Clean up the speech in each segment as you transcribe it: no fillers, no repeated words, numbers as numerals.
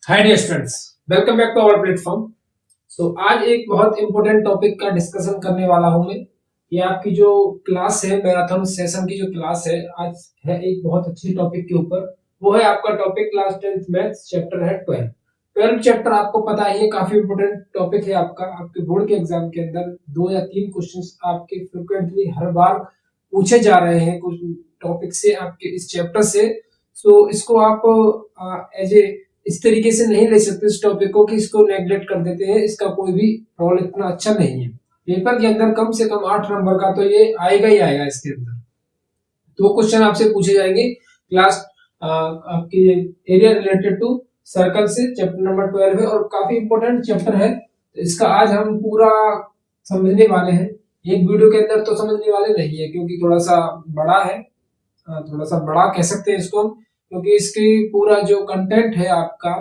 Hi dear students, welcome back to our platform. आज एक बहुत इंपॉर्टेंट टॉपिक का डिस्कशन करने वाला हूं मैं। ये आपकी जो क्लास है, मैराथन सेशन की जो क्लास है, आज है एक बहुत अच्छी टॉपिक के ऊपर। वो है आपका topic class 10th maths, chapter है 12 चैप्टर। आपको पता है ये काफी इंपॉर्टेंट टॉपिक है आपका। आपके बोर्ड के एग्जाम के अंदर 2 या 3 क्वेश्चंस आपके फ्रिक्वेंटली हर बार पूछे जा रहे हैं कुछ टॉपिक से, आपके इस चैप्टर से। इसको आप एज ए इस तरीके से नहीं ले सकते इस टॉपिक को कि इसको नेग्लेक्ट कर देते हैं। इसका कोई भी रोल इतना अच्छा नहीं है। पेपर के अंदर कम से कम 8 नंबर का तो ये आएगा ही आएगा। इसके अंदर 2 क्वेश्चन आपसे पूछे जाएंगे क्लास आपके एरिया रिलेटेड टू सर्कल से। चैप्टर नंबर 12 है और काफी इंपॉर्टेंट चैप्टर है। तो इसका आज हम पूरा समझने वाले हैं। एक वीडियो के अंदर तो समझने वाले नहीं है क्योंकि थोड़ा सा बड़ा है। थोड़ा सा बड़ा कह सकते हैं इसको हम, क्योंकि इसकी पूरा जो कंटेंट है आपका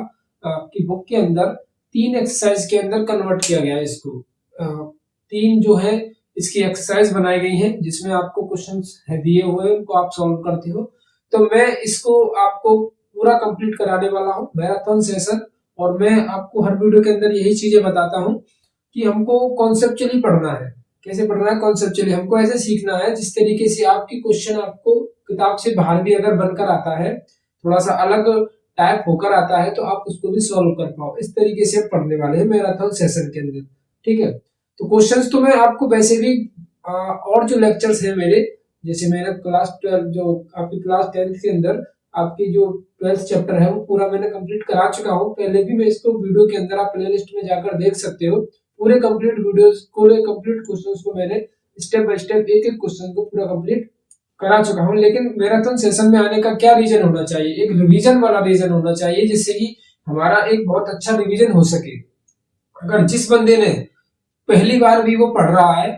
आपकी बुक के अंदर 3 एक्सरसाइज के अंदर कन्वर्ट किया गया है इसको। 3 जो है इसकी एक्सरसाइज बनाई गई है जिसमें आपको क्वेश्चंस है दिए हुए हैं, उनको आप सॉल्व करते हो। तो मैं इसको आपको पूरा कंप्लीट कराने वाला हूँ, मैराथन सेशन। और मैं आपको हर वीडियो के अंदर यही चीजें बताता हूँ कि हमको कॉन्सेप्चुअली पढ़ना है। कैसे पढ़ना है? कॉन्सेप्चुअली हमको ऐसे सीखना है जिस तरीके से आपकी क्वेश्चन आपको किताब से बाहर भी अगर बनकर आता है, थोड़ा सा अलग टाइप होकर आता है, तो आप उसको भी सॉल्व कर पाओ। इस तरीके से पढ़ने वाले हैं मैराथन सेशन के अंदर। ठीक है, तो क्वेश्चंस तो मैं आपको वैसे भी और जो लेक्चर्स हैं मेरे, जैसे मेरा क्लास 12 जो आपकी क्लास 10th के अंदर आपकी जो 12th चैप्टर है वो पूरा मैंने कंप्लीट करा चुका हूँ। पहले भी मैं इसको वीडियो के अंदर आप प्लेलिस्ट में जाकर देख सकते हो। पूरे कंप्लीट वीडियोस, पूरे कंप्लीट क्वेश्चंस को मैंने स्टेप बाय स्टेप एक एक क्वेश्चन को पूरा कंप्लीट करा चुका हूँ। लेकिन मैराथन सेशन में आने का क्या रीजन होना चाहिए? एक रिवीजन वाला रीजन होना चाहिए जिससे कि हमारा एक बहुत अच्छा रिवीजन हो सके। अगर जिस बंदे ने पहली बार भी वो पढ़ रहा है,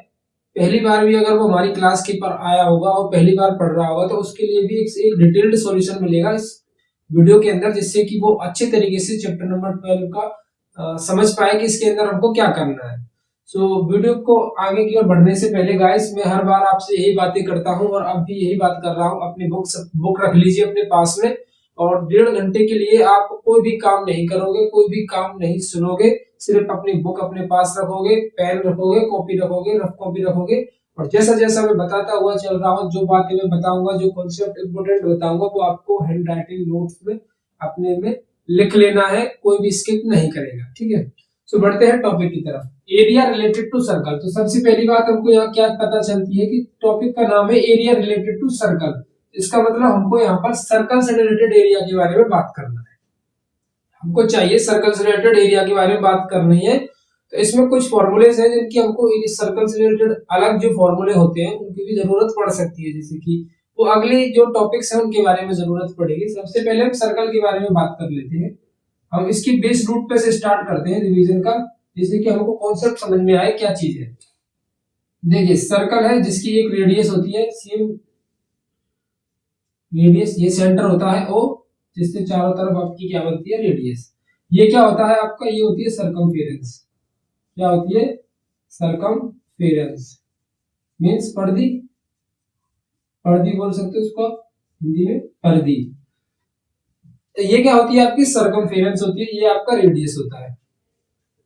पहली बार भी अगर वो हमारी क्लास के पर आया होगा और पहली बार पढ़ रहा होगा, तो उसके लिए भी एक डिटेल्ड सॉल्यूशन मिलेगा इस वीडियो के अंदर, जिससे कि वो अच्छे तरीके से चैप्टर नंबर 12 का समझ पाए कि इसके अंदर हमको क्या करना है। वीडियो को आगे की ओर बढ़ने से पहले गाइस, मैं हर बार आपसे यही बातें करता हूँ और अब भी यही बात कर रहा हूँ। अपनी बुक रख लीजिए अपने पास में, और 1.5 घंटे के लिए आप कोई भी काम नहीं करोगे, कोई भी काम नहीं सुनोगे। सिर्फ अपनी बुक अपने पास रखोगे, पेन रखोगे, कॉपी रखोगे, रफ कॉपी रखोगे, और जैसा जैसा मैं बताता हुआ चल रहा हूँ, जो बातें मैं बताऊंगा, जो कॉन्सेप्ट इंपोर्टेंट बताऊंगा, वो आपको हैंड राइटिंग नोट्स में अपने में लिख लेना है। कोई भी स्किप नहीं करेगा। ठीक है, बढ़ते हैं टॉपिक की तरफ। Area related to circle. तो सबसे पहली बात हमको यहाँ क्या पता चलती है कि टॉपिक का नाम है एरिया रिलेटेड टू सर्कल। इसका मतलब हमको यहाँ पर सर्कल से रिलेटेड एरिया के बारे में बात करना है। हमको चाहिए सर्कल से रिलेटेड एरिया के बारे में बात करनी है। तो इसमें कुछ फॉर्मूलेज हैं जिनकी हमको सर्कल से रिलेटेड अलग जो फॉर्मूले होते हैं उनकी भी जरूरत पड़ सकती है, जैसे कि वो अगली जो टॉपिक्स हैं उनके बारे में जरूरत पड़ेगी। सबसे पहले हम सर्कल के बारे में बात कर लेते हैं। हम इसकी बेस रूट पे से स्टार्ट करते हैं रिवीजन का, जिससे कि हमको कॉन्सेप्ट समझ में आए क्या चीज है। देखिए, सर्कल है जिसकी एक रेडियस होती है सेम रेडियस, ये सेंटर होता है ओ, जिससे चारों तरफ आपकी क्या बनती है? रेडियस। ये क्या होता है आपका? ये होती है सरकमफेरेंस। क्या होती है? सरकमफेरेंस मींस परिधि। परिधि बोल सकते हो उसको हिंदी में, परिधि। तो ये क्या होती है? आपकी सरकमफेरेंस होती है। ये आपका रेडियस होता है।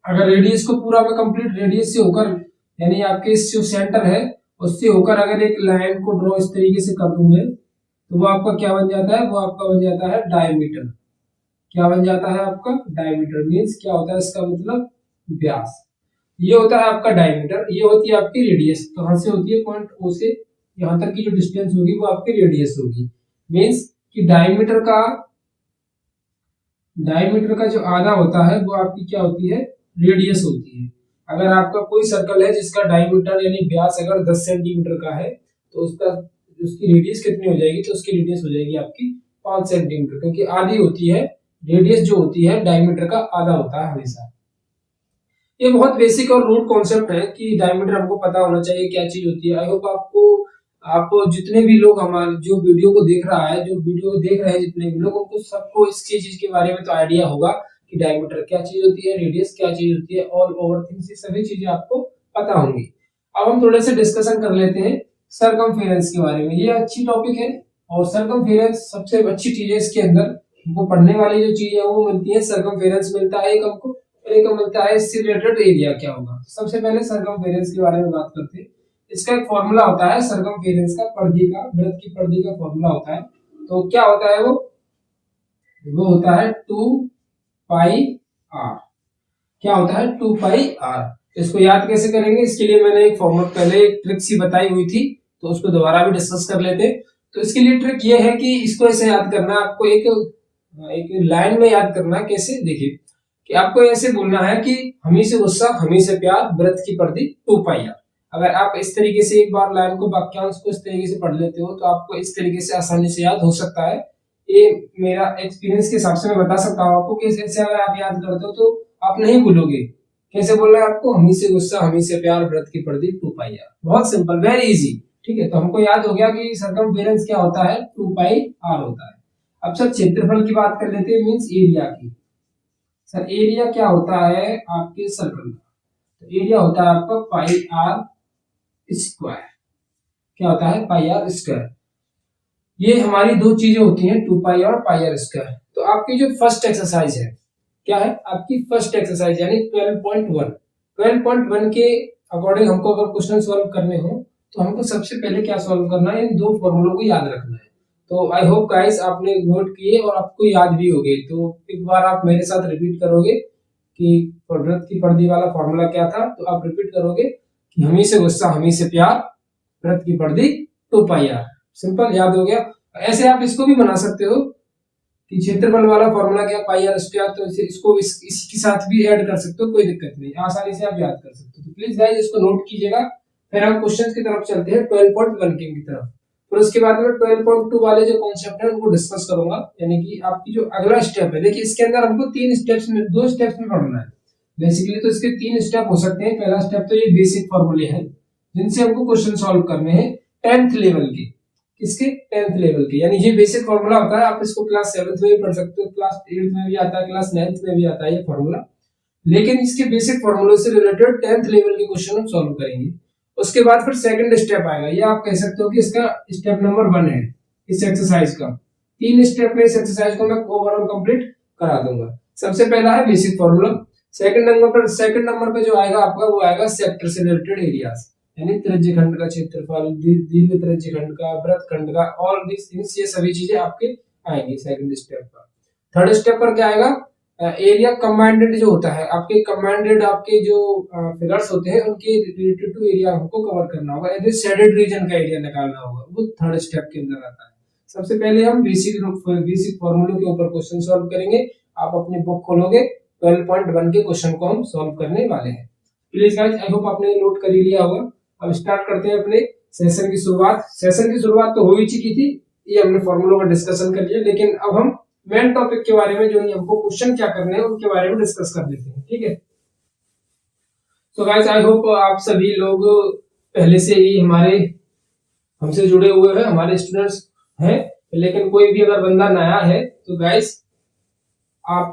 अगर रेडियस को पूरा मैं कंप्लीट रेडियस से होकर, यानी आपके जो सेंटर है उससे होकर अगर एक लाइन को ड्रॉ इस तरीके से कर दूं मैं, तो वो आपका क्या बन जाता है? वो आपका बन जाता है डायमीटर। क्या बन जाता है आपका? डायमीटर मींस क्या होता है इसका मतलब? व्यास। ये होता है आपका डायमीटर। ये होती है आपकी रेडियस। कहां से होती है? पॉइंट ओ से यहां तक की जो डिस्टेंस होगी वो आपकी रेडियस होगी। मींस कि डायमीटर का जो आधा होता है वो आपकी क्या होती है? रेडियस होती है। अगर आपका कोई सर्कल है जिसका डायमीटर यानी व्यास अगर 10 सेंटीमीटर का है, तो उसकी रेडियस कितनी हो जाएगी? तो उसकी रेडियस हो जाएगी आपकी 5 सेंटीमीटर, क्योंकि आधी होती है रेडियस, जो होती है डायमीटर का आधा होता है हमेशा। ये बहुत बेसिक और रूट कॉन्सेप्ट है कि डायमीटर हमको पता होना चाहिए क्या चीज होती है। आई होप आप जितने भी लोग हमारे जो वीडियो को देख रहा है, जो वीडियो को देख रहे हैं जितने भी लोग, उनको सबको इस चीज के बारे में तो आइडिया होगा कि डायमीटर क्या चीज होती है, रेडियस क्या चीज होती है, ऑल ओवर थिंग्स, ये सभी चीजें आपको पता होंगी। अब हम थोड़े से डिस्कशन कर लेते हैं सरकमफेरेंस के बारे में। ये अच्छी टॉपिक है और सरकमफेरेंस सबसे अच्छी चीज है इसके अंदर हमको पढ़ने वाली जो चीज है वो मिलती है, सर्कमफेरेंस मिलता है एक हमको, और एक मिलता है इससे रिलेटेड एरिया क्या होगा। सबसे पहले सर्कमफेरेंस के बारे में बात करते हैं। इसका एक फॉर्मूला होता है सर्कमफेरेंस का, परिधि का, वृत्त की परिधि का फॉर्मूला होता है। तो क्या होता है वो होता है 2 पाई आर। क्या होता है 2 पाई आर। इसको याद कैसे करेंगे, इसके लिए मैंने एक फॉर्मूला पहले एक ट्रिक सी बताई हुई थी, तो उसको दोबारा भी डिस्कस कर लेते हैं। तो इसके लिए ट्रिक ये है कि इसको ऐसे याद करना है आपको, एक लाइन में याद करना है। कैसे, देखिए कि आपको ऐसे बोलना है कि हमी से गुस्सा हमी से प्यार, वृत्त की परिधि 2 पाई आर। अगर आप इस तरीके से एक बार लाइन को, वाक्यांश को इस तरीके से पढ़ लेते हो तो आपको इस तरीके से आसानी से याद हो सकता है। ये मेरा एक्सपीरियंस के हिसाब से मैं बता सकता हूँ आपको कि ऐसे अगर आप याद करते हो तो आप नहीं भूलोगे। कैसे बोलना है आपको, हमी से गुस्सा हमी से प्यार, वृत्त की परिधि 2 पाई आर। बहुत सिंपल, वेरी इजी। ठीक है, तो हमको याद हो गया कि सर्कमफेरेंस क्या होता है, 2 पाई आर होता है। अब सर क्षेत्रफल की बात कर लेते हैं, मींस एरिया की। सर एरिया क्या होता है आपके सर्कल का, तो एरिया होता है आपका πr²। क्या होता है, πr²। ये हमारी दो चीजें होती हैं, 2 पाई और πr²। तो आपकी जो फर्स्ट एक्सरसाइज है, क्या है आपकी फर्स्ट एक्सरसाइज यानी 12.1 के अकॉर्डिंग हमको अगर क्वेश्चन सॉल्व करने हो तो हमको सबसे पहले क्या सॉल्व करना है, इन दो फॉर्मूलों को याद रखना है। तो आई होप गाइस आपने नोट किए और आपको याद भी हो गए। तो एक बार आप मेरे साथ रिपीट करोगे कि वृत्त की परिधि वाला फॉर्मूला क्या था, तो आप रिपीट करोगे कि हमी से गुस्सा हमी से प्यार, वृत्त की परिधि 2 पाई आर। सिंपल, याद हो गया। ऐसे आप इसको भी बना सकते हो कि क्षेत्रफल वाला फॉर्मूला क्या, πr², तो इसको इसके साथ भी ऐड कर सकते हो, कोई दिक्कत नहीं, आसानी से आप याद कर सकते हो। तो प्लीज गाइस इसको नोट कीजिएगा। फिर हम क्वेश्चंस की तरफ चलते हैं 12.1 की तरफ। फिर उसके बाद में 12.2 वाले जो कॉन्सेप्ट है उनको डिस्कस करूंगा, यानी कि आपकी जो अगला स्टेप है। देखिए इसके अंदर हमको दो स्टेप्स में पढ़ना है बेसिकली। तो इसके 3 स्टेप हो सकते हैं। पहला स्टेप तो ये बेसिक फॉर्मूले हैं जिनसे हमको क्वेश्चन सॉल्व करने हैं 10th लेवल के। किसके, 10th लेवल के, यानी ये बेसिक फॉर्मूला होता है। आप इसको क्लास 7th में भी पढ़ सकते हो, क्लास 8th में भी आता है, क्लास 9th में भी आता है ये फॉर्मूला। लेकिन इसके बेसिक फॉर्मूले से रिलेटेड 10th लेवल के क्वेश्चन हम सॉल्व करेंगे। उसके बाद फिर सेकंड स्टेप आएगा, ये आप कह सकते हो कि इसका स्टेप नंबर 1 है इस एक्सरसाइज का। 3 स्टेप में इस एक्सरसाइज को मैं ओवरऑल कंप्लीट करा दूंगा। सबसे पहला है बेसिक फॉर्मूला। सेकंड नंबर पे जो आएगा आपका, वो आएगा सेक्टर से रिलेटेड एरियाज, यानी त्रिज्यखंड का क्षेत्रफल, दीर्घ त्रिज्यखंड का, वृत्तखंड का, ऑल दिस थिंग्स, ये सभी चीजें आपके आएंगी सेकंड स्टेप पर। थर्ड स्टेप पर क्या आएगा, एरिया कमांडेड जो होता है आपके, कमांडेड आपके जो फिगर्स होते हैं उनके रिलेटेड टू एरिया हमको कवर करना होगा, यानी शेडेड रीजन का एरिया निकालना होगा, वो थर्ड स्टेप के अंदर आता है। सबसे पहले हम बेसिक फॉर्मूले के ऊपर क्वेश्चन सॉल्व करेंगे। आप अपनी बुक खोलोगे, 12.1 के क्वेश्चन को हम सॉल्व करने वाले हैं। प्लीज गाइस आई होप आपने नोट कर ही लिया होगा। अब स्टार्ट करते हैं अपने सेशन की शुरुआत। सेशन की शुरुआत तो हो ही चुकी थी, ये हमने फॉर्मूलों का डिस्कशन कर लिया, लेकिन अब हम मेन टॉपिक के बारे में, जो हमको क्वेश्चन क्या करने हैं उनके बारे में डिस्कस कर लेते हैं। ठीक है, तो गाइस आई होप आप सभी लोग पहले से ही हमारे हमसे जुड़े हुए हैं, हमारे स्टूडेंट्स हैं। लेकिन कोई भी अगर बंदा नया है तो गाइस आप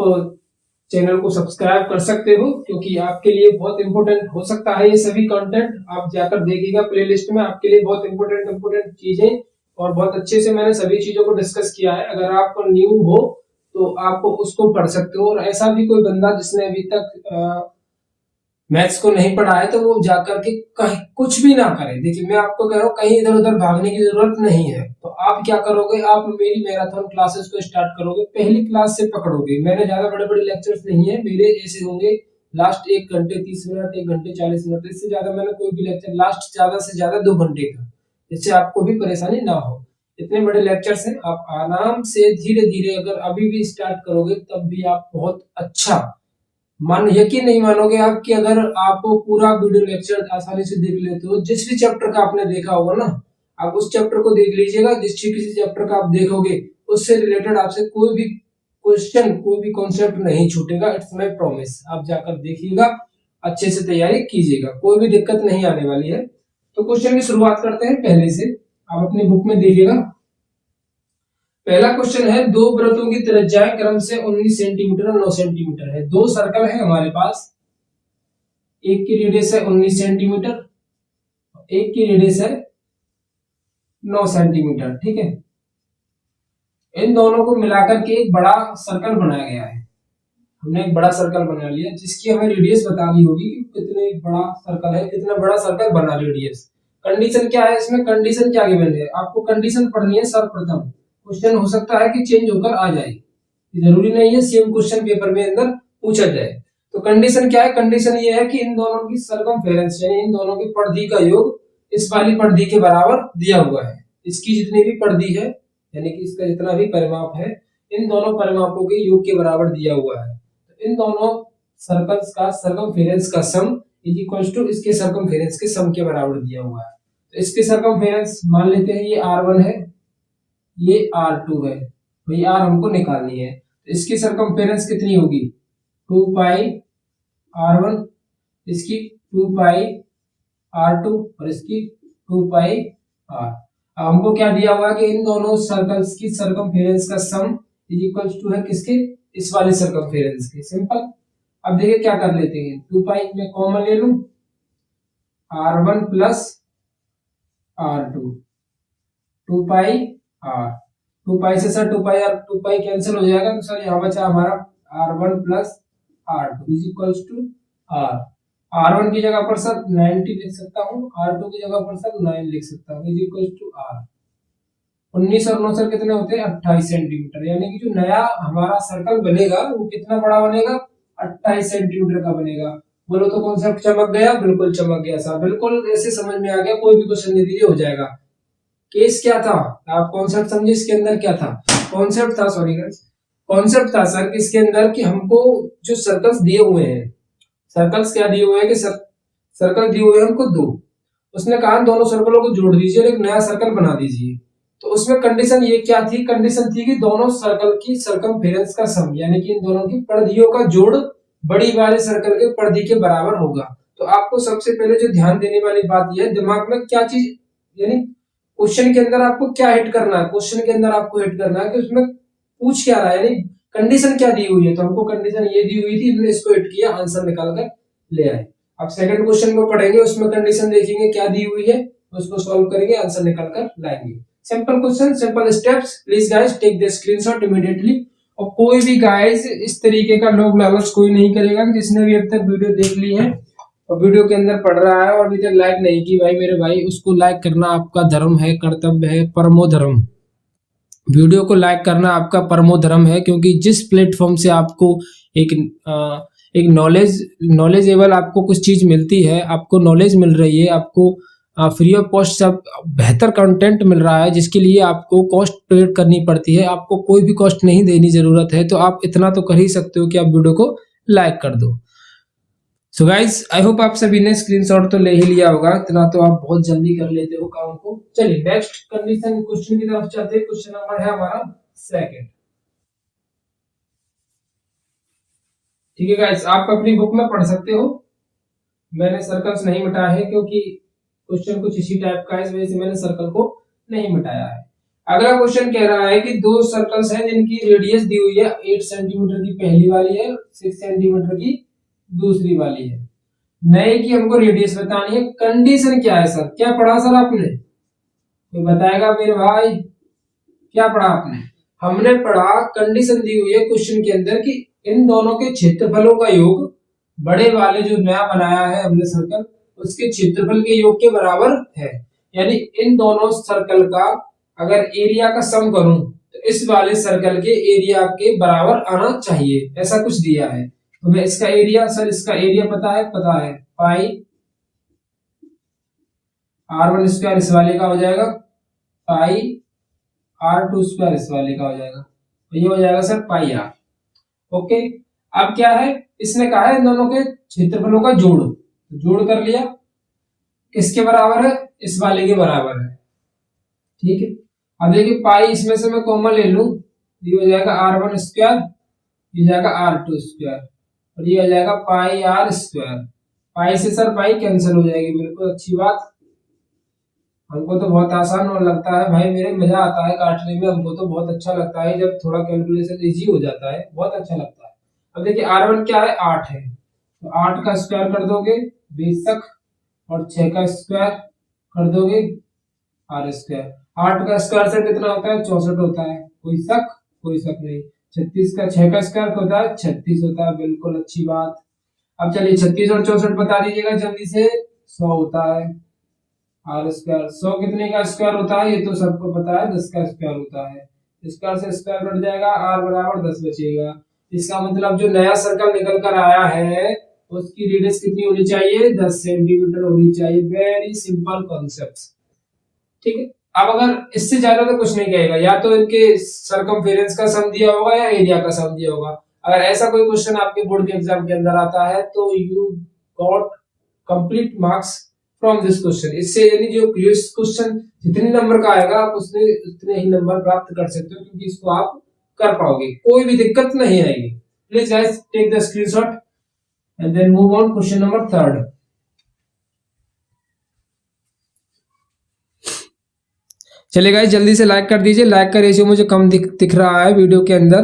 चैनल को सब्सक्राइब कर सकते हो, क्योंकि आपके लिए बहुत इंपॉर्टेंट हो सकता है ये सभी कंटेंट। आप जाकर देखिएगा प्लेलिस्ट में, आपके लिए बहुत इंपॉर्टेंट चीजें और बहुत अच्छे से मैंने सभी चीजों को डिस्कस किया है। अगर आप न्यू हो तो आप उसको पढ़ सकते हो, और ऐसा भी कोई बंदा जिसने अभी तक मैथ्स को नहीं पढ़ा है तो वो जाकर के कहीं कुछ भी ना करे। देखिए मैं आपको कह रहा हूँ, कहीं इधर उधर भागने की जरूरत नहीं है। तो आप क्या करोगे, आप मेरी मैराथन क्लासेस को स्टार्ट करोगे, पहली क्लास से पकड़ोगे। मैंने ज्यादा बड़े बड़े लेक्चर्स नहीं है मेरे, ऐसे होंगे लास्ट 1 घंटे 30 मिनट, 1 घंटे 40 मिनट, इससे ज्यादा मैंने कोई भी लेक्चर, लास्ट ज्यादा से ज्यादा 2 घंटे का, जिससे आपको भी परेशानी ना हो। इतने बड़े लेक्चर्स हैं, आप आराम से धीरे धीरे अगर अभी भी स्टार्ट करोगे तब भी आप बहुत अच्छा, यकीन नहीं मानोगे आप कि अगर आप पूरा वीडियो लेक्चर आसानी से देख लेते हो, जिस भी चैप्टर का आपने देखा होगा ना, आप उस चैप्टर को देख लीजिएगा। जिस किसी चैप्टर का आप देखोगे उससे रिलेटेड आपसे कोई भी क्वेश्चन, कोई भी कॉन्सेप्ट नहीं छूटेगा, इट्स माय प्रॉमिस। आप जाकर देखिएगा, अच्छे से तैयारी कीजिएगा, कोई भी दिक्कत नहीं आने वाली है। तो क्वेश्चन की शुरुआत करते हैं पहले से। आप अपनी बुक में देखिएगा, पहला क्वेश्चन है, दो वृत्तों की त्रिज्याएं क्रम से 19 सेंटीमीटर और 9 सेंटीमीटर है। दो सर्कल है हमारे पास, एक की रेडियस है 19 सेंटीमीटर, एक की रेडियस है 9 सेंटीमीटर। ठीक है, इन दोनों को मिलाकर के एक बड़ा सर्कल बनाया गया है। हमने एक बड़ा सर्कल बना लिया जिसकी हमें रेडियस बतानी होगी कि कितने बड़ा सर्कल है, कितना बड़ा सर्कल बना रेडियस। कंडीशन क्या है इसमें, कंडीशन क्या गिवन है, आपको कंडीशन पढ़नी है सर्वप्रथम। क्वेश्चन हो सकता है कि चेंज होकर आ जाए, जरूरी नहीं है सेम क्वेश्चन पेपर में अंदर पूछा जाए। तो कंडीशन क्या है, कंडीशन ये है कि इन दोनों की सरकमफेरेंस यानी इन दोनों की परिधि का योग इस वाली परिधि के बराबर दिया हुआ है। इसकी जितनी भी परिधि है यानी कि इसका जितना भी परिमाप है इन दोनों परिमापों के योग के बराबर दिया हुआ है। तो इन दोनों सर्कल्स का सरकमफेरेंस का सम इज इक्वल टू इसके सरकमफेरेंस के सम के बराबर दिया हुआ है। तो इसके सरकमफेरेंस मान लेते हैं ये r1 है, ये r2 है, भाई r हमको निकालनी है। तो इसकी सरकमफेरेंस कितनी होगी 2 पाई r1, इसकी 2 पाई r2 और इसकी 2 पाई r। हमको क्या दिया हुआ है कि इन दोनों सर्कल्स की सरकमफेरेंस का सम इज इक्वल टू है किसके, इस वाले सरकमफेरेंस के। सिंपल। अब देखिए क्या कर लेते हैं, 2 पाई में कॉमन ले लूं, r1 plus r2, 2 pi r, 2 pi से sir 2 pi r 2 pi cancel हो जाएगा, तो सर यहाँ बचा हमारा r1 plus r2 is equal to r। r1 की जगह पर सर 90 लिख सकता हूँ, r2 की जगह पर सर 9 लिख सकता हूँ इज इक्वल टू r। 19 और 9 सर कितने होते हैं 28 सेंटीमीटर, यानी कि जो नया हमारा सर्कल बनेगा वो कितना बड़ा बनेगा 28 सेंटीमीटर का बनेगा। बोलो तो कॉन्सेप्ट चमक गया, बिल्कुल चमक गया सर, बिल्कुल ऐसे समझ में आ गया, कोई भी क्वेश्चन दे दीजिए हो जाएगा। केस क्या था, आप कॉन्सेप्ट समझे, इसके अंदर क्या था, कॉन्सेप्ट था, सॉरी गाइस, कॉन्सेप्ट था सर इसके अंदर कि हमको जो सर्कल्स दिए हुए हैं, सर्कल्स क्या दिए हुए हैं कि सर्कल दिए हुए हैं हमको दो, उसने कहा दोनों सर्कलों को जोड़ दीजिए और एक नया सर्कल बना दीजिए। तो उसमें कंडीशन ये क्या थी, कंडीशन थी कि दोनों सर्कल की सरकमफेरेंस का सम यानी कि इन दोनों की परिधियों का जोड़ बड़ी वाले सर्कल के परिधि के बराबर होगा। तो आपको सबसे पहले जो ध्यान देने वाली बात यह है, दिमाग में क्या चीज यानी क्वेश्चन के अंदर आपको क्या हिट करना है, क्वेश्चन के अंदर आपको हिट करना है कि उसमें पूछ क्या रहा है, यानी कंडीशन क्या दी हुई है। तो हमको कंडीशन ये दी हुई थी, हमने इसको हिट किया, आंसर निकाल कर ले आए। अब सेकंड क्वेश्चन को पढ़ेंगे, उसमें कंडीशन देखेंगे क्या दी हुई है, उसको सॉल्व करेंगे, आंसर निकाल कर लाएंगे। Simple question, simple steps. Please guys take the screenshot immediately. और कोई भी गाइस इस तरीके का लोग लालच कोई नहीं करेगा, जिसने भी अब तक वीडियो देख ली है और वीडियो के अंदर पढ़ रहा है और अभी तक लाइक नहीं की, भाई मेरे भाई उसको लाइक करना आपका धर्म है, कर्तव्य है, परमो धर्म। वीडियो को लाइक करना आपका परमो धर्म है, क्योंकि जिस प्लेटफॉर्म से आपको एक एक नॉलेजेबल आपको कुछ चीज मिलती है, आपको नॉलेज मिल रही है, आपको फ्री ऑफ कॉस्ट सब बेहतर कंटेंट मिल रहा है, जिसके लिए आपको कॉस्ट पेड करनी पड़ती है, आपको कोई भी कॉस्ट नहीं देनी जरूरत है। तो आप इतना तो कर ही सकते हो कि आप वीडियो को लाइक कर दो। सो गाइज आई होप आप सभी ने स्क्रीनशॉट तो ले ही लिया होगा, इतना तो आप बहुत जल्दी कर लेते हो काम को। चलिए नेक्स्ट कंडीशन क्वेश्चन की तरफ चलते हैं। क्वेश्चन नंबर है हमारा सेकंड। ठीक है गाइज, आप अपनी बुक में पढ़ सकते हो, मैंने सर्कल्स नहीं मिटाए हैं क्योंकि क्वेश्चन कुछ इसी टाइप का है, इस वजह से मैंने सर्कल को नहीं मिटाया है। अगला क्वेश्चन कह रहा है कि दो सर्कल्स हैं जिनकी रेडियस दी हुई है 8 सेंटीमीटर की पहली वाली है, 6 सेंटीमीटर की दूसरी वाली है। नए की हमको रेडियस बतानी है। कंडीशन क्या है सर, क्या पढ़ा सर आपने, कोई बताएगा मेरे भाई, क्या पढ़ा आपने? हमने पढ़ा कंडीशन दी हुई है क्वेश्चन के अंदर कि इन दोनों के क्षेत्रफलों का योग बड़े वाले जो नया बनाया है हमने सर्कल, उसके क्षेत्रफल के योग के बराबर है। यानी इन दोनों सर्कल का अगर एरिया का सम करूं तो इस वाले सर्कल के एरिया के बराबर आना चाहिए, ऐसा कुछ दिया है। तो मैं इसका एरिया, सर इसका एरिया पता है पाई r1 स्क्वायर इस वाले का हो जाएगा, पाई r2 स्क्वायर इस वाले का हो जाएगा, तो ये हो जाएगा सर पाई r। ओके, अब क्या है, इसने कहा है इन दोनों के क्षेत्रफलों का जोड़, तो जोड़ कर लिया, किसके बराबर है, इस वाले के बराबर है। ठीक है, अब देखिए पाई इसमें से मैं कॉमन ले लूं, ये हो जाएगा r1 स्क्वायर, ये जाएगा r2 स्क्वायर और ये हो जाएगा पाई r स्क्वायर। पाई से सर पाई कैंसिल हो जाएगी, बिल्कुल अच्छी बात। हमको तो बहुत आसान और लगता है भाई, मेरे मजा आता है काटने में, हमको तो बहुत अच्छा लगता है जब थोड़ा कैलकुलेशन इजी हो जाता है, बहुत अच्छा लगता है। अब देखिए r1 क्या है 8 है, तो 8 का स्क्वायर कर दोगे बेशक और 6 का स्क्वायर कर दोगे r स्क्वायर। 8 का स्क्वायर से कितना होता है? 64 होता है। कोई शक? कोई शक नहीं। 36 का 6 का स्क्वायर होता है? 36 होता है। बिल्कुल अच्छी बात। अब चलिए 36 और 64 बता दीजिएगा जल्दी से। 100 होता है। आर स्क्वायर 100 कितने का स्क्वायर होता है? ये तो सबको पता है, 10 का स्क्वायर होता है। स्क्वायर से स्क्वायर कट जाएगा, आर बराबर 10 बचेगा। इसका मतलब जो नया सर्कल निकल कर आया है उसकी रेडियस कितनी होनी चाहिए? 10 सेंटीमीटर होनी चाहिए। Very simple concept. ठीक है। अब अगर इससे ज्यादा तो कुछ नहीं कहेगा, या तो इनके सरकमफेरेंस का सम दिया होगा या एरिया का सम दिया होगा। अगर ऐसा कोई क्वेश्चन आपके बोर्ड के एग्जाम के अंदर आता है तो you got complete marks from this question. इससे यानी जो क्वेश्चन जितने नंबर का आएगा आप उसमें उतने ही नंबर प्राप्त कर सकते हो, क्योंकि इसको आप कर पाओगे, कोई भी दिक्कत नहीं आएगी। Please guys take the screenshot and then move on question number 3। चलिए गाइस जल्दी से लाइक कर दीजिए। लाइक का रेशियो मुझे कम दिख रहा है वीडियो के अंदर।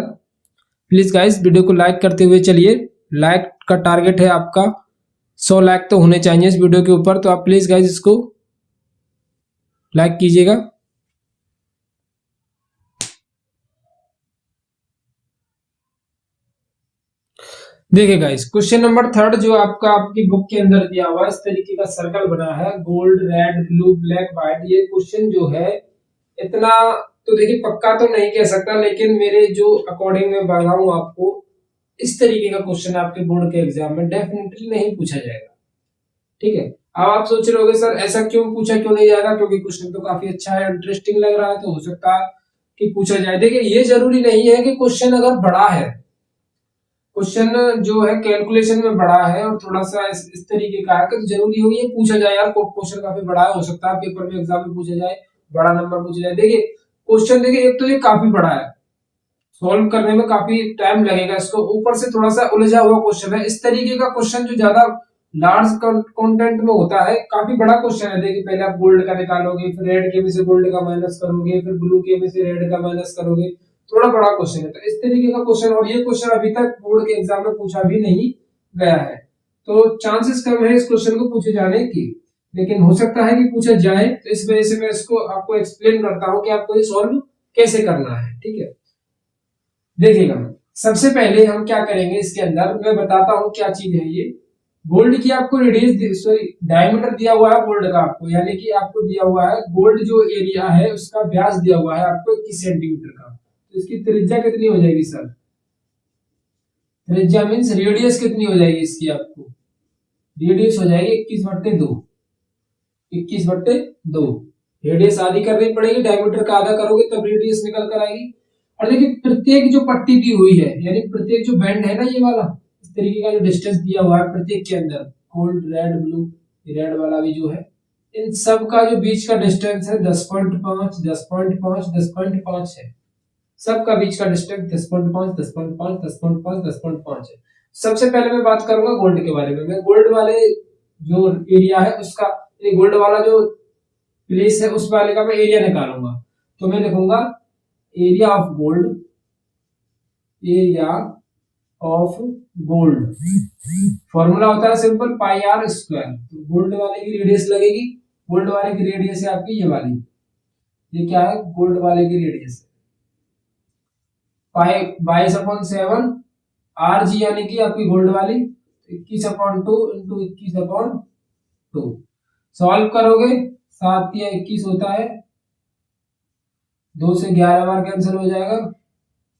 प्लीज गाइस वीडियो को लाइक करते हुए चलिए। लाइक का टारगेट है आपका 100 लाइक तो होने चाहिए इस वीडियो के ऊपर, तो आप प्लीज गाइस इसको लाइक कीजिएगा। देखिए गाइस क्वेश्चन नंबर 3 जो आपका आपकी बुक के अंदर दिया हुआ है, इस तरीके का सर्कल बना है, gold, red, blue, black, white. ये क्वेश्चन जो है इतना तो देखिए पक्का तो नहीं कह सकता, लेकिन मेरे जो अकॉर्डिंग मैं बता रहा हूं आपको, इस तरीके का क्वेश्चन आपके बोर्ड के एग्जाम में डेफिनेटली नहीं पूछा जाएगा। ठीक है। अब आप सोच रहे होगे सर ऐसा क्यों पूछा क्यों नहीं जाएगा, क्योंकि क्वेश्चन तो काफी अच्छा है, इंटरेस्टिंग लग रहा है, तो हो सकता है कि पूछा जाए। देखिए ये जरूरी नहीं है कि क्वेश्चन अगर बड़ा है, क्वेश्चन जो है कैलकुलेशन में बड़ा है और थोड़ा सा इस तरीके का है, तो जरूरी हो ये पूछा जाए यार क्वेश्चन काफी बड़ा है, हो सकता है पेपर में एग्जाम में पूछा जाए, बड़ा नंबर पूछा जाए। देखिए क्वेश्चन देखिए एक तो ये काफी बड़ा है, सॉल्व करने में काफी टाइम लगेगा इसको, ऊपर से थोड़ा सा उलझा हुआ क्वेश्चन है। इस तरीके का क्वेश्चन जो ज्यादा लार्ज कंटेंट में होता है, काफी बड़ा क्वेश्चन है। देखिए पहले आप गोल्ड का निकालोगे, फिर रेड के में से गोल्ड का माइनस करोगे, फिर ब्लू के में से रेड का माइनस करोगे, थोड़ा बड़ा क्वेश्चन है। तो इस तरीके का क्वेश्चन, और ये क्वेश्चन अभी तक बोर्ड के एग्जाम में पूछा भी नहीं गया है, तो चांसेस कम है इस क्वेश्चन को पूछे जाने की, लेकिन हो सकता है कि पूछा जाए। तो इस वजह से मैं इसको आपको एक्सप्लेन करता हूँ कि आपको ये सॉल्व कैसे करना है। ठीक है, देखिएगा सबसे पहले हम क्या करेंगे, इसके अंदर मैं बताता हूं क्या चीज है ये। गोल्ड की आपको रेडियस सॉरी डायमीटर दिया हुआ है गोल्ड का आपको, यानी कि आपको दिया हुआ है गोल्ड जो एरिया है उसका व्यास दिया हुआ है आपको 21 सेंटीमीटर का। तो इसकी त्रिज्या कितनी हो जाएगी सर? त्रिज्या मीन्स रेडियस कितनी हो जाएगी इसकी? आपको रेडियस हो जाएगी 21/2। 21/2 रेडियस आधी करनी पड़ेगी, डायमीटर का आधा करोगे तब रेडियस निकल कर आएगी। और देखिए प्रत्येक जो पट्टी दी हुई है, यानी प्रत्येक जो बैंड है ना ये वाला, इस तरीके का जो डिस्टेंस दिया हुआ है प्रत्येक के अंदर, गोल्ड, रेड, ब्लू, रेड वाला भी जो है, इन सब का जो बीच का डिस्टेंस है 10.5, 10.5, 10.5 है। सबका बीच का डिस्टेंस 10.5, 10.5, 10.5, 10.5 है। सबसे पहले मैं बात करूंगा गोल्ड के बारे में। मैं गोल्ड वाले जो एरिया है उसका, गोल्ड वाला जो प्लेस है उस वाले का मैं एरिया निकालूंगा। तो मैं लिखूंगा area of gold, area of gold formula होता है सिंपल पाई आर स्क्वायर। तो गोल्ड वाले की रेडियस लगेगी, गोल्ड वाले की रेडियस है आपकी ये वाली, ये क्या है गोल्ड वाले की रेडियस पाई 22/7 आर जी, यानी कि आपकी गोल्ड वाली 21/2 इंटू 21/2। सॉल्व करोगे 7 या 21 होता है, 2 से 11 बार कैंसिल हो जाएगा,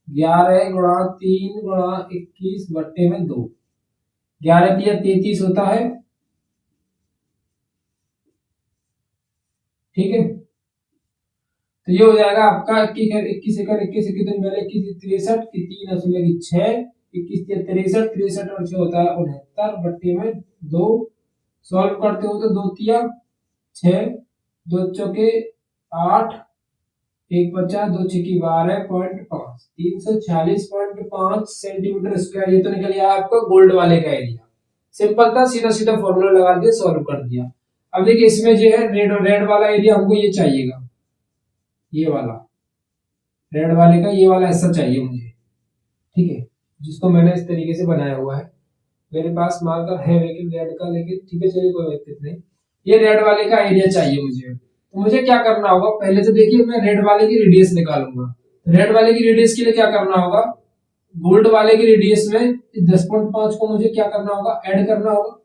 11 गुणा 3 गुणा 21/2, 11 तिया 33 होता है। ठीक है, तो ये हो जाएगा आपका 21 एकड़ 21 कितने पहले 21 63 की 3 असले की 6, 21 63 63 और 6 होता है 69/2। सॉल्व करते हो तो 2 तिया 6, 2 चौके 8, 1 बचा 2 छकी 12.5, 346.5 सेंटीमीटर स्क्वायर। ये तो निकल गया आपका गोल्ड वाले का एरिया। सिंपल था, सीधा सीधा फॉर्मूला लगा दिया, सॉल्व कर दिया। अब देखिए इसमें जो है रेड वाला एरिया हमको ये चाहिएगा, ये वाला रेड वाले का ये वाला हिस्सा चाहिए मुझे। ठीक है, जिसको मैंने इस तरीके से बनाया हुआ है, मेरे पास मार्कर है लेकिन रेड का, लेकिन ठीक है चलिए कोई दिक्कत नहीं। ये रेड वाले का एरिया चाहिए मुझे। तो मुझे क्या करना होगा, पहले तो देखिए मैं रेड वाले की रेडियस निकालूंगा। रेड वाले की रेडियस के लिए क्या करना होगा, गोल्ड वाले की रेडियस में 10.5 को मुझे क्या करना होगा, ऐड करना होगा।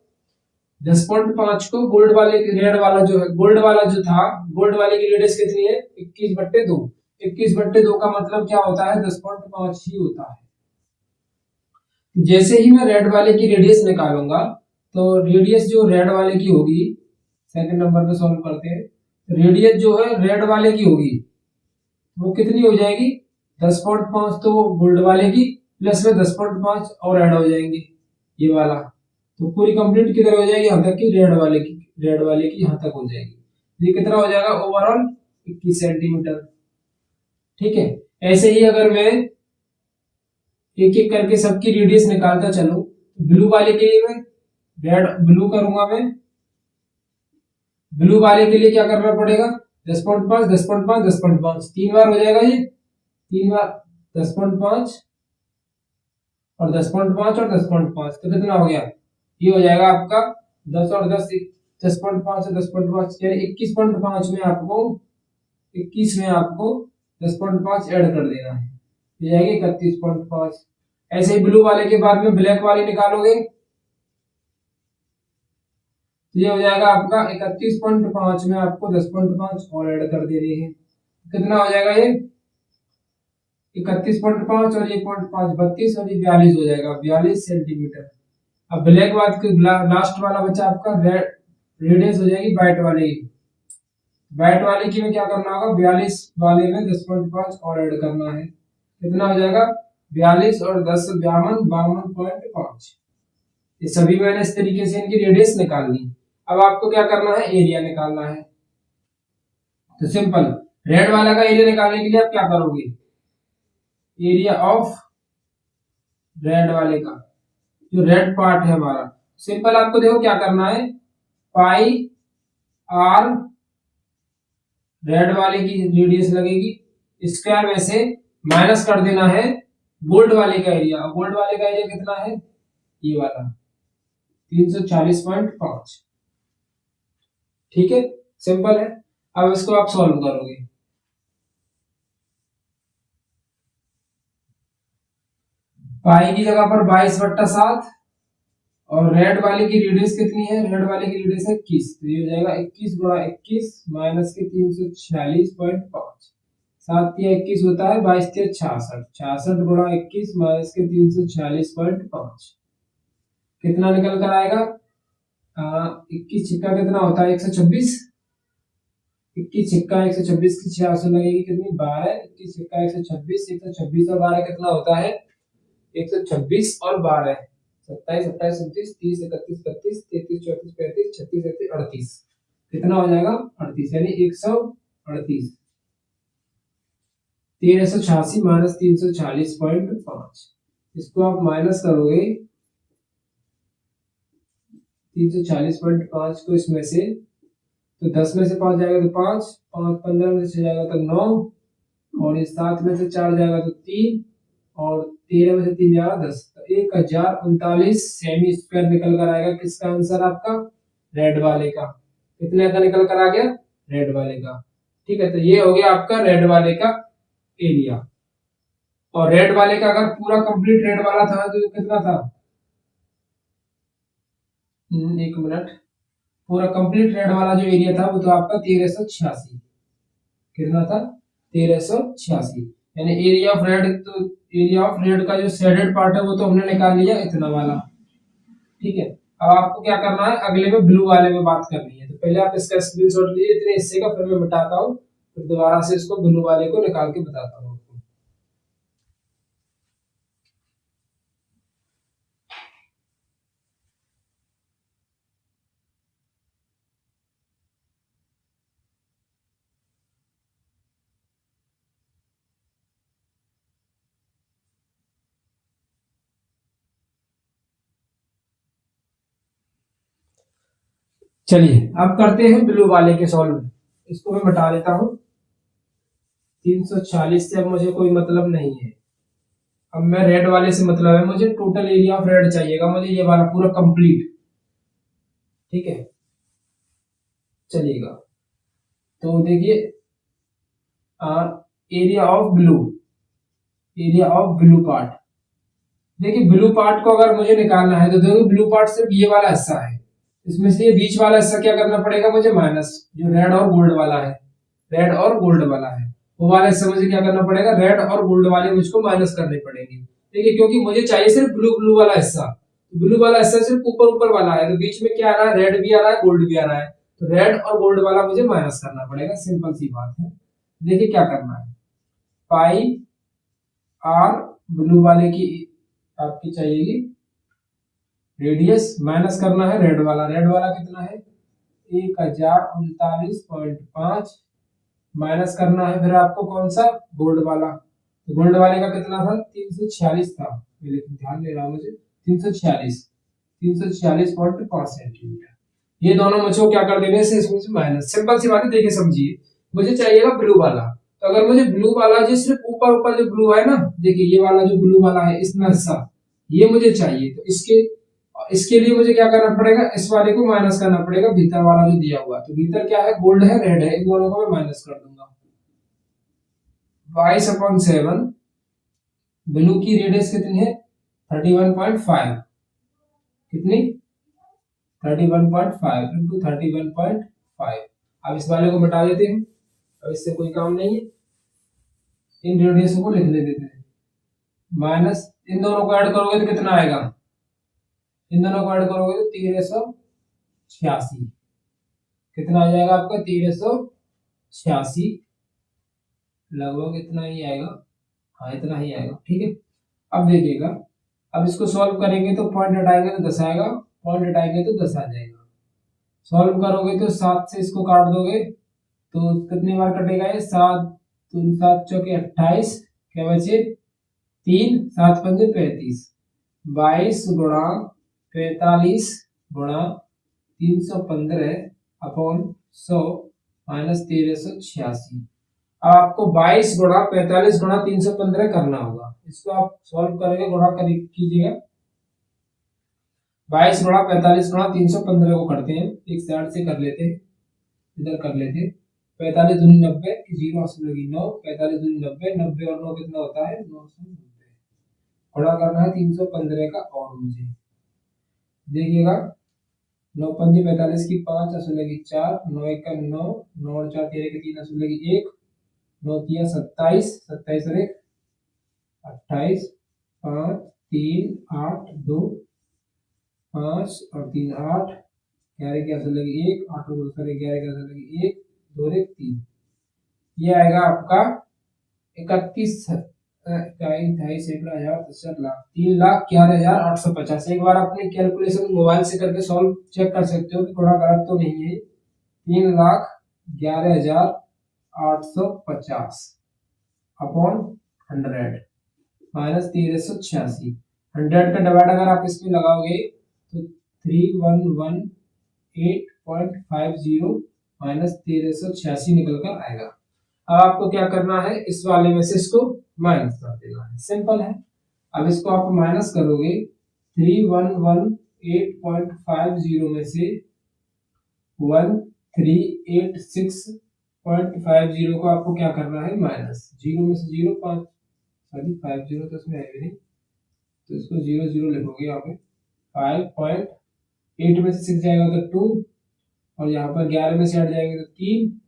10.5 को गोल्ड वाले की, रेड वाला जो है, गोल्ड वाला जो था, गोल्ड वाले की रेडियस कितनी है, 21/2। 21/2 का मतलब क्या होता है, 10.5 ही होता है। जैसे ही मैं रेड वाले की रेडियस निकालूंगा, तो रेडियस जो रेड वाले की होगी, सेकंड नंबर पे सॉल्व करते हैं, रेडियस जो है रेड वाले की होगी वो कितनी हो जाएगी, 10.5 तो गोल्ड वाले की प्लस में 10.5 और ऐड हो जाएंगे ये वाला, तो पूरी कंप्लीट किधर हो जाएगी, यहाँ तक की रेड वाले की, रेड वाले की यहाँ तक हो जाएगी। ये कितना हो जाएगा ओवरऑल, 21 सेंटीमीटर। ठीक है, ऐसे ही अगर मैं एक एक करके सबकी रेडियस निकालता चलूं, ब्लू वाले के लिए मैं रेड ब्लू करूंगा, मैं ब्लू वाले के लिए क्या करना पड़ेगा, 10.5 10.5 10.5 तीन बार हो जाएगा, ये तीन बार 10.5 और 10.5 और 10.5, तो कितना हो गया, ये हो जाएगा आपका 10 और 10, 10.5 और 10.5 यानी 21.5 में आपको, 21 में आपको 10.5 ऐड कर देना है, ये जाएगी 31.5। ऐसे ही ब्लू वाले के बाद में ब्लैक वाली निकालोगे, तो ये हो जाएगा आपका 31.5 में आपको 10.5 और ऐड कर देनी है, कितना हो जाएगा ये 31.5 और ये 0.5 32 और ये 42 हो जाएगा, 42 सेंटीमीटर। अब ब्लैक वाले के लास्ट वाला बचा आपका रेडियस हो जाएगी व्हाइट वाले की, व्हाइट वाले की में क्या करना होगा, 42 वाले में 10.5 और ऐड करना है, कितना हो जाएगा 42 और 10 52 52.5। ये सभी मैंने इस तरीके से इनकी रेडियस निकाल ली। अब आपको क्या करना है, एरिया निकालना है। तो सिंपल, रेड वाला का एरिया निकालने के लिए आप क्या करोगे, एरिया ऑफ रेड वाले का, जो रेड पार्ट है हमारा, सिंपल आपको देखो क्या करना है, पाई आर रेड वाले की रेडियस लगेगी, स्क्वायर में से माइनस कर देना है गोल्ड वाले का एरिया। गोल्ड वाले का एरिया कितना है, ये वाला 340.5। ठीक है, सिंपल है। अब इसको आप सॉल्व करोगे, पाई की जगह पर 22/7 और रेड वाले की रेडियस कितनी है, रेड वाले की रेडियस है 21, तो ये हो जाएगा 21 गुणा 21 माइनस के 346.5, 7 या 21 होता है, 22 या 66, 66 गुणा 21 माइनस के 346.5 कितना निकल कर आएगा, 21 छिक्का कितना होता है 126, 21 छिक्का 126 की 6 लगेगी कितनी 12, 21 छिक्का 126, 126 और 12 कितना होता है 126 और 12, 27 28 29 30 31 32 33 34 35 36 37 38, कितना हो जाएगा 38, यानी 138, 1386 माइनस 340.5, इसको आप माइनस करोगे 340.5 को इसमें से, तो 10 में से 5 जाएगा तो 5, 5 15 में से जाएगा तो 9, और इस 7 में से 4 जाएगा तो 3, और 13 में से 3 जाएगा 10, तो 1039 सेमी स्क्वायर निकल कर आएगा। किसका आंसर आपका, रेड वाले का। कितने का निकल कर आ गया, रेड वाले का। ठीक है, तो ये हो गया आपका रेड वाले का एरिया। और रेड वाले का अगर पूरा कंप्लीट रेड वाला था तो कितना था, एक मिनट, पूरा कंप्लीट रेड वाला जो एरिया था वो तो आपका 1386, कितना था 1386, यानी एरिया ऑफ रेड, तो एरिया ऑफ रेड का जो शेडेड पार्ट है वो तो हमने निकाल लिया इतना वाला। ठीक है, अब आपको क्या करना है, अगले में ब्लू वाले में बात करनी है, तो पहले आप इसका स्क्रीनशॉट लीजिए इतने हिस्से का, फिर मैं बताता हूँ, फिर दोबारा से इसको ब्लू वाले को निकाल के बताता हूँ। चलिए अब करते हैं ब्लू वाले के सॉल्व, इसको मैं बता देता हूँ। 340 से अब मुझे कोई मतलब नहीं है, अब मैं रेड वाले से मतलब है, मुझे टोटल एरिया ऑफ रेड चाहिएगा, मुझे ये वाला पूरा कंप्लीट। ठीक है, चलिएगा तो देखिए एरिया ऑफ ब्लू पार्ट। देखिए ब्लू पार्ट को अगर मुझे निकालना है तो देखो ब्लू पार्ट सिर्फ ये वाला हिस्सा है, इसमें से ये बीच वाला हिस्सा क्या करना पड़ेगा मुझे, माइनस, जो रेड और गोल्ड वाला है, रेड और गोल्ड वाला है, वो वाला हिस्सा मुझे क्या करना पड़ेगा, रेड और गोल्ड वाले मुझको माइनस करने पड़ेंगे। देखिए क्योंकि मुझे चाहिए सिर्फ ब्लू ब्लू वाला हिस्सा, ब्लू वाला हिस्सा सिर्फ ऊपर ऊपर वाला है, तो बीच में क्या आ रहा है, रेड भी आ रहा है गोल्ड भी आ रहा है, तो रेड और गोल्ड वाला मुझे माइनस करना पड़ेगा, सिंपल सी बात है। देखिए क्या करना है, पाई आर ब्लू वाले की आपकी चाहिएगी रेडियस, माइनस करना है रेड वाला, रेड वाला कितना है 1039.5, माइनस करना है फिर आपको कौन सा, गोल्ड वाला, तो गोल्ड वाले का कितना था 346 था, लेकिन ध्यान दे रहा मुझे 346.5 सेंटीमीटर। ये दोनों मुझको क्या कर देने से इसमें से माइनस, सिंपल सी बात है, देखिए समझिए, मुझे चाहिएगा ब्लू वाला, तो अगर मुझे ब्लू वाला जो सिर्फ ऊपर ऊपर जो ब्लू है ना, देखिए ये वाला जो ब्लू वाला है इसमें हिस्सा ये मुझे चाहिए, तो इसके लिए मुझे क्या करना पड़ेगा, इस वाले को माइनस करना पड़ेगा भीतर वाला जो दिया हुआ, तो भीतर क्या है, गोल्ड है रेड है, इन दोनों को मैं माइनस कर दूंगा। 22/7 ब्लू की रेडियस कितनी है 31.5, कितनी 31.5 इंटू 31.5। अब इस वाले को मिटा देते हैं, अब इससे कोई काम नहीं है, इन रेडियस को लिखने देते हैं, माइनस इन दोनों को ऐड करोगे तो कितना आएगा, इन दोनों को ऐड करोगे तो 1386, कितना आ जाएगा आपका 1386, लगभग इतना ही आएगा, हाँ इतना ही आएगा, ठीक है। अब देखिएगा, अब इसको सॉल्व करेंगे तो पॉइंट हटाएंगे तो 10 आएगा, पॉइंट हटाएंगे तो 10 आ जाएगा, सॉल्व करोगे तो 7 से इसको काट दोगे तो कितनी बार कटेगा ये, 7 3 7 चौके 28, क्या बचे 3 7 पंजे 35, 22 गुणा 45 गुणा 315 अपॉन 100 माइनस 1386। अब आपको 22 गुणा 45 गुणा 315 करना होगा, इसको आप सॉल्व करेंगे, गुणा कीजिएगा, 22 गुणा 45 गुणा 315 को करते हैं, एक साइड से कर लेते हैं, इधर कर लेते हैं, 45 दूनी 90 की जीरो हासिल होगी 9, 45 दूनी 90, 90 और 9 कितना होता है 990, गुणा करना है 315 का, और मुझे देखिएगा 9 पंजे 45 की 5 हासिल होगी 4, 9 1 का 9, 9 और 4 13 की 3 हासिल होगी 1, 9 तिया 27, 27 और 1 28, 5 3 8 2 5 और 3 8, 11 की हासिल होगी 1, 8 और 2 11 की हासिल होगी 1, 2 1 3, ये आएगा आपका 31 3,11,850। एक बार अपने कैलकुलेशन मोबाइल से करके सॉल्व चेक कर सकते हो कि थोड़ा गलत तो नहीं है। 3,11,850 अपॉन 100 माइनस 1386, 100 का डिवाइड अगर आप इसमें लगाओगे तो 3118.50 माइनस 1386 निकल कर आएगा। अब आपको क्या करना है, इस वाले में से इसको माइनस कर देना है, सिंपल है। अब इसको आप माइनस करोगे 3118.50 में से 1386.50 को आपको क्या करना है, माइनस, जीरो में से जीरो 5 सॉरी 50 तो इसमें है भी नहीं, तो इसको 0 0 लिखोगे यहाँ पे, 5.8 में से 6 जाएगा तो 2, और यहाँ पर 11 में से हट जाएंगे तो 3,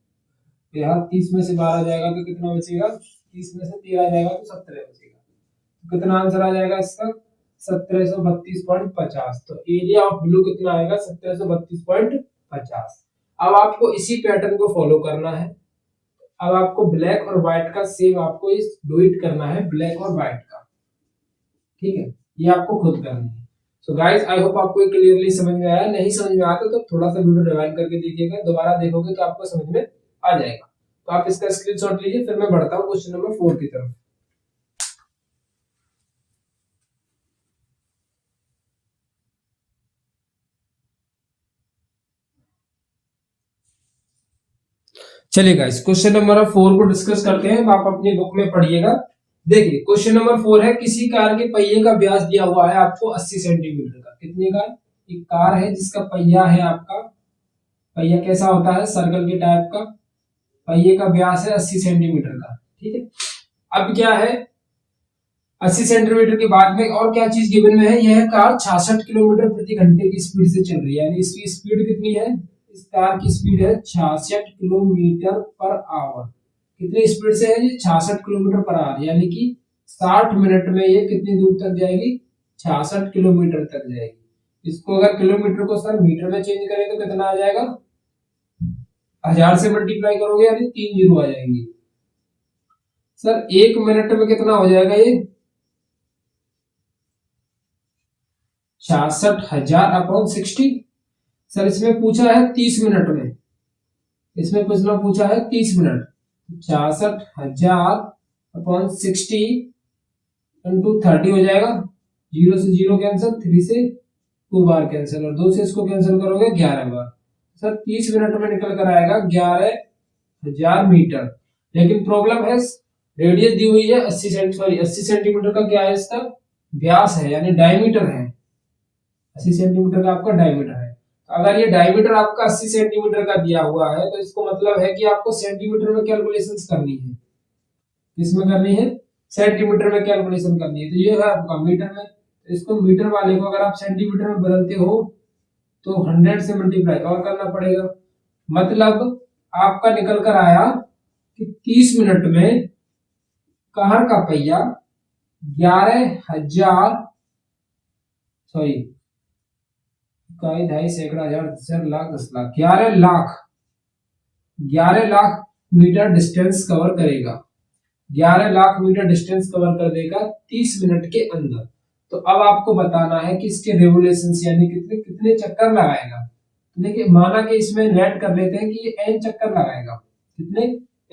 यहाँ 30 में से 12 जाएगा तो कितना बचेगा, 30 में से 13 जाएगा तो 17 बचेगा, तो कितना आंसर आ जाएगा इसका 1732.50। तो एरिया ऑफ ब्लू कितना आएगा 1732.50। अब आपको इसी पैटर्न को फॉलो करना है, अब आपको ब्लैक और व्हाइट का सेम आपको इस डुइट करना है, ब्लैक और व्हाइट का, ठीक है, ये आपको खुद करना है। सो गाइस आई होप आपको क्लियरली समझ में आया, नहीं समझ में आता तो थोड़ा सा वीडियो रिवाइंड करके देखिएगा, दोबारा देखोगे तो आपको समझ में आ जाएगा। तो आप इसका स्क्रीनशॉट लीजिए, फिर मैं बढ़ता हूँ क्वेश्चन नंबर 4 की तरफ। चलिए गाइस क्वेश्चन नंबर 4 को डिस्कस करते हैं, आप अपनी बुक में पढ़िएगा। देखिए क्वेश्चन नंबर 4 है, किसी कार के पहिए का व्यास दिया हुआ है आपको 80 सेंटीमीटर का, कितने का, एक कार है जिसका पहिया है आपका, पहिया कैसा होता है सर्कल के टाइप का, पहिए का व्यास है 80 सेंटीमीटर का, ठीक है। अब क्या है, 80 सेंटीमीटर के बाद में और क्या चीज गिवन में है, यह कार 66 किलोमीटर प्रति घंटे की स्पीड से चल रही है, यानी इसकी स्पीड कितनी है, इस कार की स्पीड है 66 किलोमीटर पर आवर। कितनी स्पीड से है ये, 66 किलोमीटर पर आवर, यानी कि 60 मिनट में ये कितनी दूर तक जाएगी, 66 किलोमीटर तक जाएगी। इसको अगर किलोमीटर को सर मीटर में चेंज करें तो कितना आ जाएगा, 1000 से मल्टीप्लाई करोगे यानी 3 जीरो आ जाएंगी। सर 1 मिनट में कितना हो जाएगा ये, 66,000 अपॉन 60। सर इसमें पूछा है 30 मिनट में, इसमें पूछना पूछा है 30 मिनट, 66,000 अपॉन 60 इंटू 30 हो जाएगा, 0 से 0 कैंसिल, 3 से 2 बार कैंसिल, और 2 से इसको कैंसिल करोगे 11 बार। सर 30 मिनट में निकल कर आएगा 11,000 मीटर। लेकिन प्रॉब्लम है, रेडियस दी हुई है 80 सेंटीमीटर का क्या है, इसका व्यास है यानी डायमीटर है, 80 सेंटीमीटर का आपका डायमीटर है। तो अगर ये डायमीटर आपका 80 सेंटीमीटर का दिया हुआ है तो इसको मतलब है कि आपको सेंटीमीटर में कैलकुलेशंस करनी है। किसमें करनी है, सेंटीमीटर में कैलकुलेशन करनी है। तो ये है आपका मीटर में, तो इसको मीटर वाले को अगर आप सेंटीमीटर में बदलते हो तो 100 से मल्टीप्लाई और करना पड़ेगा। मतलब आपका निकल कर आया कि 30 मिनट में कार का पहिया 11,000 सॉरी इकाई ढाई सैकड़ा हजार 10,00,000 10,00,000 11 लाख मीटर डिस्टेंस कवर करेगा, 11 लाख मीटर डिस्टेंस कवर कर देगा 30 मिनट के अंदर। तो अब आपको बताना है कि इसके रेवोल्यूशन यानी कितने कितने चक्कर लगाएगा। देखिए माना कि इसमें नेट कर लेते हैं कि ये n चक्कर लगाएगा, कितने,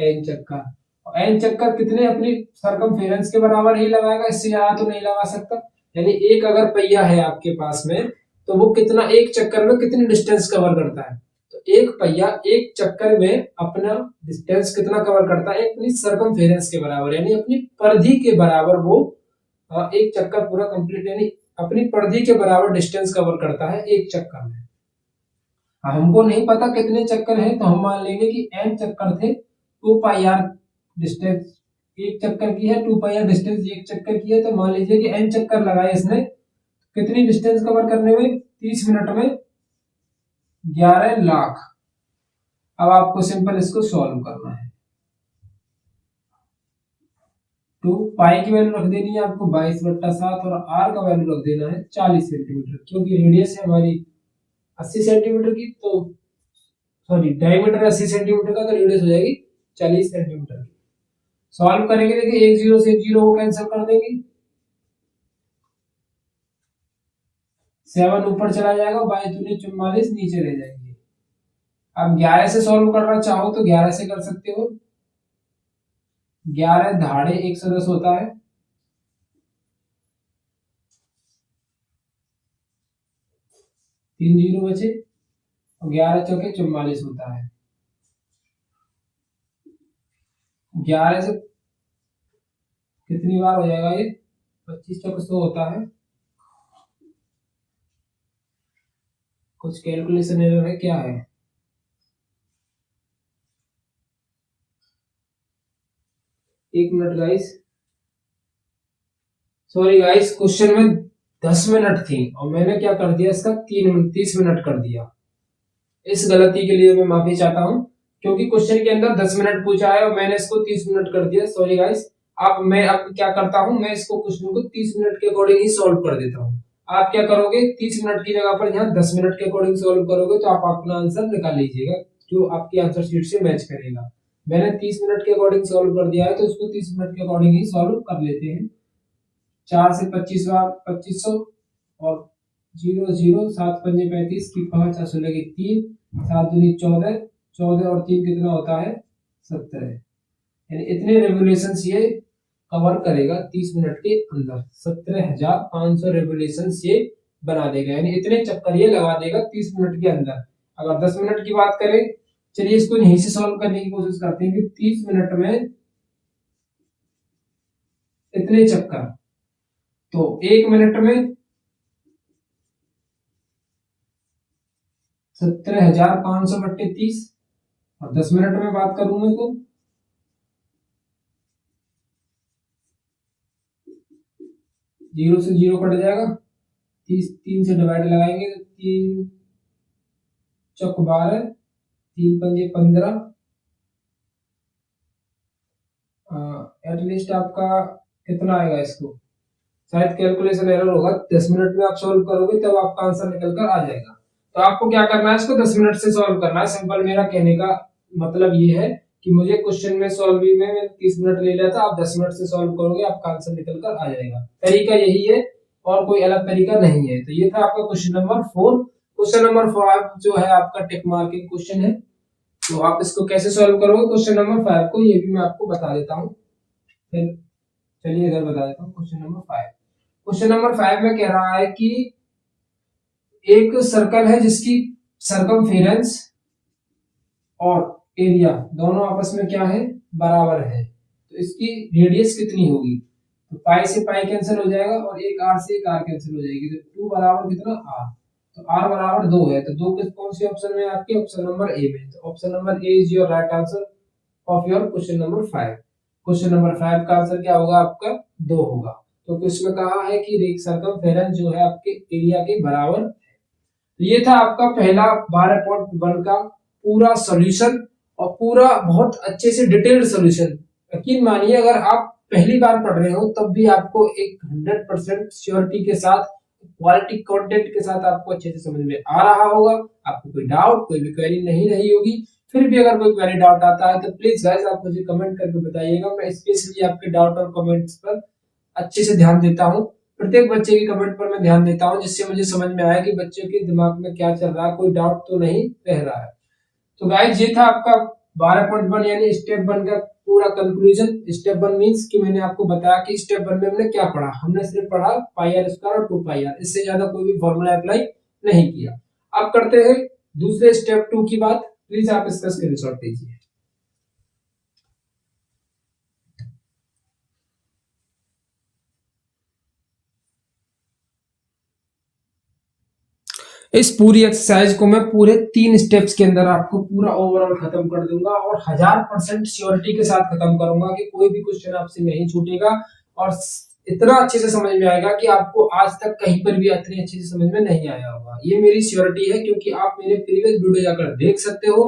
n चक्कर, और n चक्कर कितने अपनी सरकमफेरेंस के बराबर ही लगाएगा, इससे ज्यादा तो नहीं लगा सकता। यानी एक अगर पहिया है आपके पास में तो वो कितना एक चक्कर में कितनी डिस्टेंस कवर करता है, तो एक पहिया एक चक्कर में अपना डिस्टेंस कितना कवर करता है, अपनी सरकमफेरेंस के बराबर यानी अपनी परिधि के बराबर वो एक चक्कर पूरा कंप्लीट यानी अपनी परिधि के बराबर डिस्टेंस कवर करता है एक चक्कर में। हमको नहीं पता कितने चक्कर हैं तो हम मान लेंगे कि n चक्कर थे, 2 पाई आर डिस्टेंस एक चक्कर की है, 2 पाई आर डिस्टेंस एक चक्कर की है, तो मान लीजिए कि n चक्कर लगाए इसने, कितनी डिस्टेंस कवर करने में, 30 मिनट में 11 लाख। अब आपको सिंपल इसको सॉल्व करना है, 2 पाई की वैल्यू रख देनी है आपको 22/7 और r का वैल्यू रख देना है 40 सेंटीमीटर, क्योंकि रेडियस है हमारी 80 सेंटीमीटर की, तो सॉरी डायमीटर 80 सेंटीमीटर का, तो रेडियस हो जाएगी 40 सेंटीमीटर की। सॉल्व करेंगे, देखिए एक जीरो से एक जीरो को कैंसिल कर देंगे, 7 ऊपर चला जाएगा, 22×44 नीचे रह जाएंगे। अब 11 से सॉल्व करना चाहो तो 11 से कर सकते हो, 11 दहाड़े 110 होता है, 3 जीरो बचे, और 11 चौके 44 होता है। 11 से कितनी बार हो जाएगा ये, 25 चौके 100 होता है। कुछ कैलकुलेशन एरर है क्या है, एक minute guys, sorry guys, question में 10 मिनट थी और मैंने क्या कर दिया इसका 30 मिनट कर दिया। इस गलती के लिए मैं माफी चाहता हूं, क्योंकि क्वेश्चन के अंदर 10 मिनट पूछा है और मैंने इसको 30 मिनट कर दिया, सॉरी गाइस। अब क्या करता हूं, मैं इसको क्वेश्चन को 30 मिनट के अकॉर्डिंग ही सॉल्व कर देता हूं। आप क्या करोगे, 30 मिनट की जगह पर यहाँ 10 मिनट के अकॉर्डिंग सॉल्व करोगे तो आप अपना आंसर निकाल लीजिएगा जो आपकी आंसर शीट से मैच करेगा। मैंने 30 मिनट के अकॉर्डिंग सॉल्व कर दिया है तो उसको 30 मिनट के अकॉर्डिंग ही सॉल्व कर लेते हैं। 4 से 25 बार 2500 और 0 0 7 पंजे 35 की 5 असुलह की 3 7 दूनी 14 14 और 3 कितना होता है 17, यानी इतने रेवोल्यूशंस ये कवर करेगा 30 मिनट के अंदर, 17,500 रेवोल्यूशंस ये बना देगा, यानी इतने चक्कर ये लगा देगा 30 मिनट के अंदर। अगर 10 मिनट की बात करें, चलिए इसको यहीं से सॉल्व करने की कोशिश करते हैं कि 30 मिनट में इतने चक्कर, तो 1 मिनट में 17,500 बट्टे 30, और 10 मिनट में बात करूं मैं तो 0 से 0 कट जाएगा, 30 3 से डिवाइड लगाएंगे तो 3 चौक 12, 3 पंजे 15, एटलीस्ट आपका कितना आएगा इसको, शायद कैलकुलेशन एरर होगा, 10 मिनट में आप सॉल्व करोगे तब आपका आंसर निकल कर आ जाएगा। तो आपको क्या करना है, इसको 10 मिनट से सॉल्व करना है। सिंपल मेरा कहने का मतलब ये है कि मुझे क्वेश्चन में सॉल्विंग में मैं 30 मिनट ले लिया था, आप 10 मिनट से सॉल्व करोगे आपका आंसर निकल कर आ जाएगा। तरीका यही है और कोई अलग तरीका नहीं है। तो ये था आपका क्वेश्चन नंबर 4। क्वेश्चन नंबर 5 जो है आपका टिक मार्किंग क्वेश्चन है, तो आप इसको कैसे सॉल्व करोगे क्वेश्चन नंबर 5 को, ये भी मैं आपको बता देता हूँ। फिर चलिए इधर बता देता हूँ क्वेश्चन नंबर 5। क्वेश्चन नंबर 5 में कह रहा है कि एक सर्कल है जिसकी सरकमफेरेंस और एरिया दोनों आपस में क्या है, बराबर है। तो इसकी रेडियस कितनी होगी, तो पाई से पाई कैंसिल हो जाएगा और एक आर से एक आर कैंसिल हो जाएगी, तो 2 बराबर कितना आर, तो आर बराबर 2 है। तो 2 किस कौन से ऑप्शन में, आपके ऑप्शन नंबर ए में। तो option number A is your right answer of your question number 5। Question number 5 का आंसर क्या होगा आपका, 2 होगा, क्योंकि उसमें कहा है कि रेक सरकमफेरेंस जो है आपके एरिया के बराबर है। तो ये था आपका पहला 12.1 का पूरा सॉल्यूशन और पूरा बहुत अच्छे से डिटेल्ड सॉल्यूशन। यकीन मानिए अगर आप पहली बार पढ़ रहे हो तब भी आपको एक 100% श्योरिटी के साथ, क्वालिटी कंटेंट के साथ आपको अच्छे से समझ में आ रहा होगा। आपको कोई डाउट, कोई भी क्वेरी नहीं रही होगी। फिर भी अगर कोई क्वेरी डाउट आता है तो प्लीज गाइस आप मुझे कमेंट करके बताइएगा। मैं स्पेशली आपके डाउट और कमेंट्स पर अच्छे से ध्यान देता हूँ। प्रत्येक बच्चे के कमेंट पर मैं ध्यान देता हूँ, जिससे मुझे समझ में आया कि बच्चे के दिमाग में क्या चल रहा है, कोई डाउट तो नहीं रह रहा है। तो गाइस ये था आपका 12.1 यानी स्टेप 1 का पूरा कंक्लूजन। स्टेप 1 मींस कि मैंने आपको बताया कि स्टेप 1 में हमने क्या पढ़ा, हमने सिर्फ पढ़ा पाई आर स्क्वायर और 2 पाई आर, इससे ज्यादा कोई भी फॉर्मूला अप्लाई नहीं किया। अब करते हैं दूसरे स्टेप 2 की बात। प्लीज आप इसका स्क्रीनशॉट लीजिए। इस पूरी एक्सरसाइज को मैं पूरे 3 स्टेप्स के अंदर आपको पूरा ओवरऑल खत्म कर दूंगा और 1000% श्योरिटी के साथ खत्म करूंगा कि कोई भी क्वेश्चन आपसे नहीं छूटेगा और इतना अच्छे से समझ में आएगा कि आपको आज तक कहीं पर भी इतनी अच्छे से समझ में नहीं आया होगा। ये मेरी श्योरिटी है, क्योंकि आप मेरे प्रीवियस वीडियो जाकर देख सकते हो,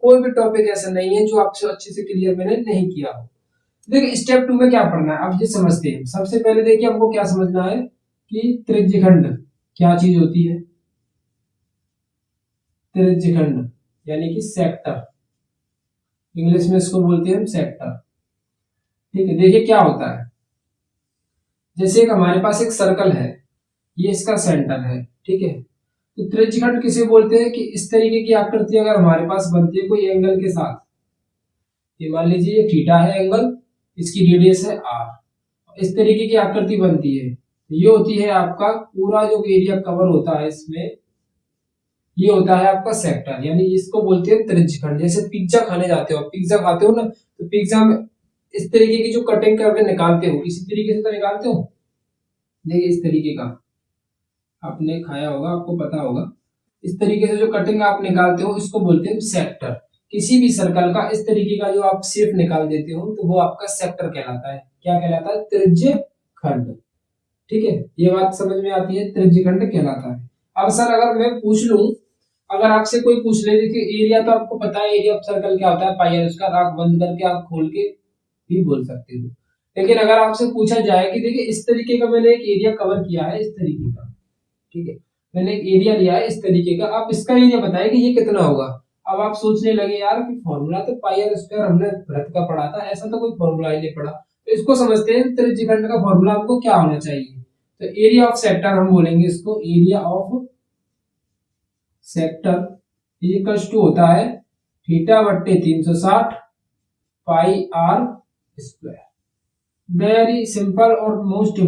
कोई भी टॉपिक ऐसा नहीं है जो आपसे अच्छे से क्लियर मैंने नहीं किया हो। देखिए स्टेप 2 में क्या पढ़ना है, अब ये समझते हैं। सबसे पहले देखिए हमको क्या समझना है कि त्रिज्यखंड क्या चीज होती है। त्रिज्यखंड यानी कि सेक्टर, इंग्लिश में इसको बोलते हैं सेक्टर। ठीक है, देखिए क्या होता है, जैसे एक हमारे पास एक सर्कल है, ये इसका सेंटर है, ठीक है। तो त्रिज्यखंड किसे बोलते हैं कि इस तरीके की आकृति अगर हमारे पास बनती है कोई एंगल के साथ, ये मान लीजिए ये थीटा है एंगल, इसकी रेडियस है आर, इस तरीके की आकृति बनती है, ये होती है आपका पूरा जो एरिया कवर होता है इसमें, ये होता है आपका सेक्टर, यानी इसको बोलते हैं त्रिज्यखंड। जैसे पिज्जा खाने जाते हो, पिज्जा खाते हो ना, तो पिज्जा में इस तरीके की जो कटिंग करके निकालते हो, इसी तरीके से तो निकालते हो। देखिए इस तरीके का आपने खाया होगा, आपको पता होगा। इस तरीके से जो कटिंग आप निकालते हो इसको बोलते हैं सेक्टर। किसी भी सर्कल का इस तरीके का जो आप शेप निकाल देते हो तो वो आपका सेक्टर कहलाता है। क्या कहलाता है, त्रिज्यखंड। ठीक है, ये बात समझ में आती है, त्रिज्यखंड कहलाता है। अब सर अगर मैं पूछ लूं, अगर आपसे कोई पूछ ले, देखिए एरिया तो आपको पता है, एरिया ऑफ सर्कल क्या होता है, पाई आर स्क्वायर, आंख बंद करके आंख खोल के भी बोल सकते हो। लेकिन अगर आपसे पूछा जाए कि देखिए इस तरीके का मैंने एक एरिया कवर किया है, इस तरीके का, ठीक है, मैंने एक एरिया लिया है इस तरीके का, आप इसका एरिया बताएं कि ये कितना होगा। अब आप सोचने लगे यार कि फॉर्मूला तो पाई आर स्क्वायर हमने वृत्त का पढ़ा था, ऐसा तो कोई फॉर्मूला ही नहीं पढ़ा। तो इसको समझते हैं, त्रिज्यखंड का फॉर्मूला हमको क्या होना चाहिए। तो एरिया ऑफ सेक्टर हम बोलेंगे इसको, area of sector equals to होता है थीटा बट्टे 360 pi r square. Very simple और मोस्ट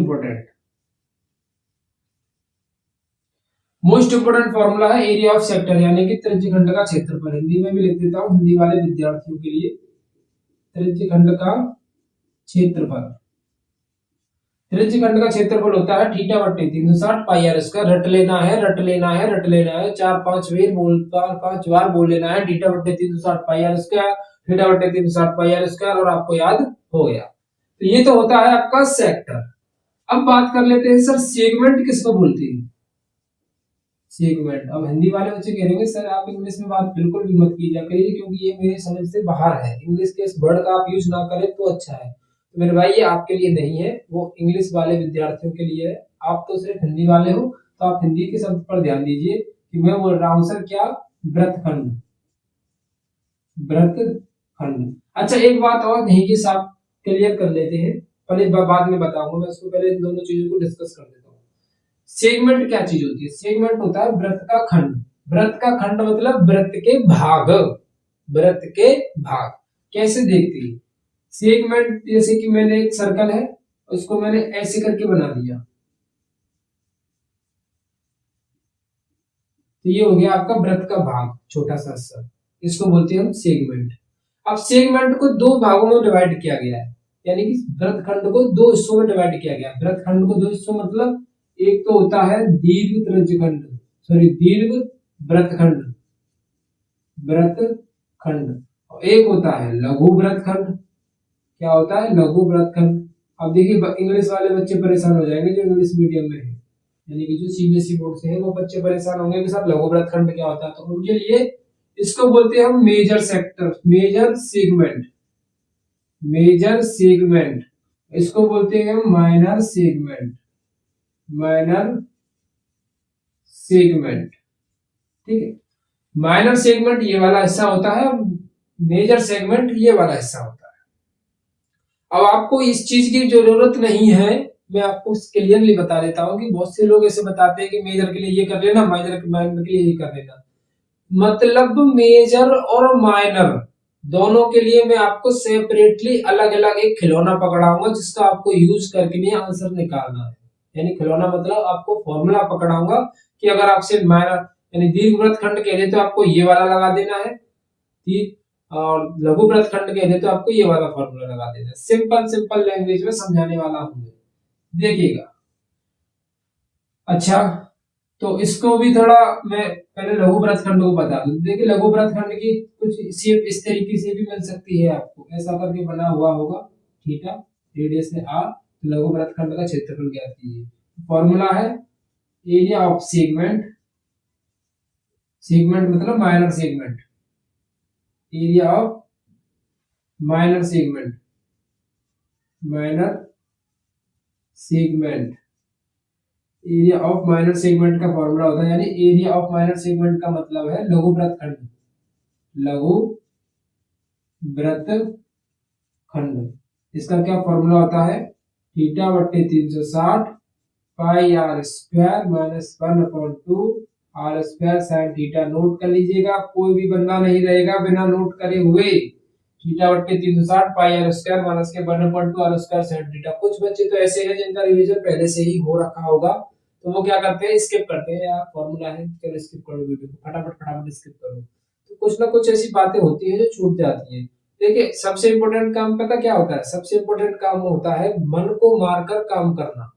इंपोर्टेंट फॉर्मूला है एरिया ऑफ सेक्टर यानी कि त्रिज्यखंड का क्षेत्रफल। हिंदी में भी लिख देता हूं हिंदी वाले विद्यार्थियों के लिए, त्रिज्यखंड का क्षेत्रफल। त्रिज्य खंड का क्षेत्रफल होता है थीटा बट्टे 360 पाई आर स्क्वायर। रट लेना है, रट लेना है, रट लेना है, चार पांच बार बोल लेना है, थीटा बट्टे 360 पाई आर स्क्वायर, थीटा बट्टे 360 पाई आर स्क्वायर, और आपको याद हो गया। तो ये तो होता है आपका सेक्टर। अब बात कर लेते हैं सर सेगमेंट किसको बोलते हैं। सेगमेंट। अब हिंदी वाले बच्चे कहेंगे सर आप इंग्लिश में बात बिल्कुल भी मत कीजिए करिए, क्योंकि ये मेरे समझ से बाहर है, इंग्लिश के इस वर्ड का आप यूज ना करें तो अच्छा है। तो मेरे भाई ये आपके लिए नहीं है, वो इंग्लिश वाले विद्यार्थियों के लिए है। आप तो सिर्फ हिंदी वाले हो, तो आप हिंदी के शब्द पर ध्यान दीजिए कि मैं बोल रहा हूँ सर क्या, वृत्तखंड, वृत्तखंड। अच्छा एक बात और नहीं कि साफ क्लियर कर लेते हैं, पहले बाद में बताऊंगा, मैं उसको पहले इन दोनों चीजों को डिस्कस कर देता हूँ। सेगमेंट क्या चीज होती है। सेगमेंट होता है वृत्त का खंड। वृत्त का खंड मतलब वृत्त के भाग, वृत्त के भाग। कैसे देखते हैं सेगमेंट, जैसे कि मैंने एक सर्कल है उसको मैंने ऐसे करके बना दिया, तो ये हो गया आपका वृत्त का भाग, छोटा सा हिस्सा, इसको बोलते हैं हम सेगमेंट। अब सेगमेंट को दो भागों में डिवाइड किया गया है, यानी कि वृत्तखंड को दो हिस्सों में डिवाइड किया गया है। वृत्तखंड को दो हिस्सों मतलब एक तो होता है दीर्घ त्रिज्यखंड, सॉरी दीर्घ वृत्तखंड, वृत्तखंड, और एक होता है लघु वृत्तखंड। क्या होता है, लघु वृत्तखंड। अब देखिए इंग्लिश वाले बच्चे परेशान हो जाएंगे जो इंग्लिश मीडियम में है, यानी कि जो सीबीएसई बोर्ड से है वो बच्चे परेशान होंगे कि सर लघु वृत्तखंड क्या होता है। तो उनके लिए इसको बोलते हैं हम major sector, major segment, major segment. इसको बोलते हैं माइनर सेगमेंट, माइनर सेगमेंट। ठीक है, माइनर सेगमेंट ये वाला हिस्सा होता है, मेजर सेगमेंट ये वाला हिस्सा होता है। अब आपको इस चीज की जरूरत नहीं है, मैं आपको क्लियरली बता देता हूं कि बहुत से लोग ऐसे बताते हैं कि मेजर के लिए ये कर लेना, माइनर के लिए ये कर लेना। मतलब मेजर और माइनर दोनों के लिए मैं आपको सेपरेटली अलग अलग एक खिलौना पकड़ाऊंगा जिसका आपको यूज करके नहीं आंसर निकालना है। यानी खिलौना मतलब आपको फॉर्मूला पकड़ाऊंगा कि अगर आपसे माइनर यानी दीर्घवृत्त खंड कह दे तो आपको ये वाला लगा देना है, और लघु वृत्तखंड कह दे तो आपको ये वाला फॉर्मूला लगा देना है। सिंपल सिंपल लैंग्वेज में समझाने वाला हूं, देखिएगा। अच्छा तो इसको भी थोड़ा मैं पहले लघु वृत्तखंड को बता दूं। देखिए लघु वृत्तखंड की कुछ शेप इस तरीके से भी मिल सकती है आपको, ऐसा करके बना हुआ होगा, थीटा रेडियस में आर, लघु वृत्तखंड का क्षेत्रफल ज्ञात कीजिए। फॉर्मूला है एरिया ऑफ सेगमेंट, सेगमेंट मतलब minor segment, area of minor segment, minor segment, area of minor segment का फॉर्मूला होता है, यानी एरिया ऑफ माइनर सेगमेंट का मतलब है लघु वृत्तखंड, लघु वृत्तखंड। इसका क्या फॉर्मूला होता है, थीटा बट्टे 360 pi r square minus 1/2 r square sine theta. Note कर लीजिएगा, कोई भी बंदा नहीं रहेगा बिना नोट करे हुए। थीटा बट्टे 360 पाई आर स्क्वायर माइनस के 1/2 आर स्क्वायर साइन थीटा। कुछ बच्चे तो ऐसे हैं जिनका रिवीजन पहले से ही हो रखा होगा, तो वो क्या करते हैं स्किप करते हैं, यार फॉर्मूला है चलो स्किप करो वीडियो को, फटाफट फटाफट स्किप करो। तो कुछ ना कुछ ऐसी बातें होती है जो छूट जाती है। देखिए सबसे इंपॉर्टेंट काम पता क्या होता है, सबसे इंपॉर्टेंट काम होता है मन को मारकर काम करना,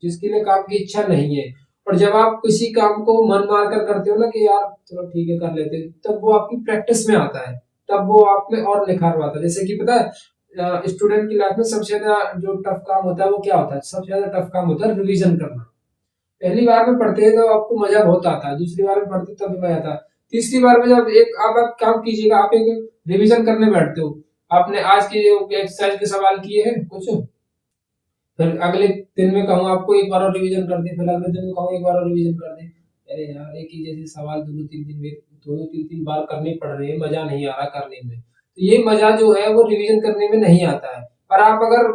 जिसके लिए काम की इच्छा नहीं है। और जब आप किसी काम को मन मार कर करते हो ना कि यार चलो ठीक है कर लेते हैं, तब वो आपकी प्रैक्टिस में आता है, तब वो आप में और निखार आता है। जैसे कि पता है स्टूडेंट की लाइफ में सबसे ज्यादा जो टफ काम होता है वो क्या होता है, सबसे ज्यादा टफ काम होता है रिवीजन करना। पहली बार में पढ़ते हैं तो आपको मजा बहुत आता है, दूसरी बार में पढ़ते तब भी मजा आता है, तीसरी बार में जब एक आप काम कीजिएगा, आप एक रिवीजन करने बैठते हो, आपने आज के एक्सरसाइज के सवाल किए हैं कुछ, फिर अगले दिन में कहूँ आपको एक बार और रिवीजन कर दे, फिर अगले दिन में कहूँ एक बार और रिवीजन कर दे, अरे यार एक ही जैसे सवाल दो दो तीन तीन बार करने पड़ रहे हैं, मजा नहीं आ रहा करने में। तो ये मजा जो है वो रिवीजन करने में नहीं आता है। और आप अगर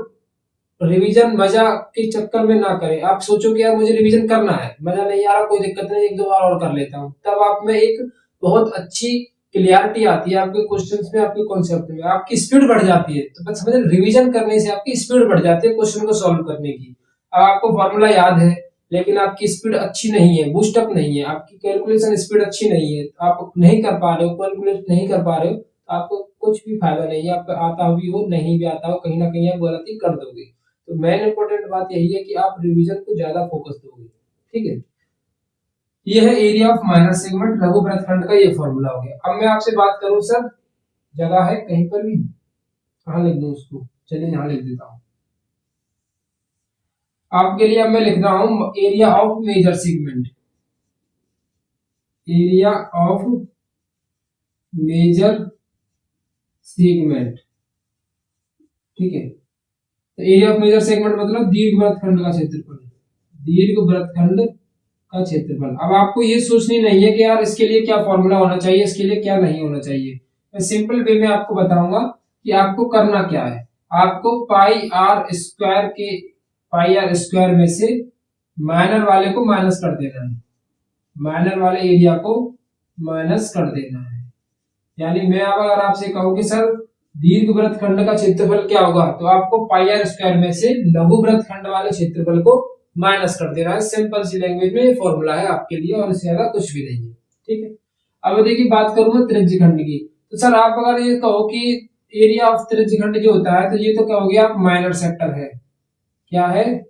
रिवीजन मजा के चक्कर में ना करें, आप सोचो कि यार मुझे रिवीजन करना है, मजा नहीं आ रहा कोई दिक्कत नहीं, एक दो बार और कर लेता हूँ, तब आप में एक बहुत अच्छी क्लियरिटी आती है आपके क्वेश्चंस में, आपके कॉन्सेप्ट में, आपकी स्पीड बढ़ जाती है। तो बस समझ रिवीजन करने से आपकी स्पीड बढ़ जाती है क्वेश्चन को सॉल्व करने की। अब आपको फॉर्मूला याद है लेकिन आपकी स्पीड अच्छी नहीं है, बूस्टअप नहीं है, आपकी कैलकुलेशन स्पीड अच्छी नहीं है, आप नहीं कर पा रहे हो, कैलकुलेट नहीं कर पा रहे हो, तो आपको कुछ भी फायदा नहीं है, आपको आता भी हो नहीं भी आता हो, कहीं ना कहीं आप गलती कर दोगे। तो मेन इंपॉर्टेंट बात यही है कि आप रिवीजन को ज्यादा फोकस दोगे, ठीक है। ये है एरिया ऑफ माइनर सेगमेंट लघु वृत्तखंड का ये फॉर्मूला हो गया। अब मैं आपसे बात करूं सर, जगह है कहीं पर भी, कहाँ लिख दूं उसको, चलिए यहाँ लिख देता हूँ आपके लिए। अब मैं लिख रहा हूं area of major segment, area of major segment, ठीक है। तो एरिया ऑफ मेजर सेगमेंट मतलब दीर्घ वृत्तखंड का क्षेत्रफल, दीर्घ वृत्तखंड का क्षेत्रफल। अब आपको ये सोचनी नहीं है कि यार इसके लिए क्या फॉर्मूला होना चाहिए, इसके लिए क्या नहीं होना चाहिए। मैं सिंपल वे में आपको बताऊंगा कि आपको करना क्या है। आपको पाई आर स्क्वायर में से माइनर वाले को माइनस कर देना है, माइनर वाले एरिया को माइनस कर देना है। यानी मैं अब अगर आपसे कहूं कि सर दीर्घ वृत्तखंड का क्षेत्रफल क्या होगा, तो आपको पाई आर स्क्वायर में से लघु वृत्तखंड वाले क्षेत्रफल को माइनस कर देना है। सिंपल सी लैंग्वेज में ये फॉर्मूला है आपके लिए और इससे ज्यादा कुछ भी नहीं है, ठीक है। अब देखिए बात करूं मैं त्रिज्यखंड की, तो सर आप अगर ये कहो कि एरिया ऑफ त्रिज्यखंड जो होता है, तो ये तो कहोगे आप माइनर सेक्टर है। क्या है?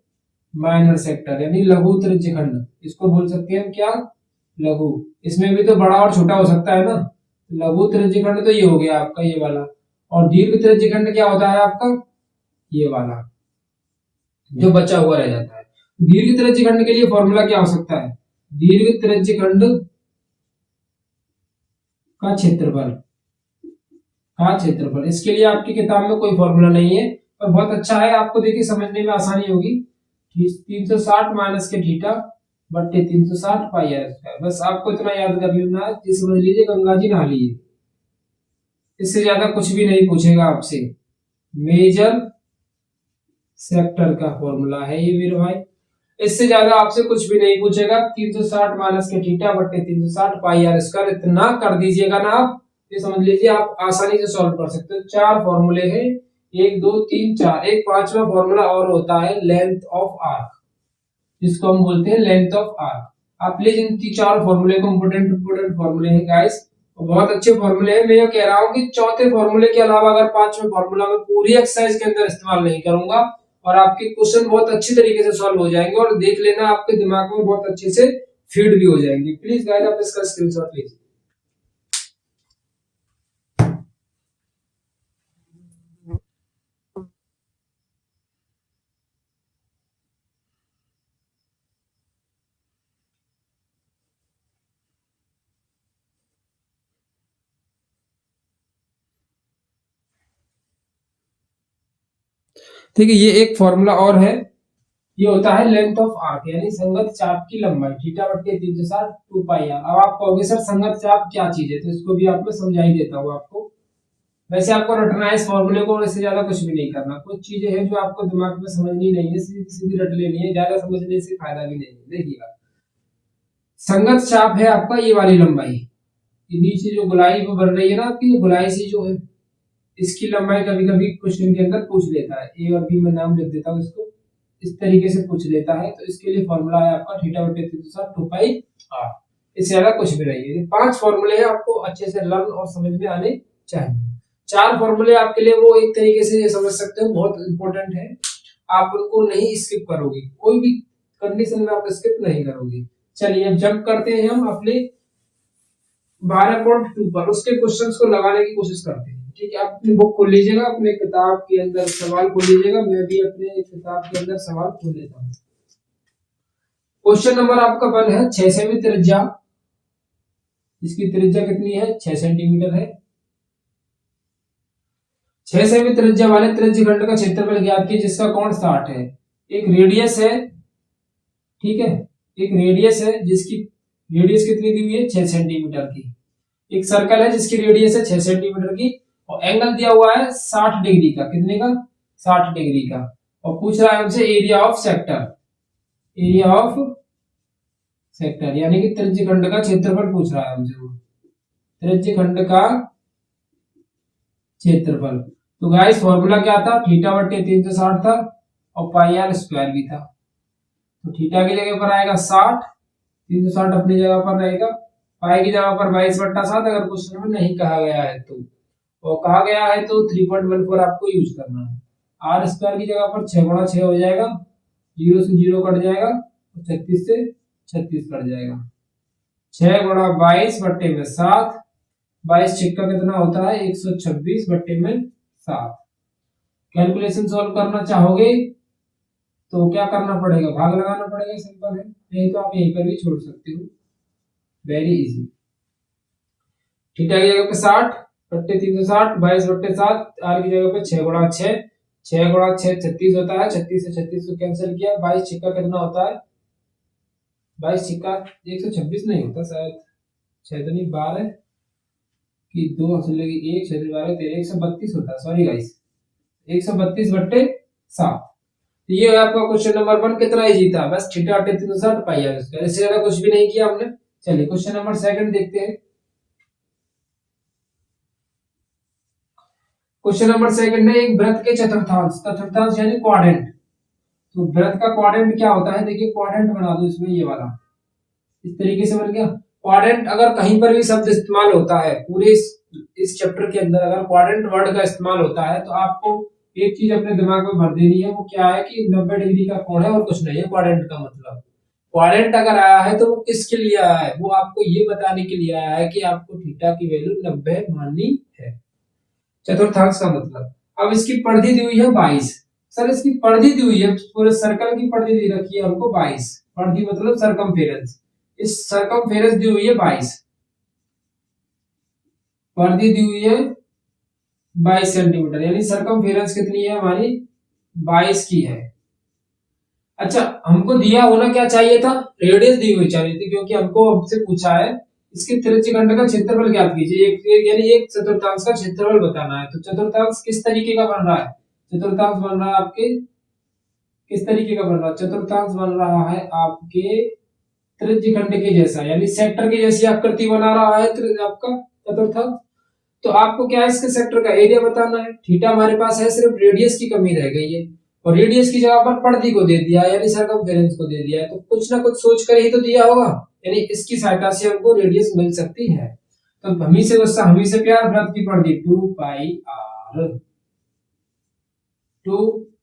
माइनर सेक्टर, यानी लघु त्रिज्यखंड। इसको बोल सकते हैं हम क्या? लघु। इसमें भी तो बड़ा और छोटा हो सकता है ना। लघु त्रिज्यखंड तो ये हो गया आपका ये वाला, और दीर्घ त्रिज्यखंड क्या होता है आपका? ये वाला जो बचा हुआ रह जाता है। दीर्घ त्रिज्यखंड के लिए फॉर्मूला क्या हो सकता है? दीर्घ त्रिज्यखंड का क्षेत्रफल, इसके लिए आपकी किताब में कोई फॉर्मूला नहीं है, पर बहुत अच्छा है, आपको देखिए समझने में आसानी होगी। 360 माइनस के थीटा बट्टे 360 पाई आर स्क्वायर। बस आपको इतना याद कर लेना है, जी समझ लीजिए गंगा जी नहा लिए, इससे ज्यादा कुछ भी नहीं पूछेगा आपसे। मेजर सेक्टर का फॉर्मूला है ये मेरे भाई, इससे ज्यादा आपसे कुछ भी नहीं पूछेगा। 360 माइनस के थीटा बट्टे 360 पाई आर स्क्वायर, इतना कर दीजिएगा ना आप, ये समझ लीजिए आप आसानी से सॉल्व कर सकते हो। 4 फॉर्मूले हैं, 1 2 3 4। एक पांचवा फॉर्मूला और होता है लेंथ ऑफ आर्क, जिसको हम बोलते हैं लेंथ ऑफ आर्क। आप प्लीज इन 4 फॉर्मूले को, इंपोर्टेंट फॉर्मूले हैं गाइस, बहुत अच्छे फॉर्मूले हैं। मैं ये कह रहा हूँ कि चौथे फॉर्मूले के अलावा अगर पांचवें फॉर्मूला में पूरी एक्सरसाइज के अंदर इस्तेमाल नहीं करूंगा, और आपके क्वेश्चन बहुत अच्छी तरीके से सॉल्व हो जाएंगे, और देख लेना आपके दिमाग में बहुत अच्छे से फीड भी हो जाएंगे। प्लीज गाइस आप इसका स्क्रीनशॉट लीजिए। ठीक है, ये एक फॉर्मूला और है, ये होता है लेंथ ऑफ आर्क, यानी संगत चाप की लंबाई, थीटा बट्टे 360 2 पाई आर। अब आप कहोगे सर संगत चाप क्या चीज है, तो इसको भी आप मैं समझा ही देता हूँ आपको। वैसे आपको रटना है इस फॉर्मूले को, और इससे ज्यादा कुछ भी नहीं करना। कुछ चीजें हैं जो आपको दिमाग में समझनी नहीं है, सीधी सीधी रट लेनी है, ज्यादा समझने से फायदा भी नहीं है। देखिएगा, संगत चाप है आपका ये वाली लंबाई, ये नीचे जो गोलाई में बन रही है ना आपकी, गोलाई सी जो है, इसकी लंबाई कभी कभी क्वेश्चन के अंदर पूछ लेता है। ए और बी में नाम लिख देता हूँ इसको, इस तरीके से पूछ लेता है। तो इसके लिए फॉर्मूला है आपका थीटा बटे 360 2 पाई आर, इससे ज्यादा कुछ भी नहीं है। 5 फॉर्मूले हैं, आपको अच्छे से लर्न और समझ में आने चाहिए। 4 फॉर्मूले आपके लिए वो एक तरीके से ये समझ सकते हो बहुत इंपॉर्टेंट है, आप उनको नहीं स्किप करोगे, कोई भी कंडीशन में आप स्किप नहीं करोगे। चलिए अब जंप करते हैं हम अपने 12.2 पर, उसके क्वेश्चंस को लगाने की कोशिश करते हैं। ठीक है, आप अपनी बुक खोल लीजिएगा, अपने किताब के अंदर सवाल खोल लीजिएगा, मैं भी अपने किताब के अंदर सवाल खोल लेता हूँ। क्वेश्चन नंबर आपका 1 है, 6 सेमी त्रिज्या, इसकी त्रिज्या कितनी है? 6 सेंटीमीटर है। 6 सेमी त्रिज्या वाले त्रिज्यखंड का क्षेत्रफल ज्ञात कीजिए जिसका कोण 60 है। एक रेडियस है, ठीक है, एक रेडियस है जिसकी रेडियस कितनी दी हुई है? 6 सेंटीमीटर की। एक सर्कल है जिसकी रेडियस है 6 सेंटीमीटर की, और एंगल दिया हुआ है 60 डिग्री का। कितने का? 60 डिग्री का। और पूछ रहा है हमसे area of sector, area of sector यानी कि त्रिज्यखंड का क्षेत्रफल पूछ रहा है हमसे, वो त्रिज्यखंड का क्षेत्रफल। तो गाइस फॉर्मूला क्या था? थीटा बटे 360 था, और पाई आर स्क्वायर भी था। तो थीटा की जगह पर आएगा 60, 360 अपनी जगह पर रहेगा, पाई की जगह पर 22/7 अगर क्वेश्चन में नहीं कहा गया है तो, और कहा गया है तो 3.14 आपको यूज करना है। आर स्क्वायर की जगह पर 6 गुणा 6 हो जाएगा, 0 से 0 कट जाएगा, 36 से 36 कट जाएगा। 6 गुणा 22 बट्टे में 7, 22 छिक्का कितना होता है 126 बट्टे में 7। कैलकुलेशन सॉल्व करना चाहोगे तो क्या करना पड़ेगा, भाग लगाना पड़ेगा, सिंपल है, नहीं तो आप यहीं पर भी छोड़ सकते हो, वेरी इजी। थीटा की जगह पे 60 बट्टे 360, 22 बट्टे 7, आर की जगह पे 6 गुणा 6, 6 गुणा 6 36 होता है, 36 से 36 को कैंसिल किया, 22 छिक्का कितना होता है, 22 छिक्का 126 नहीं होता शायद, 6 तो नहीं 12 की 2 असल लगी 1 6 12 13 132 होता है, सॉरी गाइस 132 बट्टे 7। तो ये है आपका क्वेश्चन नंबर 1, कितना इजी था, बस थीटा 360 पाई है, इससे ज्यादा कुछ भी नहीं किया हमने। चलिए क्वेश्चन नंबर 2 देखते हैं। क्वेश्चन नंबर 2 है, एक वृत्त के चतुर्थांश, चतुर्थांश यानी क्वाड्रेंट। तो वृत्त का क्वाड्रेंट क्या होता है, देखिए क्वाड्रेंट बना दो इसमें, ये वाला इस तरीके से बन गया क्वाड्रेंट। अगर कहीं पर भी शब्द इस्तेमाल होता है पूरे इस चैप्टर के अंदर, अगर क्वाड्रेंट वर्ड का इस्तेमाल होता है तो आपको एक चीज अपने दिमाग में भर देनी है, वो क्या है कि 90 डिग्री का कोण है और कुछ नहीं है क्वाड्रेंट का मतलब। क्वाड्रेंट अगर आया है तो वो किसके लिए आया है, वो आपको ये बताने के लिए आया है कि आपको थीटा की वैल्यू 90 माननी है, चतुर्थांश का मतलब। अब इसकी परिधि दी हुई है 22, सर इसकी परिधि दी हुई है, पूरे सर्कल की परिधि दी रखी है हमको 22, परिधि मतलब सरकमफेरेंस, इस सरकमफेरेंस दी हुई है 22, परिधि दी हुई है 22 सेंटीमीटर, यानी सरकमफेरेंस कितनी है हमारी 22 की है। अच्छा हमको दिया होना क्या चाहिए था, रेडियस दी हुई चाहिए थी, क्योंकि हमको हमसे पूछा है इसके त्रिज्यखंड का क्षेत्रफल ज्ञात कीजिए, यानी एक चतुर्थांश का क्षेत्रफल बताना है। तो चतुर्थांश किस तरीके का बन रहा है, चतुर्थांश बन रहा है आपके किस तरीके का बन रहा है, चतुर्थांश बन रहा है आपके त्रिज्यखंड के जैसा, यानी सेक्टर की जैसी आकृति बना रहा है आपका चतुर्थांश। तो आपको क्या है इसके सेक्टर का एरिया बताना है, थीटा हमारे पास है, सिर्फ रेडियस की कमी रह गई है, और रेडियस की जगह पर परिधि को दे दिया यानी सरकमफेरेंस को दे दिया है, तो कुछ ना कुछ सोच कर ही तो दिया होगा, यानी इसकी सहायता से हमको रेडियस मिल सकती है। तो हमी से प्यार वृत्त की परिधि 2 पाई आर, 2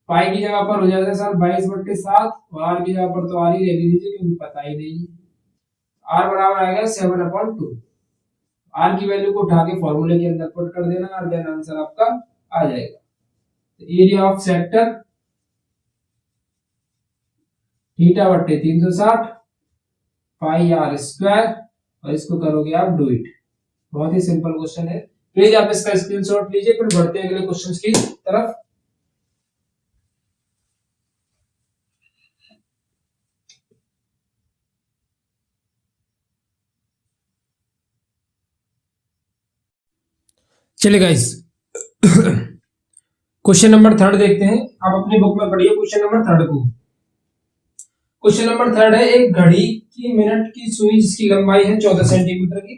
पाई की जगह पर हो जाता है सर 22/7, और आर की जगह पर तो आर ही ले लीजिए क्योंकि पता ही नहीं है, आर बराबर आएगा 7/2। आर की वैल्यू को उठा के फॉर्मूले के अंदर पुट कर देना और देन आंसर आपका आ जाएगा। एरिया ऑफ सेक्टर थीटा बट्टे 360 पाई आर स्क्वायर, और इसको करोगे आप डू इट, बहुत ही सिंपल क्वेश्चन है, प्लीज आप इसका स्क्रीनशॉट लीजिए, फिर बढ़ते हैं अगले क्वेश्चंस की तरफ। चलिए गाइस क्वेश्चन नंबर 3 देखते हैं, आप अपनी बुक में पढ़िए क्वेश्चन नंबर 3 को। क्वेश्चन नंबर 3 है, एक घड़ी की मिनट की सुई जिसकी लंबाई है 14 सेंटीमीटर की,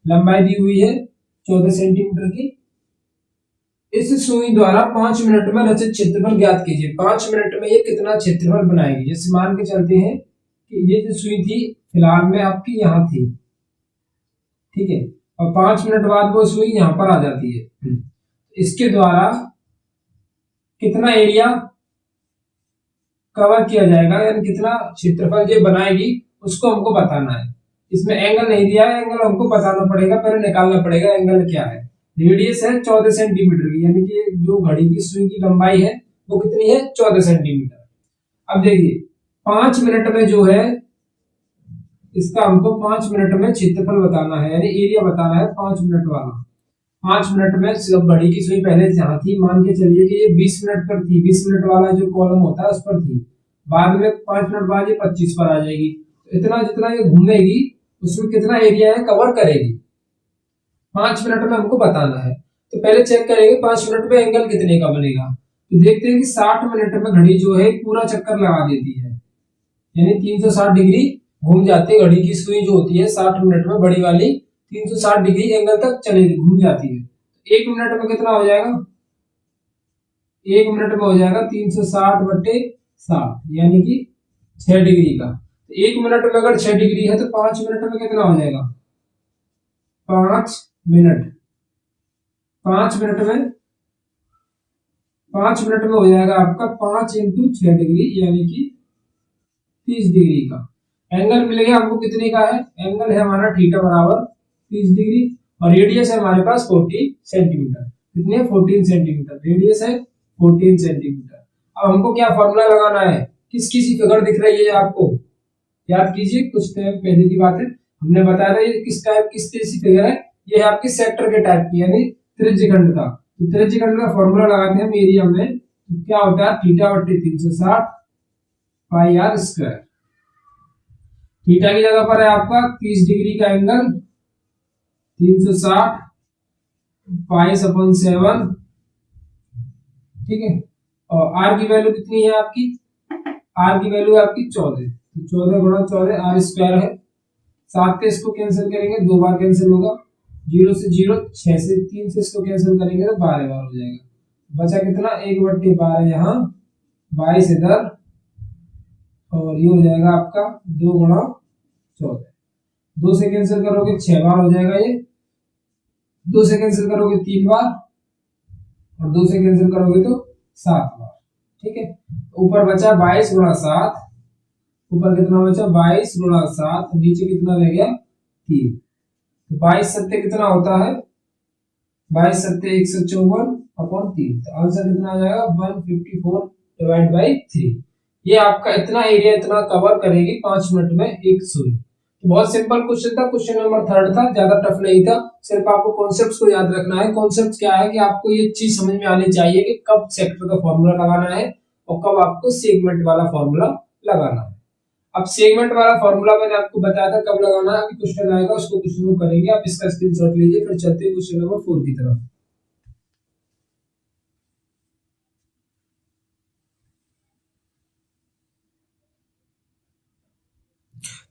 लंबाई दी हुई है 14 सेंटीमीटर की, इस सुई द्वारा 5 मिनट में रचित क्षेत्रफल ज्ञात कीजिए। 5 मिनट में ये कितना क्षेत्रफल बनाएगी, जैसे मान के चलते हैं कि ये जो सुई थी फिलहाल में आपकी यहाँ थी, ठीक है, और 5 मिनट बाद वो सुई यहाँ पर आ जाती है, इसके द्वारा कितना एरिया कवर किया जाएगा, यानी कितना क्षेत्रफल ये बनाएगी उसको हमको बताना है। इसमें एंगल नहीं दिया है, एंगल हमको बताना पड़ेगा, पहले निकालना पड़ेगा एंगल क्या है। रेडियस है 14 सेंटीमीटर की, यानी कि जो घड़ी की सुई की लंबाई है वो कितनी है 14 सेंटीमीटर। अब देखिए 5 मिनट में जो है इसका हमको 5 मिनट में क्षेत्रफल बताना है, यानी एरिया बताना है 5 मिनट वाला। 5 मिनट में जब घड़ी की सुई पहले जहां थी, मान के चलिए कि ये 20 मिनट पर थी, 20 मिनट वाला जो कॉलम होता है उस पर थी, बाद में 5 मिनट बाद ये 25 पर आ जाएगी, तो इतना जितना ये घूमेगी उसमें कितना एरिया है कवर करेगी 5 मिनट में हमको बताना है। तो पहले चेक करेंगे 5 मिनट में एंगल कितने का बनेगा, तो देखते हैं कि 60 मिनट में घड़ी जो है पूरा चक्कर लगा देती है, यानी 360 डिग्री घूम जाती है घड़ी की सुई जो होती है 60 मिनट में, बड़ी वाली 360 डिग्री एंगल तक चलेगी, घूम जाती है। 1 मिनट में कितना हो जाएगा, 1 मिनट में हो जाएगा 360/60, यानी कि 6 डिग्री का। तो 1 मिनट में अगर 6 डिग्री है तो 5 मिनट में कितना हो जाएगा 5 मिनट, 5 मिनट में 5 मिनट में हो जाएगा आपका 5 इंटू 6 डिग्री यानी कि 30 डिग्री का एंगल मिलेगा हमको। कितने का है? एंगल है हमारा थीटा बराबर 30 डिग्री और रेडियस है हमारे पास 14 सेंटीमीटर। कितने? 14 सेंटीमीटर रेडियस है, 14 सेंटीमीटर। अब हमको क्या फॉर्मूला लगाना है? किस किसी फिगर दिख रही है आपको? याद कीजिए, कुछ टाइम पहले की बात है, हमने बताया था ये किस टाइप किस जैसी फिगर है। ये है आपकी सेक्टर के टाइप की यानी त्रिज्यखंड का। तो त्रिज्यखंड का फॉर्मूला लगाते हैं हम एरिया में, तो क्या होता है? थीटा बटे 360 पाई आर स्क्वायर। थीटा की जगह पर है आपका 30 डिग्री का एंगल, 360 पाई अपॉन 7, ठीक है। और आर की वैल्यू कितनी है आपकी? आर की वैल्यू है आपकी 14, तो 14 गुणा 14 आर स्क्वायर है। 7 से इसको कैंसिल करेंगे, 2 बार कैंसिल होगा, 0 से 0, 6 से 3 से इसको कैंसिल करेंगे तो 12 बार हो जाएगा। बचा कितना? 1/12 यहाँ, 22 इधर, और ये हो जाएगा आपका 2 गुणा 14। 2 से कैंसिल करोगे 6 बार हो जाएगा ये, 2 से कैंसिल करोगे 3 बार, और 2 से कैंसिल करोगे तो 7 बार, ठीक है। ऊपर बचा 22 गुणा 7, ऊपर कितना बचा? 22 गुणा 7, नीचे कितना रह गया? 3। तो 22 सत्ते कितना होता है? 22 सत्ते 154 अपॉन 3, तो आंसर कितना आ जाएगा? 154 डिवाइड बाई 3। ये आपका इतना एरिया इतना कवर करेगी 5 मिनट में एक सुई। तो बहुत सिंपल क्वेश्चन था, क्वेश्चन नंबर 3 था, ज्यादा टफ नहीं था। सिर्फ आपको कॉन्सेप्ट्स को याद रखना है। कॉन्सेप्ट क्या है कि आपको ये चीज समझ में आनी चाहिए कि कब सेक्टर का फॉर्मूला लगाना है और कब आपको सेगमेंट वाला फॉर्मूला लगाना है। अब सेगमेंट वाला फॉर्मूला मैंने आपको बताया था कब लगाना है, अभी क्वेश्चन आएगा उसको क्वेश्चन को करेंगे। आप इसका स्क्रीनशॉट लीजिए, फिर चलते हैं क्वेश्चन नंबर 4 की तरफ।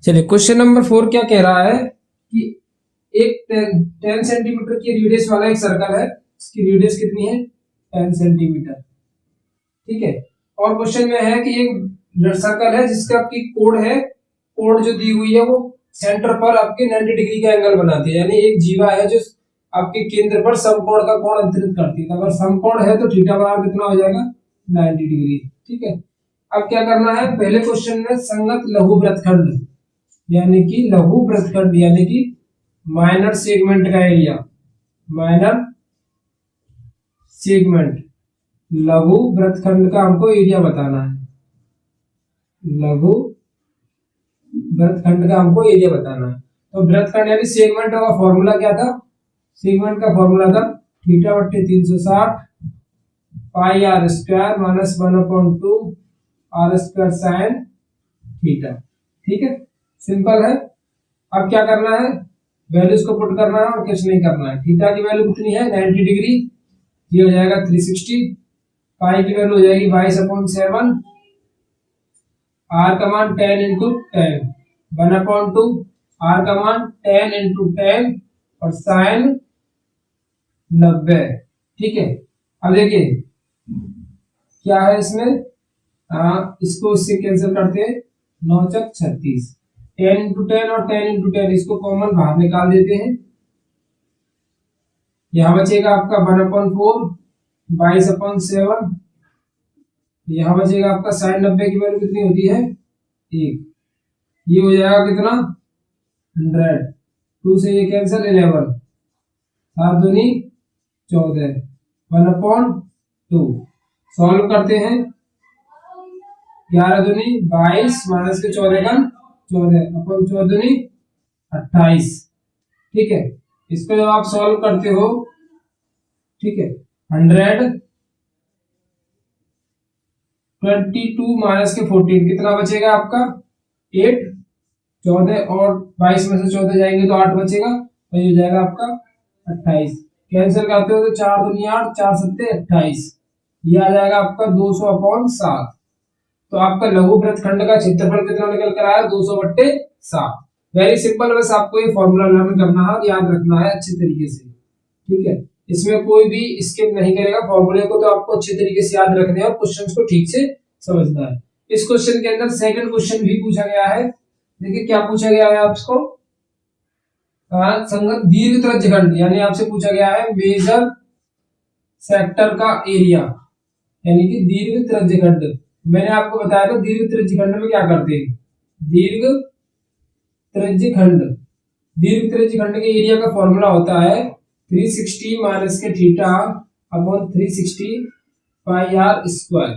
चलिए, क्वेश्चन नंबर 4 क्या कह रहा है कि एक 10 सेंटीमीटर की रेडियस वाला एक सर्कल है, इसकी रेडियस कितनी है? 10 सेंटीमीटर, ठीक है। और क्वेश्चन में है कि एक सर्कल है जिसका आपकी कोण है, कोण जो दी हुई है वो सेंटर पर आपके 90 डिग्री का एंगल बनाती है, यानी एक जीवा है जो आपके केंद्र पर समकोण का कोण अंतरित करती है। तो अगर समकोण है तो थीटा बराबर कितना हो जाएगा? 90 डिग्री, ठीक है। अब क्या करना है? पहले क्वेश्चन में संगत लघु वृत्तखंड यानी कि लघु वृत्तखंड यानी कि माइनर सेगमेंट का एरिया, माइनर सेगमेंट लघु वृत्तखंड का हमको एरिया बताना है। लघु वृत्तखंड का हमको एरिया बताना है। तो वृत्तखंड यानी सेगमेंट का फॉर्मूला क्या था? सेगमेंट का फॉर्मूला था थीटा बट्टे 360 pi r square minus 1/2 r square sine theta, ठीक है। सिंपल है। अब क्या करना है? वैल्यूज को पुट करना है और कुछ नहीं करना है। थीटा की वैल्यू कितनी है? 90 डिग्री, ये हो जाएगा 360। पाई की वैल्यू हो जाएगी 22/7, आर का मान 10 इंटू 10, 1/2, आर का मान 10 इंटू 10 और साइन 90, ठीक है। अब देखिए क्या है इसमें, इसको इससे कैंसिल करते हैं, 9 चक 36, 10 इंटू 10 और 10 इंटू 10 इसको कॉमन बाहर निकाल देते हैं। यहां बचेगा आपका 1/4 22/7, यहां बचेगा आपका साइन 90 की वैल्यू कितनी होती है? 1। ये हो जाएगा कितना? 100, 2 से ये कैंसिल 11, 7 दूनी 14, 1/2। सॉल्व करते हैं, 11 दूनी 22 माइनस के 14 का 14 अपन 14 दूनी 28, ठीक है। इसको जब आप सॉल्व करते हो, ठीक है, 122 माइनस के 14 कितना बचेगा आपका? 8। 14 और 22 में से 14 जाएंगे तो 8 बचेगा, तो ये हो जाएगा आपका 28। कैंसिल करते हो तो 4 दूनी 8, 4 सत्ते 28, ये आ जाएगा आपका 200/7। तो आपका लघु वृत्तखंड का क्षेत्रफल कितना निकल कर आया? 200/7। वेरी सिंपल, बस आपको ये फॉर्मूला लर्न करना है, याद रखना है अच्छे तरीके से, ठीक है। इसमें कोई भी स्किप नहीं करेगा, फॉर्मूले को तो आपको अच्छे तरीके से याद रखना है और क्वेश्चंस को ठीक से समझना है। इस क्वेश्चन के अंदर सेकंड क्वेश्चन भी पूछा गया है। देखिए क्या पूछा गया है आपको, संगत दीर्घ त्रिज्यखंड यानी आपसे पूछा गया है मेजर सेक्टर का एरिया, यानी कि दीर्घ त्रिज्यखंड। मैंने आपको बताया था दीर्घ त्रिज्यखंड में क्या करते हैं। दीर्घ त्रिज्यखंड, दीर्घ त्रिज्यखंड के एरिया का फॉर्मूला होता है 360 माइनस के theta upon 360 pi r square.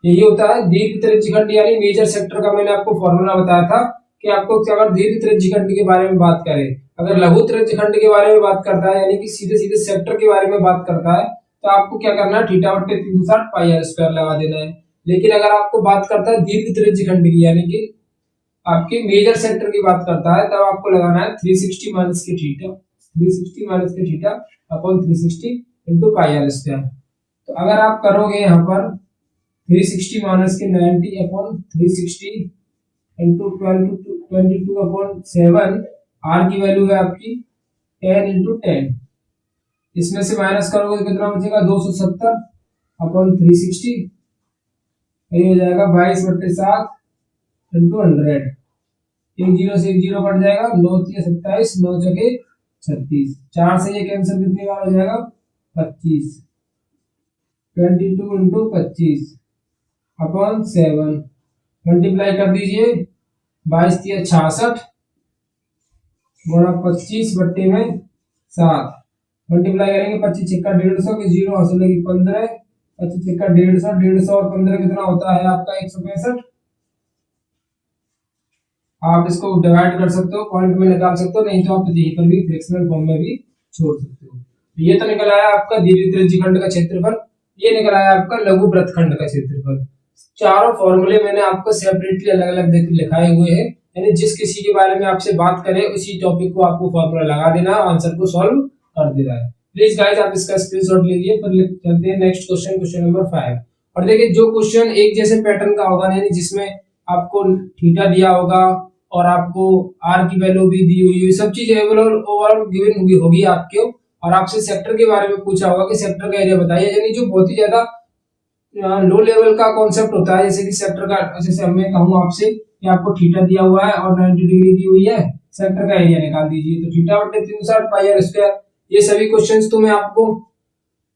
यही होता है दीर्घ त्रिज्यखंड यानी मेजर सेक्टर का। मैंने आपको फॉर्मूला बताया था कि आपको अगर दीर्घ त्रिज्यखंड के बारे में बात करें, अगर लघु त्रिज्यखंड के बारे में बात करता है यानी कि सीधे सीधे सेक्टर के बारे में बात करता है, तो आपको क्या करना है, थीटा बट्टे 360 पाई आर स्क्वायर लगा देना है। लेकिन अगर आपको बात करता है दीर्घ त्रिज्यखंड की यानी कि आपके मेजर सेक्टर की बात करता है, तब आपको लगाना है 360 माइनस के थीटा, 360 माइनस के theta upon 360 into pi r square. तो अगर आप करोगे यहाँ पर 360 माइनस के 90 अपॉन 360 इंटू 22 अपॉन 7, आर की वैल्यू है आपकी 10 इंटू 10। इसमें से माइनस करोगे तो कितना बचेगा, 270 अपॉन 360, ये हो जाएगा 22/7 इंटू 100। एक जीरो से एक जीरो कट जाएगा, 9 3 27, 9 जगह 36, 4 से ये कैंसिल कितनी बार हो जाएगा, 25, 22 इंटू 25 अपॉन 7, मल्टीप्लाई कर दीजिए, 22 3 66 गुणा 25 बट्टे में 7, मल्टीप्लाई करेंगे 25 छक्का 150 के जीरो हासिल होगी 15, 25 छक्का 150, 150 और 15 कितना होता है आपका 165। आप इसको डिवाइड कर सकते हो, पॉइंट में निकाल सकते हो, नहीं तो आप यहीं पर भी फ्रैक्शनल फॉर्म में भी छोड़ सकते हो। तो ये तो निकल आया आपका दीर्घ त्रिज्यखंड का क्षेत्रफल, ये निकल आया आपका लघु वृत्तखंड का क्षेत्रफल। चारों फॉर्मूले मैंने आपको सेपरेटली अलग अलग लिखाए हुए हैं, यानी जिस किसी के बारे में आपसे बात करे उसी टॉपिक को आपको फॉर्मूला लगा देना है, आंसर को सॉल्व कर देना है। प्लीज गाइस आप इसका स्क्रीनशॉट लीजिए, फिर चलते हैं नेक्स्ट क्वेश्चन, क्वेश्चन नंबर 5। और देखिए जो क्वेश्चन एक जैसे पैटर्न का होगा, यानी जिसमें आपको थीटा दिया होगा और आपको आर की वैल्यू भी दी हुई है, सब चीज ओवरऑल गिवन हुई होगी आपको, और आपसे सेक्टर के बारे में पूछा होगा कि सेक्टर का एरिया बताइए, यानी जो बहुत ही ज्यादा लो लेवल का कॉन्सेप्ट होता है, जैसे कि सेक्टर का, जैसे मैं कहूँ आपसे कि आपको थीटा दिया हुआ है और 90 डिग्री दी हुई है, सेक्टर का एरिया निकाल दीजिए, तो थीटा बटे 360 पाई आर स्क्वायर। ये सभी क्वेश्चंस तो मैं आपको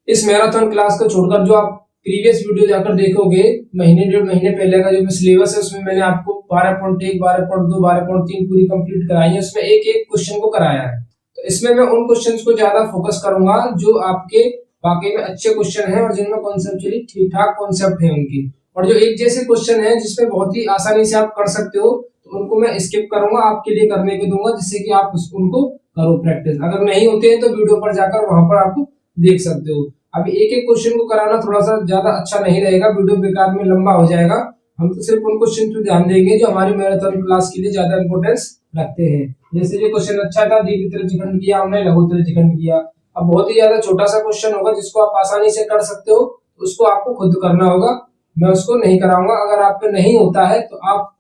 इस मैराथन क्लास को छोड़कर जो आप प्रीवियस वीडियो जाकर देखोगे, महीने 1.5 महीने पहले का जो सिलेबस है उसमें मैंने आपको 12.1 12.2 12.3 पूरी कंप्लीट कराई है, उसमें एक एक क्वेश्चन को कराया है। तो इसमें मैं उन क्वेश्चंस को ज्यादा फोकस करूंगा जो आपके वाकई में अच्छे क्वेश्चन है और जिनमें कॉन्सेप्चुअली ठीक ठाक कॉन्सेप्ट है उनकी, और जो एक जैसे क्वेश्चन है जिसमें बहुत ही आसानी से आप कर सकते हो, तो उनको मैं स्किप करूंगा, आपके लिए करने को दूंगा, जिससे कि आप उनको करो प्रैक्टिस। अगर नहीं होते हैं तो वीडियो पर जाकर वहां पर आप देख सकते हो। अभी एक एक क्वेश्चन को कराना थोड़ा सा ज्यादा अच्छा नहीं रहेगा, वीडियो बेकार में लंबा हो जाएगा। हम तो सिर्फ उन क्वेश्चन पर ध्यान देंगे जो हमारी मैराथन क्लास के लिए ज्यादा इंपॉर्टेंस रखते हैं। जैसे ये क्वेश्चन अच्छा था, दीर्घ त्रिज्यखंड किया हमने, लघु त्रिज्यखंड किया। अब बहुत ही ज्यादा छोटा सा क्वेश्चन होगा जिसको आप आसानी से कर सकते हो, उसको आपको खुद करना होगा, मैं उसको नहीं कराऊंगा। अगर आप पे नहीं होता है तो आप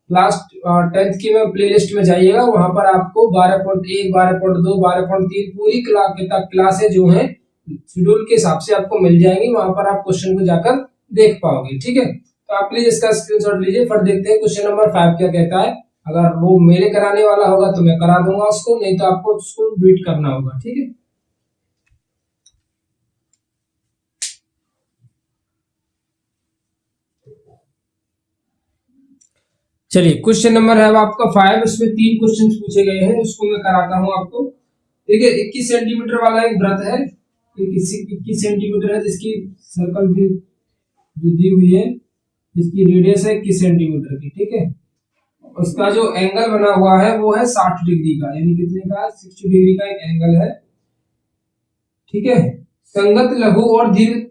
क्लास 10th की में प्लेलिस्ट में जाइएगा, वहां पर आपको 12.1 12.2 12.3 पूरी क्लासें जो हैं शेड्यूल के हिसाब से आपको मिल जाएंगी, वहां पर आप क्वेश्चन को जाकर देख पाओगे। ठीक है, तो आप प्लीज इसका स्क्रीनशॉट लीजिए, फिर देखते हैं क्वेश्चन नंबर 5 क्या कहता है। अगर वो मेरे कराने वाला होगा तो मैं करा दूंगा उसको, नहीं तो आपको उसको बीट करना होगा। ठीक है, चलिए क्वेश्चन नंबर है आपका 5, उसमें 3 क्वेश्चन पूछे गए हैं, उसको मैं कराता हूं आपको। देखिए 21 सेंटीमीटर वाला एक वृत्त है, 21 सेंटीमीटर है, जिसकी सर्कल भी जो दी हुई है, जिसकी रेडियस है 21 सेंटीमीटर की। ठीक है, उसका जो एंगल बना हुआ है वो है 60 डिग्री का, यानी कितने का, 60 डिग्री का एक एंगल है। ठीक है, संगत लघु और दीर्घ,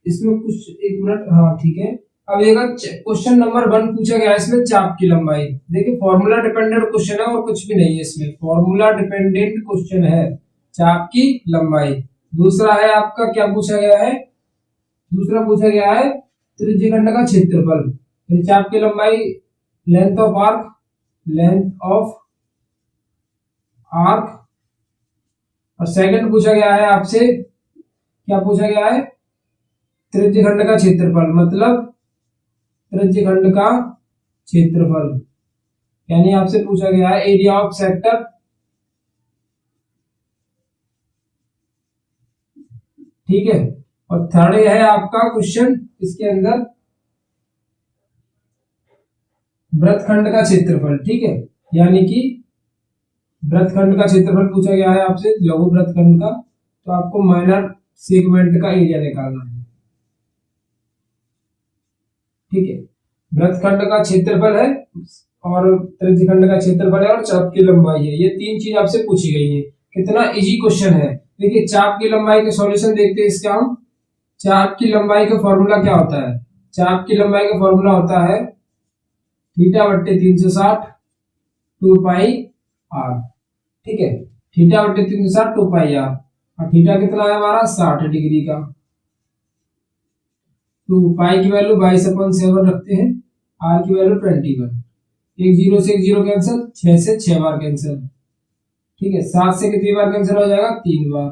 इसमें कुछ, एक मिनट, हाँ ठीक है। अब देखा क्वेश्चन नंबर 1 पूछा गया है इसमें चाप की लंबाई। देखिए फॉर्मूला डिपेंडेंट क्वेश्चन है और कुछ भी नहीं है इसमें, फॉर्मूला डिपेंडेंट क्वेश्चन है, चाप की लंबाई। दूसरा है आपका क्या पूछा गया है, दूसरा पूछा गया है त्रिज्यखंड का क्षेत्रफल, चाप की लंबाई, length of arc, length of arc. और सेकंड पूछा गया है आपसे, क्या पूछा गया है, त्रिज्यखंड का क्षेत्रफल, मतलब त्रिज्यखंड का क्षेत्रफल, यानी आपसे पूछा गया है एरिया ऑफ सेक्टर। ठीक है, और थर्ड है आपका क्वेश्चन इसके अंदर वृत्तखंड का क्षेत्रफल, ठीक है, यानी कि वृत्तखंड का क्षेत्रफल पूछा गया है आपसे, लघु वृत्तखंड का, तो आपको माइनर सेगमेंट का एरिया निकालना है, ठीक है। वृत्तखंड का क्षेत्रफल है और त्रिज्यखंड का क्षेत्रफल है और चाप की लंबाई है, ये तीन चीज आपसे पूछी गई है। कितना इजी क्वेश्चन है। देखिए चाप की लंबाई के सॉल्यूशन देखते हैं इसका हम। चाप की लंबाई का फॉर्मूला क्या होता है? चाप की लंबाई का फॉर्मूला होता है थीटा बट्टे 360 2 पाई आर, ठीक है। थीटा बट्टे 360 2 पाई आर, और थीटा कितना है हमारा 60 डिग्री का। तो पाई की वैल्यू 22/7 रखते हैं, आर की वैल्यू 21। एक जीरो से एक जीरो कैंसिल, 6 से 6 बार कैंसिल, ठीक है। 7 से कितनी बार कैंसिल हो जाएगा? 3 बार।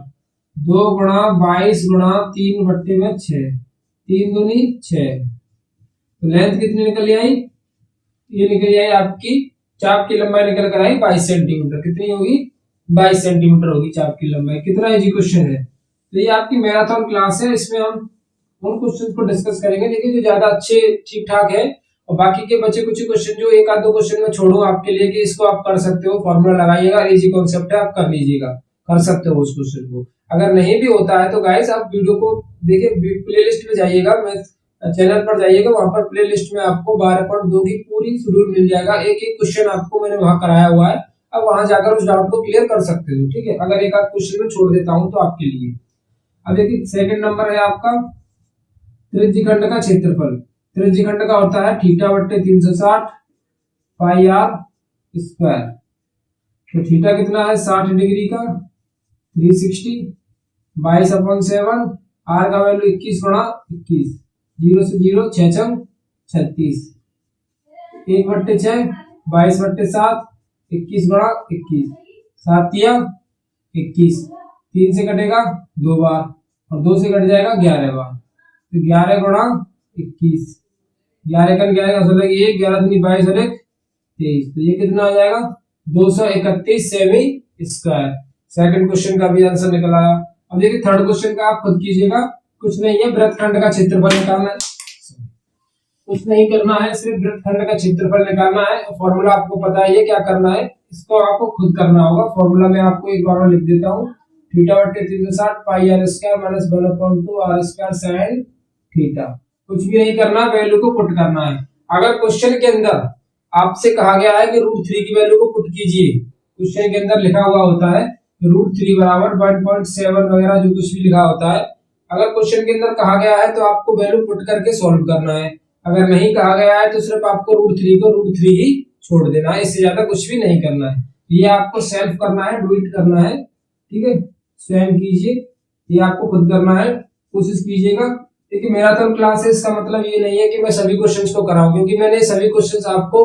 2 गुणा 22 गुणा 3 बट्टे में 6, 3 दूनी 6। तो लेंथ कितनी निकल आई? ये निकल आई आपकी, चाप की लंबाई निकल कर आई 22 सेंटीमीटर। कितनी होगी? 22 सेंटीमीटर होगी चाप की लंबाई। कितना इजी क्वेश्चन है। तो ये आपकी मैराथन क्लास है, इसमें हम उन क्वेश्चन को डिस्कस करेंगे, देखिए जो ज्यादा अच्छे ठीक ठाक है, और बाकी के बचे कुछ क्वेश्चन जो एक आध दो क्वेश्चन में छोड़ू आपके लिए कि इसको आप कर सकते हो, फॉर्मूला लगाइएगा, इजी कॉन्सेप्ट है, आप कर लीजिएगा, कर सकते हो उस क्वेश्चन को। अगर नहीं भी होता है तो गाइस आप वीडियो को देखिए, प्लेलिस्ट में जाइएगा, मैं चैनल पर जाइएगा, वहां पर प्लेलिस्ट में आपको 12.2 की पूरी शेड्यूल मिल जाएगा। एक एक क्वेश्चन आपको मैंने वहां कराया हुआ है, अब वहां जाकर उस डाउट को क्लियर कर सकते हो, ठीक है। अगर एक आध क्वेश्चन में छोड़ देता हूं तो आपके लिए। अब देखिए सेकंड नंबर है आपका त्रिज्यखंड का क्षेत्रफल। त्रिज्यखंड का होता है थीटा बट्टे 360 पाई आर स्क्वायर। तो थीटा कितना है? 60 डिग्री का, 360, 22/7, आर का वैल्यू 21 गुणा 21, 0 से 0, 6 छंग 36, 1/6, 22/7, 21 गुणा 21, 7 तिया 21, 3 से कटेगा 2 बार, और 2 से कट जाएगा 11 बार। तो 11 गुणा 21, 11 का 11 का 1, 11 दूनी 22 और 1 23, तो ये कितना आ जाएगा? 231 सेमी स्क्वायर। सेकंड क्वेश्चन का भी आंसर निकल आया। अब देखिए थर्ड क्वेश्चन का आप खुद कीजिएगा, कुछ नहीं है, वृत्तखंड का क्षेत्रफल निकालना है, कुछ नहीं करना है, सिर्फ वृत्तखंड का क्षेत्रफल निकालना है। फॉर्मूला आपको पता है, ये क्या करना है, इसको आपको खुद करना होगा। फॉर्मूला मैं आपको एक बार और लिख देता हूँ, थीटा बट्टे 360 pi r square minus 1/2 r square sine theta. कुछ भी नहीं करना, वैल्यू को पुट करना है। अगर क्वेश्चन के अंदर आपसे कहा गया है कि √3 की वैल्यू को पुट कीजिए, क्वेश्चन के अंदर लिखा हुआ होता है √3 बराबर 1.7 वगैरह जो कुछ भी लिखा होता है, अगर क्वेश्चन के अंदर कहा गया है तो आपको वैल्यू पुट करके सॉल्व करना है। अगर नहीं कहा गया है तो सिर्फ आपको √3 को √3 ही छोड़ देना है, इससे ज्यादा कुछ भी नहीं करना है। ये आपको सेल्फ करना है, डू इट करना है, ठीक है, स्वयं कीजिए, ये आपको खुद करना है, कोशिश कीजिएगा। देखिए मैराथन क्लास है, इसका मतलब ये नहीं है कि मैं सभी क्वेश्चंस को कराऊं, क्योंकि मैंने सभी क्वेश्चंस आपको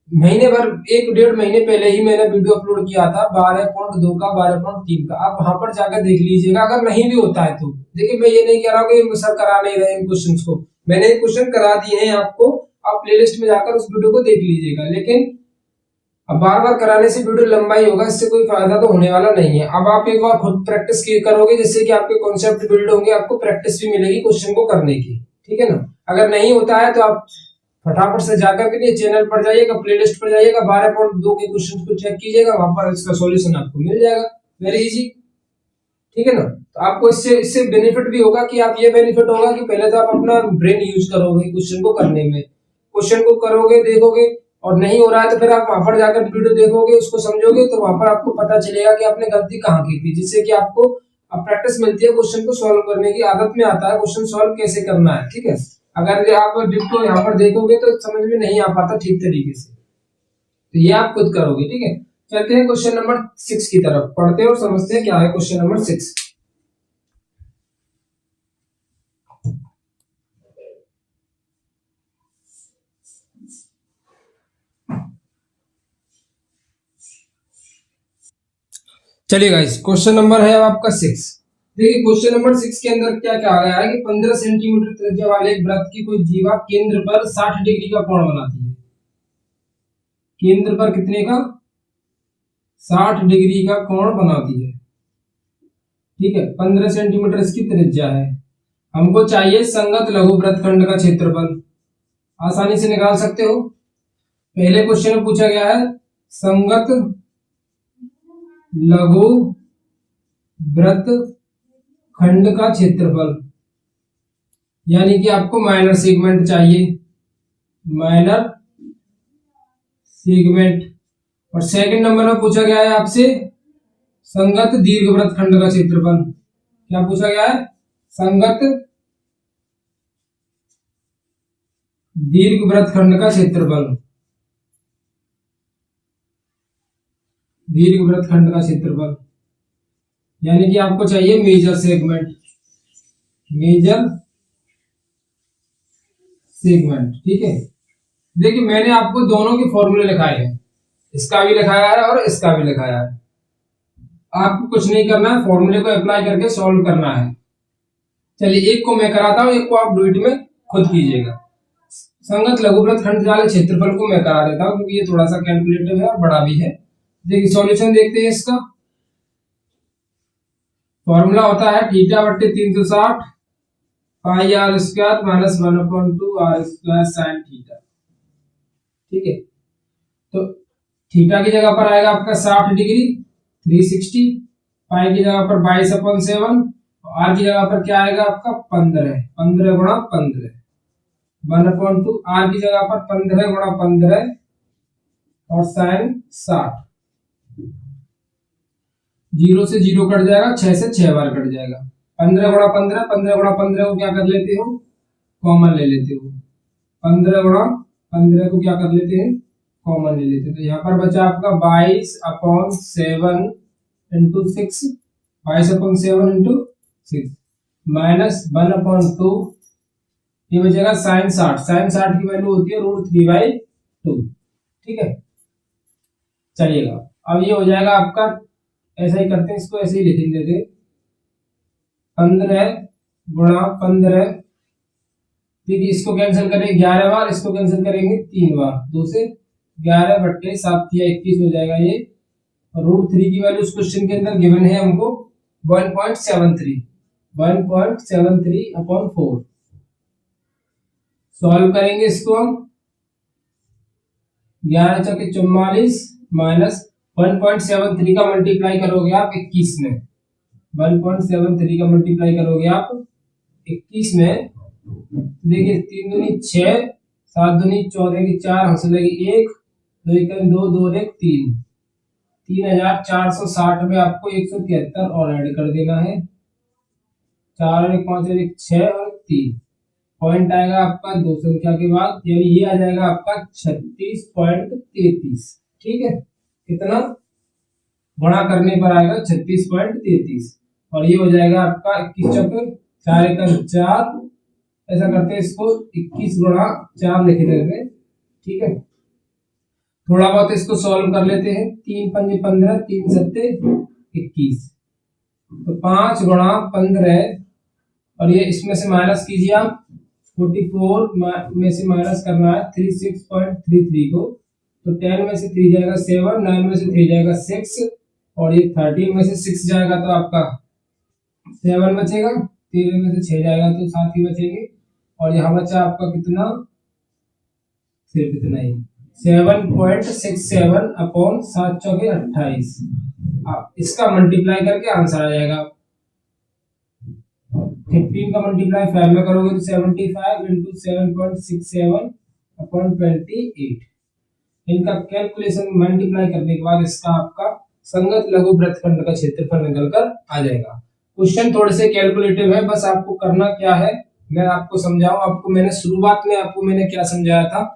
महीने भर, 1-1.5 महीने पहले ही मैंने वीडियो अपलोड किया था 12.2 का, 12.3 का, आप वहां पर जाकर देख लीजिएगा अगर नहीं भी होता है तो। देखिए मैं ये नहीं कह रहा हूँ कि सर करा नहीं रहे इन क्वेश्चंस को, मैंने क्वेश्चन करा दिए हैं आपको, आप प्लेलिस्ट में जाकर उस वीडियो को देख लीजिएगा। लेकिन अब बार बार कराने से वीडियो लंबा ही होगा, इससे कोई फायदा तो होने वाला नहीं है। अब आप एक बार खुद प्रैक्टिस करोगे, जिससे कि आपके कॉन्सेप्ट बिल्ड होंगे, आपको प्रैक्टिस भी मिलेगी क्वेश्चन को करने की, ठीक है ना। अगर नहीं होता है तो आप फटाफट से जाकर के लिए चैनल पर जाइएगा, प्लेलिस्ट पर जाइएगा, 12.2 के क्वेश्चन को चेक कीजिएगा, वहां पर इसका सॉल्यूशन आपको मिल जाएगा, वेरी इजी, ठीक है ना। तो आपको इससे इससे बेनिफिट भी होगा कि आप, ये बेनिफिट होगा कि पहले तो आप अपना ब्रेन यूज करोगे क्वेश्चन को करने में, क्वेश्चन को करोगे, देखोगे, और नहीं हो रहा है तो फिर आप वहां पर जाकर वीडियो देखोगे, उसको समझोगे, तो वहां पर आपको पता चलेगा कि आपने गलती कहाँ की थी, जिससे कि आपको अब प्रैक्टिस मिलती है, क्वेश्चन को सॉल्व करने की आदत में आता है, क्वेश्चन सॉल्व कैसे करना है, ठीक है। अगर आप डिट्टो यहाँ पर देखोगे तो समझ में नहीं आ पाता ठीक तरीके से, तो ये आप खुद करोगे, ठीक है। चलते हैं क्वेश्चन नंबर 6 की तरफ, पढ़ते हैं और समझते हैं क्या है क्वेश्चन नंबर 6। चलिए गाइस, क्वेश्चन नंबर है आपका 6। देखिए क्वेश्चन नंबर 6 के अंदर क्या कहा गया है कि 15 सेंटीमीटर त्रिज्या वाले एक वृत्त की कोई जीवा केंद्र पर 60 डिग्री का कोण बनाती है। केंद्र पर कितने का? 60 डिग्री का कोण बनाती है। ठीक है, 15 सेंटीमीटर इसकी त्रिज्या है। हमको चाहिए संगत लघु वृत्तखंड का क्षेत्रफल। आसानी से निकाल सकते हो। पहले क्वेश्चन में पूछा गया है संगत लघु वृत्तखंड का क्षेत्रफल, यानी कि आपको माइनर सेगमेंट चाहिए, माइनर सेगमेंट। और सेकंड नंबर में पूछा गया है आपसे संगत दीर्घ वृत्तखंड का क्षेत्रफल। क्या पूछा गया है? संगत दीर्घ वृत्तखंड का क्षेत्रफल, दीर्घ वृत्तखंड का क्षेत्रफल, यानी कि आपको चाहिए मेजर सेगमेंट, मेजर सेगमेंट। ठीक है, देखिए मैंने आपको दोनों के फॉर्मूले लिखाए हैं, इसका भी लिखाया है और इसका भी लिखाया है। आपको कुछ नहीं करना है, फॉर्मूले को अप्लाई करके सॉल्व करना है। चलिए एक को मैं कराता हूं, एक को आप डुइट में खुद कीजिएगा। संगत लघु वृत्तखंड वाले क्षेत्रफल को मैं करा देता हूं क्योंकि ये थोड़ा सा कैलकुलेटिव है और बड़ा भी है। देखिए सॉल्यूशन देखते हैं इसका। फॉर्मूला होता है थीटा बट्टे 360 pi r square minus 1/2 r square sine theta. ठीक है, तो थीटा की जगह पर आएगा आपका 60 डिग्री 360, पाई की जगह पर 22/7, आर की जगह पर क्या आएगा आपका 15, 15 गुणा 15, 1/2, आर की जगह पर 15 गुणा 15 और साइन 60। 0 से 0 कट जाएगा, 6 से 6 बार कट जाएगा। 15 गुणा 15, 15 गुणा 15 को क्या कर लेते हो? कॉमन ले लेते हो। 15 गुणा 15 को क्या कर लेते हैं? कॉमन ले लेते हैं। तो यहाँ पर बचा आपका 22/7 इंटू 6, 22/7 इंटू 6 माइनस 1/2, ये बचेगा साइन 60। साइन 60 की वैल्यू होती है √3/2। ठीक है, चलिएगा अब ये हो जाएगा आपका, ऐसा ही करते हैं, इसको ऐसे ही लिख देते हैं 15 गुणा 15। ठीक है, इसको कैंसिल करेंगे 11 बार, इसको कैंसिल करेंगे 3 बार, 2 से 11 बट्टे 7 या 21 हो जाएगा ये। √3 की वैल्यू इस क्वेश्चन के अंदर गिवन है हमको 1.73, 1.73/4। सॉल्व करेंगे इसको हम। 11 चौके 44 माइनस 1.73 का मल्टीप्लाई करोगे आप 21 में, 1.73 का मल्टीप्लाई करोगे आप 21 में, देखिए 3 दूनी 6, 7 दूनी 14 की 4, हंस लगी 1, 2 1 2, 2 1 3, 3460 में आपको 173 और ऐड कर देना है। 4 और 1 5 और 1 6 और 3, पॉइंट आएगा आपका 2 संख्या के बाद, यानी ये आ जाएगा आपका 36.33। ठीक है, कितना गुणा करने पर आएगा 36.33, और ये हो जाएगा आपका 21 चौके 4 1 4, ऐसा करते हैं इसको 21 गुणा 4 लिख देंगे। ठीक है, थोड़ा बहुत इसको सॉल्व कर लेते हैं। 3 5 15, 3 7 21, तो 5 गुणा 15, और ये इसमें से माइनस कीजिए आप, 44 में से माइनस करना है 36.33 को, तो 10 में से 3 जाएगा 7, 9 में से 3 जाएगा 6, और ये 13 में से 6 जाएगा तो आपका 7 बचेगा, 13 में से 6 जाएगा तो 7 ही बचेंगे, और यहाँ बचा आपका कितना, सिर्फ इतना ही, 7.67/7 चौके 28। आप इसका मल्टीप्लाई करके आंसर आ जाएगा। 15 का मल्टीप्लाई 5 में करोगे तो 75 इंटू 7.67/28। इनका कैलकुलेशन मल्टीप्लाई करने के बाद इसका आपका संगत लघु वृत्तखंड का क्षेत्रफल निकलकर आ जाएगा। क्वेश्चन थोड़े से कैलकुलेटिव है, बस आपको करना क्या है मैं आपको समझाऊं। आपको मैंने शुरुआत में क्या समझाया था?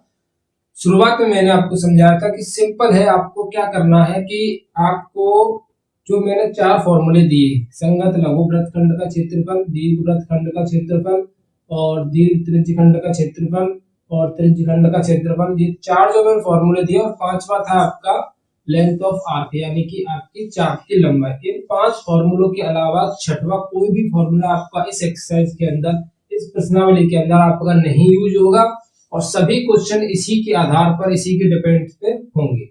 शुरुआत में मैंने आपको समझाया था कि सिंपल है, आपको क्या करना है कि आपको जो मैंने 4 फॉर्मूले दिए, संगत लघु वृत्तखंड का क्षेत्रफल, दीर्घ वृत्तखंड का क्षेत्रफल और दीर्घ त्रिज्यखंड का क्षेत्रफल और त्रिज्यखंड का क्षेत्रफल, ये 4 जो मैंने फॉर्मूले दिए, और 5वां था आपका लेंथ ऑफ आर्क, यानी कि आपकी चाप की लंबाई। इन 5 फॉर्मूलों के अलावा 6वां कोई भी फॉर्मूला आपका इस एक्सरसाइज के अंदर, इस प्रश्नावली के अंदर आपका नहीं यूज होगा, और सभी क्वेश्चन इसी के आधार पर, इसी के डिपेंड पे होंगे।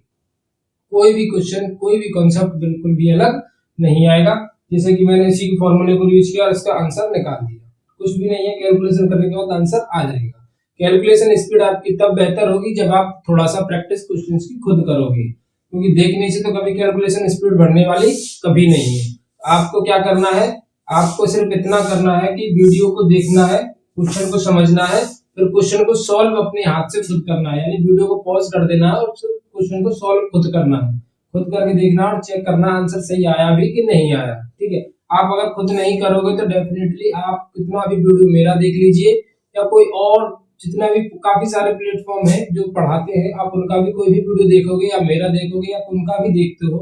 कोई भी क्वेश्चन, कोई भी कॉन्सेप्ट बिल्कुल भी अलग नहीं आएगा। जैसे कि मैंने इसी के फॉर्मूले को यूज किया और इसका आंसर निकाल दिया। कुछ भी नहीं है, कैलकुलेशन करने के बाद आंसर आ जाएगा। कैलकुलेशन स्पीड आपकी तब बेहतर होगी जब आप थोड़ा सा प्रैक्टिस क्वेश्चंस की खुद करोगे, क्योंकि देखने से तो कभी कैलकुलेशन स्पीड बढ़ने वाली कभी नहीं है। आपको क्या करना है, आपको सिर्फ इतना करना है कि वीडियो को देखना है, क्वेश्चन को समझना है, फिर क्वेश्चन को सॉल्व अपने हाथ से खुद करना है, यानी वीडियो को पॉज कर देना है और फिर क्वेश्चन को सॉल्व खुद करना है, खुद करके देखना और चेक करना आंसर सही आया भी कि नहीं आया। ठीक है, आप अगर खुद नहीं करोगे तो डेफिनेटली आप कितना भी वीडियो मेरा देख लीजिए या कोई और जितना भी काफी सारे प्लेटफॉर्म है जो पढ़ाते हैं, आप उनका भी कोई भी वीडियो देखोगे या मेरा देखोगे या उनका भी देखते हो,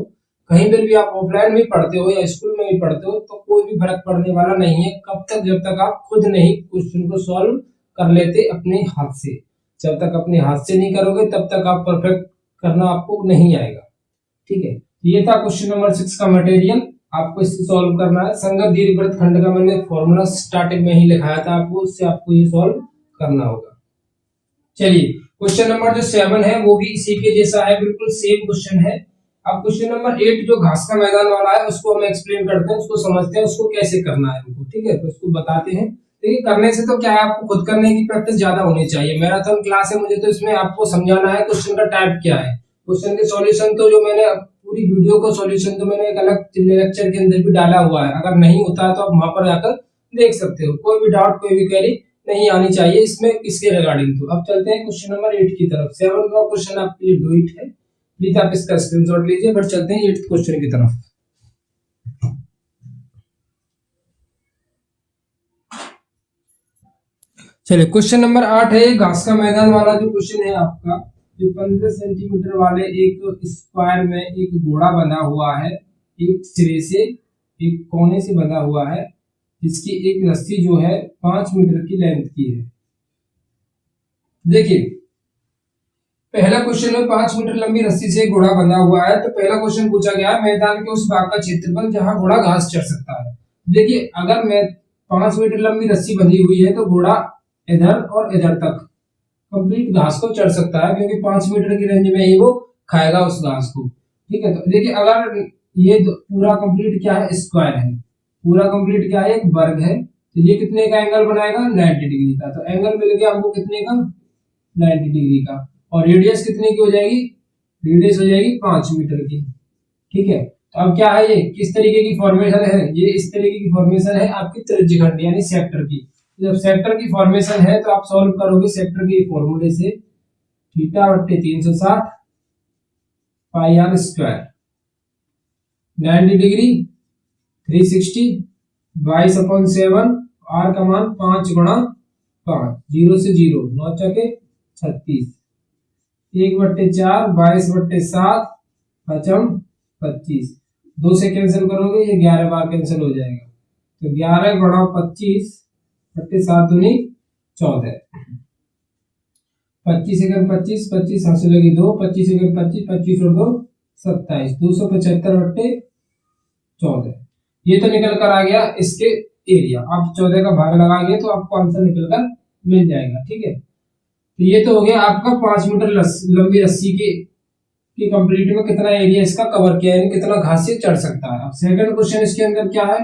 कहीं पर भी आप ऑफलाइन भी पढ़ते हो या स्कूल में भी पढ़ते हो, तो कोई भी फर्क पड़ने वाला नहीं है कब तक जब तक आप खुद नहीं क्वेश्चन को सॉल्व कर लेते अपने हाथ से। जब तक अपने हाथ से नहीं करोगे तब तक आप परफेक्ट करना आपको नहीं आएगा। ठीक है, ये था क्वेश्चन नंबर 6 का मटेरियल, आपको इससे सॉल्व करना है। संगत दीर्घवृत्त खंड का मैंने फॉर्मूला स्टार्टिंग में ही लिखाया था आपको, उससे आपको ये सॉल्व करना होगा। चलिए क्वेश्चन नंबर जो 7 है वो भी इसी के जैसा है, बिल्कुल सेम क्वेश्चन है। अब क्वेश्चन नंबर 8 जो घास का मैदान वाला है उसको हम एक्सप्लेन करते हैं, उसको समझते हैं, उसको कैसे करना है हमको। ठीक है, तो उसको बताते हैं। देखिए करने से तो क्या है, आपको खुद करने की प्रैक्टिस ज्यादा होनी चाहिए। मैराथन क्लास है, मुझे तो इसमें आपको समझाना है क्वेश्चन का टाइप क्या है, क्वेश्चन के सॉल्यूशन तो जो मैंने पूरी वीडियो को सॉल्यूशन तो मैंने एक अलग लेक्चर के अंदर भी डाला हुआ है, अगर नहीं होता है तो आप वहां पर जाकर देख सकते हो। कोई भी डाउट कोई भी क्वेरी नहीं आनी चाहिए इसमें इसके रिगार्डिंग। तो अब चलते हैं क्वेश्चन नंबर 8 की तरफ। 7 का क्वेश्चन आपके लिए डू इट है, प्लीज आप इसका स्क्रीनशॉट लीजिए। फिर चलते हैं 8th क्वेश्चन की तरफ। चलिए क्वेश्चन नंबर 8 है, घास का मैदान वाला जो क्वेश्चन है आपका, जो 15 सेंटीमीटर वाले एक स्क्वायर में एक घोड़ा बंधा हुआ है, एक सिरे से एक कोने से बंधा हुआ है, जिसकी एक रस्सी जो है 5 मीटर की लेंथ की है। देखिए पहला क्वेश्चन में 5 मीटर लंबी रस्सी से घोड़ा बंधा हुआ है, तो पहला क्वेश्चन पूछा गया है मैदान के उस भाग का क्षेत्रफल जहां घोड़ा घास चढ़ सकता है। देखिए अगर मैं 5 मीटर लंबी रस्सी बंधी हुई है तो घोड़ा इधर और इधर तक कंप्लीट घास को चढ़ सकता है, क्योंकि 5 मीटर की रेंज में ही वो खाएगा उस घास को। ठीक है, तो देखिए अगर ये पूरा कंप्लीट क्या है, स्क्वायर है, पूरा कंप्लीट क्या है, एक वर्ग है, तो ये कितने का एंगल बनाएगा, 90 डिग्री का। तो एंगल मिल गया हमको कितने का, 90 डिग्री का। और रेडियस कितने की हो जाएगी, रेडियस हो जाएगी 5 मीटर की। ठीक है, तो अब क्या है, ये किस तरीके की फॉर्मेशन है, ये इस तरीके की फॉर्मेशन है आपकी त्रिज्यखंड यानी सेक्टर की। जब सेक्टर की फॉर्मेशन है तो आप सॉल्व करोगे सेक्टर के फॉर्मूले से, थीटा बट्टे 360 pi r square, 90 degree 360 22/7, are का मान 5 गुणा 5, 0 से 0 9 चौके 36, 1/4 22/7 पचम 25, 2 से कैंसिल करोगे ये 11 बार कैंसिल हो जाएगा, तो 11 गुणा 25 बट्टे 7 दूनी 14, 25 एकम 25, 25 हाथ से लगी 2, 25 एकम 25, 25 और 2 27, 275 बट्टे 14। ये तो निकल कर आ गया इसके एरिया। आप 14 का भाग लगाएंगे तो आपको आंसर निकल कर मिल जाएगा। ठीक है, तो ये तो हो गया आपका 5 मीटर लंबी रस्सी के कंप्लीट में कितना एरिया इसका कवर किया है, कितना घास से चढ़ सकता है। अब सेकंड क्वेश्चन इसके अंदर क्या है,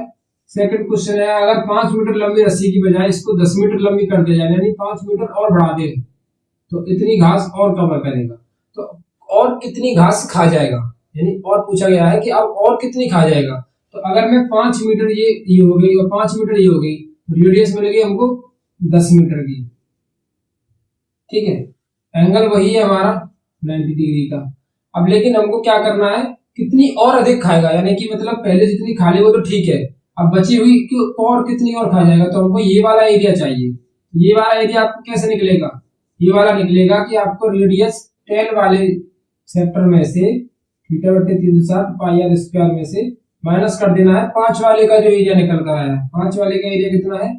सेकंड क्वेश्चन है अगर 5 मीटर लंबी रस्सी की बजाय इसको 10 मीटर लंबी कर दिया जाए, यानी 5 मीटर और बढ़ा दे, तो इतनी घास और कवर करेगा, तो और कितनी घास खा जाएगा, यानी और पूछा गया है कि अब और कितनी खा जाएगा। तो अगर मैं 5 मीटर ये हो गई और 5 मीटर ये हो गई, रेडियस मिल गई हमको 10 मीटर की। ठीक है, एंगल वही है हमारा 90 डिग्री का। अब लेकिन हमको क्या करना है, कितनी और अधिक खाएगा, यानी कि मतलब पहले जितनी खा ली वो तो ठीक है, अब बची हुई और कितनी और खा जाएगा, तो हमको ये वाला एरिया चाहिए। ये वाला एरिया आपको कैसे निकलेगा, ये वाला निकलेगा कि आपको रेडियस 10 वाले सेक्टर में से थीटा बटे 360 पाई आर स्क्वायर में से माइनस कर देना है 5 वाले का जो एरिया निकल कर आया है। 5 वाले का एरिया कितना है,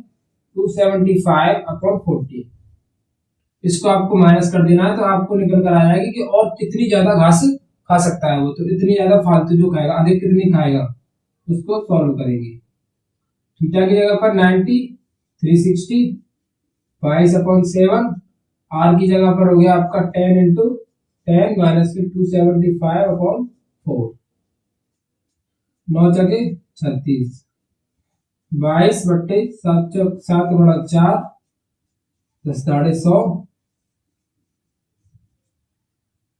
275/40, इसको आपको माइनस कर देना है, तो आपको निकल कर आ जाएगी कि और कितनी ज्यादा घास खा सकता है वो, तो इतनी ज्यादा फालतू जो खाएगा, अधिक कितनी खाएगा, उसको सॉल्व करेंगे। थीटा की जगह पर 90, 360 22/7, आर की जगह पर हो गया आपका 10 × 10 - 275/4, 9 जगह 36, 22/7 7 गुणा 4 10 साढ़े 100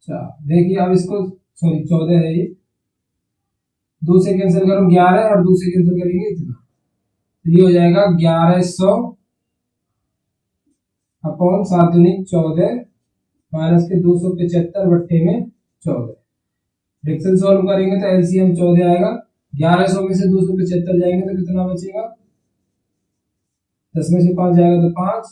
4। देखिए अब इसको सॉरी 14 है, ये 2 से कैंसिल करो 11 और 2 से कैंसिल करेंगे इतना, ये हो जाएगा 1100 अपॉन 7 दूनी 14 माइनस के 275 बट्टे में 14। फ्रैक्शन सॉल्व करेंगे तो एलसीएम 14 आएगा, 1100 में से 275 जाएंगे तो कितना बचेगा, 10 में से 5 जाएगा तो 5,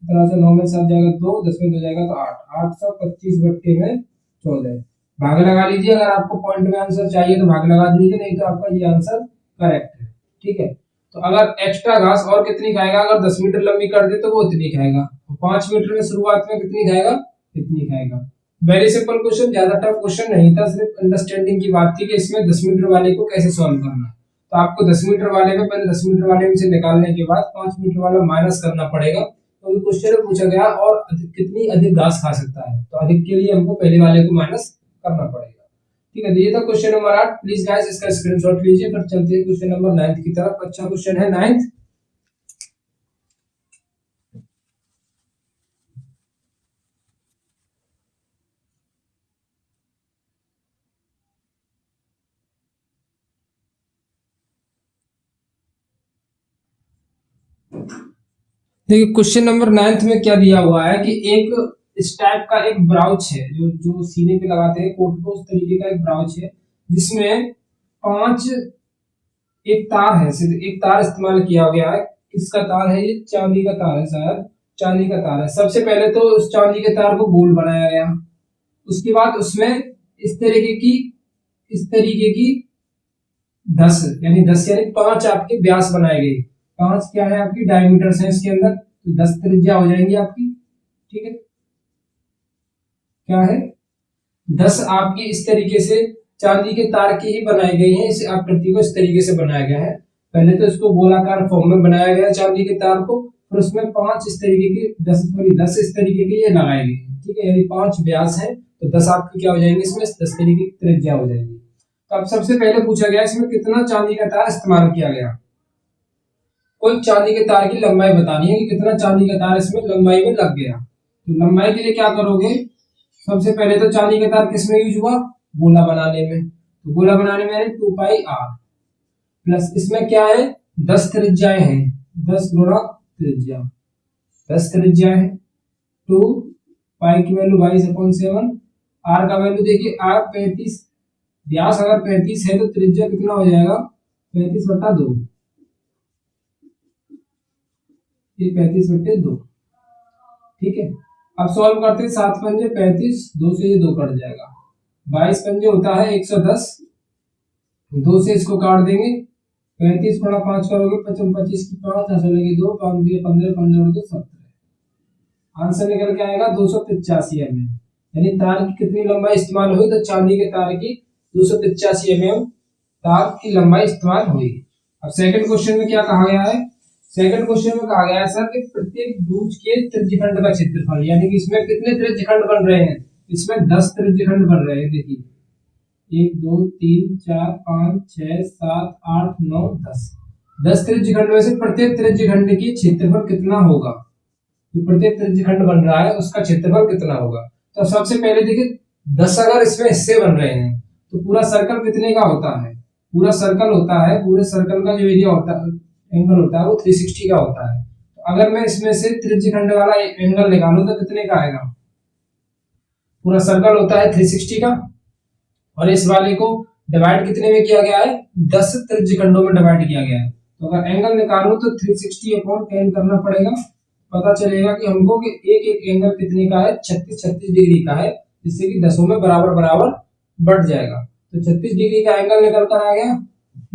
इतना से 9 में 7 जाएगा 2, 10 में 2 जाएगा तो 8, 825 बट्टे में 14। भाग लगा लीजिए, अगर आपको पॉइंट में आंसर चाहिए तो भाग लगा दीजिए, नहीं तो आपका ये आंसर करेक्ट है। ठीक है, तो अगर एक्स्ट्रा घास और कितनी खाएगा, अगर 10 मीटर लंबी कर दे तो वो इतनी खाएगा, 5 मीटर में शुरुआत में कितनी खाएगा, इतनी खाएगा। वेरी सिंपल क्वेश्चन, ज्यादा टफ क्वेश्चन नहीं था, सिर्फ अंडरस्टैंडिंग की बात थी कि इसमें 10 मीटर वाले को कैसे सॉल्व करना है। तो आपको 10 मीटर वाले में पहले 10 मीटर वाले में से निकालने के बाद 5 मीटर वाला माइनस करना पड़ेगा, तो क्वेश्चन में पूछा गया और कितनी अधिक घास खा सकता है, तो अधिक के लिए हमको पहले वाले को माइनस करना पड़ेगा। ठीक है, तो ये था क्वेश्चन नंबर 8। प्लीज गाइस इसका स्क्रीनशॉट लीजिए, फिर चलते हैं क्वेश्चन नंबर 9 की तरफ। अच्छा क्वेश्चन है 9। देखिए क्वेश्चन नंबर 9 में क्या दिया हुआ है कि एक इस टाइप का एक ब्राउच है, जो जो सीने पे लगाते हैं कोट को, उस तरीके का एक ब्राउच है जिसमें 5 एक तार है, सिर्फ एक तार इस्तेमाल किया गया है। किसका तार है, ये चांदी का तार है, शायद चांदी का तार है। सबसे पहले तो उस चांदी के तार को गोल बनाया गया, उसके बाद उसमें इस तरीके की 10 यानी 5 आपके व्यास बनाए गए। 5 क्या है आपकी डायमीटर्स है इसके अंदर, तो 10 त्रिज्या हो जाएंगी आपकी। ठीक है, क्या है 10 आपकी इस तरीके से चांदी के तार की ही बनाई गई है। इस आकृति को इस तरीके से बनाया गया है। पहले तो इसको गोलाकार फॉर्म में बनाया गया चांदी के तार को, फिर उसमें 5 इस तरीके की 10 इस तरीके की ये लगाई गई। ठीक है, यानी 5 व्यास है तो 10 आपकी क्या हो जाएंगे, इसमें 10 तरीके की त्रिज्या हो जाएगी। तो अब सबसे पहले पूछा गया इसमें कितना चांदी का तार इस्तेमाल किया गया। कुल चांदी के तार की लंबाई बतानी है कि कितना चांदी का तार इसमें लंबाई में लग गया। तो लंबाई के लिए क्या करोगे, सबसे पहले तो चांदी का तार किसमें यूज हुआ, गोला बनाने में। तो गोला बनाने में यानी 2πr प्लस इसमें क्या है 10 त्रिज्याएं हैं, 10 गुणा त्रिज्या, 10 त्रिज्याएं हैं। 2 पाई की वैल्यू 22/7, आर का वैल्यू देखिए आर 35, व्यास अगर 35 है तो त्रिज्या कितना हो जाएगा 35/2, ये 35/2। ठीक है, अब सॉल्व करते हैं, 7 पंजे 35, 2 से ये 2 कट जाएगा, 22 पंजे होता है 110, 2 से इसको काट देंगे, 35 गुणा 5 करोगे 25 की 5 लगे 2, 5 दिए 15, 15 2 17। आंसर निकल के आएगा 285 mm। यानी तार की कितनी लंबाई इस्तेमाल हुई, तो चांदी के तार की 285 mm तार की लंबाई इस्तेमाल हुई। अब सेकंड क्वेश्चन में क्या कहा गया है, सेकंड क्वेश्चन में कहा गया है सर कि प्रत्येक दूज के त्रिज्यखंड का क्षेत्रफल, यानी कि इसमें कितने त्रिज्यखंड बन रहे हैं, इसमें 10 त्रिज्यखंड बन रहे हैं। देखिए 1 2 3 4 5 6 7 8 9 10, 10 त्रिज्यखंड में से प्रत्येक त्रिज्यखंड की क्षेत्रफल कितना होगा, तो प्रत्येक त्रिज्यखंड बन रहा है उसका क्षेत्रफल कितना होगा। तो सबसे पहले देखिए 10 अगर इसमें हिस्से बन रहे हैं तो पूरा सर्कल कितने का होता है, पूरा सर्कल होता है, पूरे सर्कल का जो एरिया होता है, एंगल होता है वो 360 का होता है। तो अगर मैं इसमें से त्रिज्यखंड वाला एंगल निकालूं तो कितने का आएगा, पूरा सर्कल होता है 360 का, और इस वाले को डिवाइड कितने में किया गया है, 10 त्रिज्यखंडों में डिवाइड किया गया है। तो अगर एंगल निकालूं तो 360/10 करना पड़ेगा, पता चलेगा कि हमको कि एक एक एंगल कितने का है, 36 डिग्री का है, जिससे कि दसों में बराबर बराबर बढ़ जाएगा। तो 36 डिग्री का एंगल निकल कर आ गया।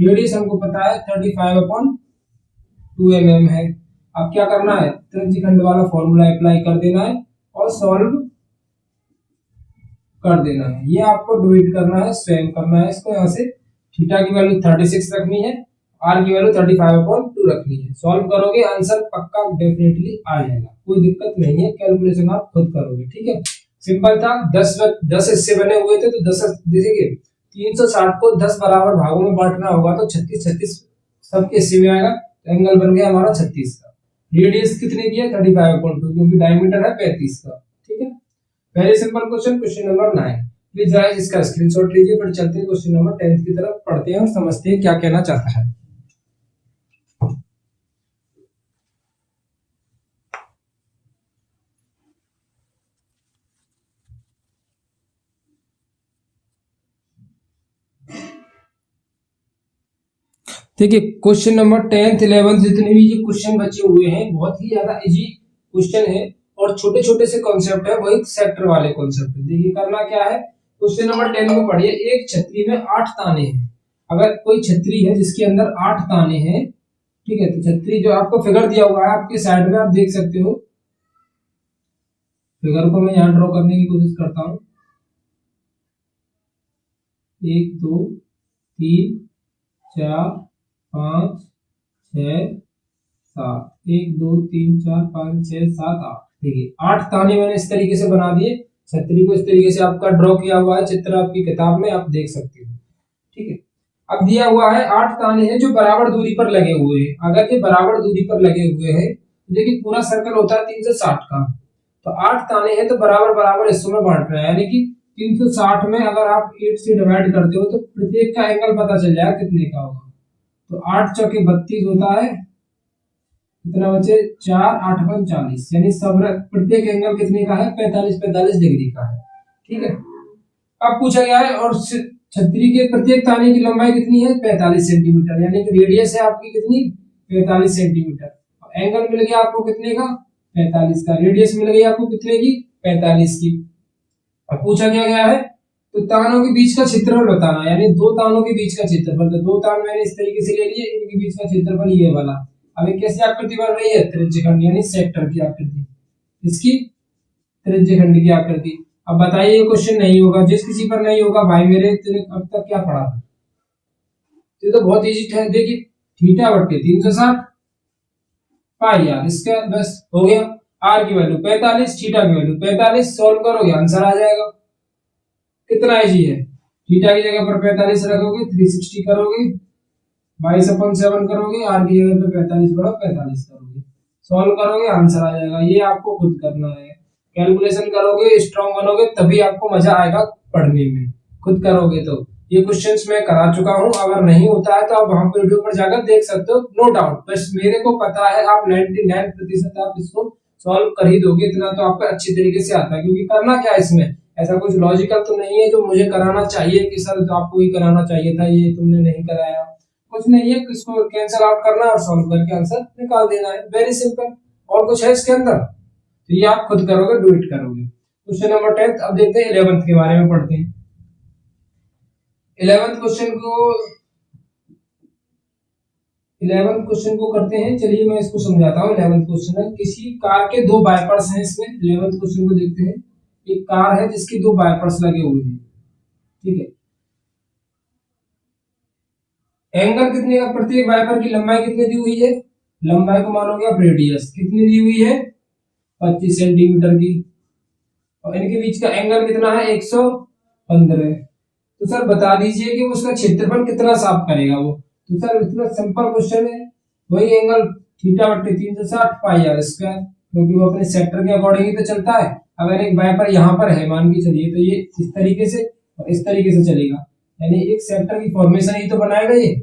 रेडियस हमको पता है 35/2 mm है। अब क्या करना है, त्रिज्यखंड वाला फॉर्मूला अप्लाई कर देना है और सॉल्व कर देना है। ये आपको डिवाइड करना है, स्वयं करना है इसको। यहाँ से थीटा की वैल्यू 36 रखनी है, आर की वैल्यू 35/2 रखनी है। सॉल्व करोगे आंसर पक्का डेफिनेटली आ जाएगा, कोई दिक्कत नहीं है, कैलकुलेशन आप खुद करोगे। ठीक है, सिंपल था। 10 हिस्से बने हुए थे तो 10 देखिए 360 को 10 बराबर भागों में बांटना होगा तो 36 36 सबके हिस्से में आएगा, तो एंगल बन गया हमारा 36 का। रेडियस कितने की है 35.2, क्योंकि डायमीटर है 35 का। ठीक है, very simple question, question number 9। Please guys इसका स्क्रीनशॉट लीजिए, फिर चलते हैं क्वेश्चन नंबर 10 की तरफ, पढ़ते हैं और समझते हैं क्या कहना चाहता है। देखिए क्वेश्चन नंबर 10th 11th जितने भी ये क्वेश्चन बचे हुए हैं बहुत ही ज्यादा इजी क्वेश्चन है और छोटे छोटे से कॉन्सेप्ट है, वही सेक्टर वाले कॉन्सेप्ट है। देखिए करना क्या है, क्वेश्चन नंबर 10 को पढ़िए। एक छतरी में 8 ताने हैं। अगर कोई छतरी है जिसके अंदर 8 ताने हैं, ठीक है, तो छतरी जो आपको फिगर दिया हुआ है आपके साइड में, आप देख सकते हो। फिगर को मैं यहाँ ड्रॉ करने की कोशिश करता हूँ। 1 2 3 4 5 6 7, 1 2 3 4 5 6 7 8। देखिए 8 ताने मैंने इस तरीके से बना दिए, छतरी को इस तरीके से आपका ड्रॉ किया हुआ है चित्र आपकी किताब में, आप देख सकते हो। ठीक है, अब दिया हुआ है 8 ताने हैं जो बराबर दूरी पर लगे हुए हैं। अगर ये बराबर दूरी पर लगे हुए हैं, देखिए पूरा सर्कल होता है 360 का, तो 8 ताने हैं तो बराबर बराबर हिस्सों में बांटना है, यानी कि 360 में अगर आप 8 से डिवाइड करते हो तो प्रत्येक का एंगल पता चल जाएगा कितने का होगा। तो 8 चौके 32 होता है, कितना बचे 4 8 5 40, यानी सब प्रत्येक एंगल कितने का है 45 डिग्री का है। ठीक है, अब पूछा गया है और छतरी के प्रत्येक ताने की लंबाई कितनी है 45 सेंटीमीटर, यानी कि रेडियस है आपकी कितनी 45 सेंटीमीटर। एंगल मिल गया आपको कितने का 45 का, रेडियस मिल गई आपको कितने की 45 की। अब पूछा क्या गया है, तो तानों के बीच का क्षेत्रफल बताना, यानी दो तानों के बीच का क्षेत्रफल। तो दो तान मैंने इस तरीके से ले लिए, इनके बीच का क्षेत्रफल ये वाला। अब ये कैसी आकृति बन रही है, त्रिज्यखंड यानी सेक्टर की आकृति, इसकी त्रिज्यखंड की आकृति। अब बताइए ये क्वेश्चन नहीं होगा, जिस किसी पर नहीं होगा भाई मेरे, तूने अब तक क्या पढ़ा था? ये तो बहुत इजी था। देखिए थीटा बट्टे 360 पाई यार, इसका बस हो गया। आर की वैल्यू 45, थीटा की वैल्यू 45, सॉल्व करोगे आंसर आ जाएगा। कितना इजी है, थीटा की जगह पर 45 रखोगे, 360 करोगे, 22/7 करोगे, आर की जगह पे 45 बड़ा 45 करोगे, सॉल्व करोगे आंसर आ जाएगा। ये आपको खुद करना है, कैलकुलेशन करोगे, स्ट्रांग बनोगे, तभी आपको मजा आएगा पढ़ने में। खुद करोगे तो ये क्वेश्चंस मैं करा चुका हूं, अगर नहीं होता है तो आप वहां पर वीडियो पर जाकर देख सकते हो, नो डाउट। बस मेरे को पता है आप 99% आप इसको सॉल्व कर ही दोगे, इतना तो आपको अच्छी तरीके से आता है। क्योंकि करना क्या है इसमें, ऐसा कुछ लॉजिकल तो नहीं है जो मुझे कराना चाहिए कि सर तो आपको ही कराना चाहिए था, ये तुमने नहीं कराया, कुछ नहीं है। इसको कैंसिल आउट करना है और सॉल्व करके आंसर निकाल देना है, वेरी सिंपल। और कुछ है इसके अंदर, तो ये आप खुद करोगे, डू इट करोगे। Question number 10। अब देखते हैं 11th के बारे में, पढ़ते हैं 11th क्वेश्चन को करते हैं। चलिए मैं इसको समझाता हूँ। 11th क्वेश्चन है, किसी कार के दो वाइपर्स हैं इसमें। 11th क्वेश्चन को देखते हैं। एक कार है जिसकी दो वाइपर्स लगे हुए हैं, ठीक है। एंगल कितने का, प्रत्येक वाइपर की लंबाई कितनी दी हुई है, लंबाई को मानोगे आप रेडियस, कितनी दी हुई है 25 सेंटीमीटर की, और इनके बीच का एंगल कितना है 115। तो सर बता दीजिए कि उसका क्षेत्रफल कितना साफ करेगा वो। तो सर इतना सिंपल क्वेश्चन है, वही एंगल थीटा बट्टे 360 पाई आर स्क्वायर, क्योंकि वो अपने सेक्टर के अकॉर्डिंग ही तो चलता है। अगर एक वाइपर यहाँ पर है मान के चलिए, तो ये इस तरीके से और इस तरीके से चलेगा, यानी एक सेक्टर की फॉर्मेशन ही तो बनाएगा, ये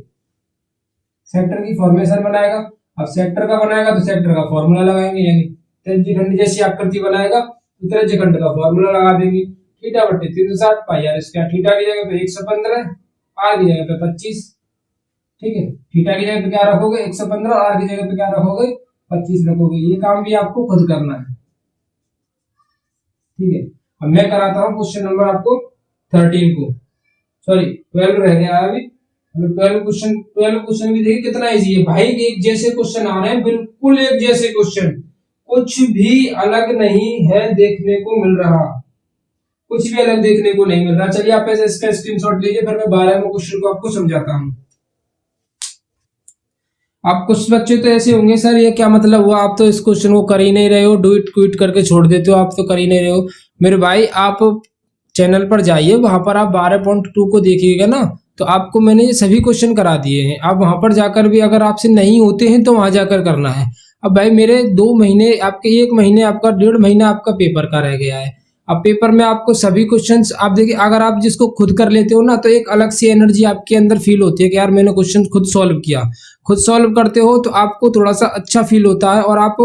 सेक्टर की फॉर्मेशन बनाएगा। अब सेक्टर का बनाएगा तो सेक्टर का फॉर्मूला लगाएंगे, यानी त्रिज्यखंड जैसी आकृति बनाएगा तो त्रिज्यखंड का फॉर्मूला लगा देंगे। थीटा बट्टे 360 पाई आर स्क्वायर, थीटा की जगह पे 115, आर की जगह पे 25, ठीक है। थीटा की जगह पे क्या रखोगे 115, आर की जगह पे क्या रखोगे 25 रखोगे। ये काम भी आपको खुद करना है, ठीक है। अब मैं कराता हूँ क्वेश्चन नंबर आपको 13 को, सॉरी 12 रह गया अभी। 12 क्वेश्चन भी देखिए कितना इजी है भाई, एक जैसे क्वेश्चन आ रहे हैं, बिल्कुल एक जैसे क्वेश्चन, कुछ भी अलग नहीं है देखने को मिल रहा, कुछ भी अलग देखने को नहीं मिल रहा। चलिए आप ऐसे इसका स्क्रीनशॉट लीजिए, फिर मैं 12वें क्वेश्चन को आपको समझाता हूँ। आप कुछ बच्चे तो ऐसे होंगे सर ये क्या मतलब हुआ, आप तो इस क्वेश्चन को कर ही नहीं रहे हो, डू इट क्विट करके छोड़ देते हो, आप तो कर ही नहीं रहे हो। मेरे भाई आप चैनल पर जाइए, वहां पर आप 12.2 को देखिएगा ना, तो आपको मैंने ये सभी क्वेश्चन करा दिए हैं। आप वहां पर जाकर भी अगर आपसे नहीं होते हैं तो वहां जाकर करना है। अब भाई मेरे 2 महीने आपके 1 महीने आपका 1.5 महीना आपका पेपर का रह गया है। अब पेपर में आपको सभी क्वेश्चंस आप देखिए, अगर आप जिसको खुद कर लेते हो ना, तो एक अलग सी एनर्जी आपके अंदर फील होती है कि यार मैंने क्वेश्चन खुद सॉल्व किया। खुद सॉल्व करते हो तो आपको थोड़ा सा अच्छा फील होता है और आप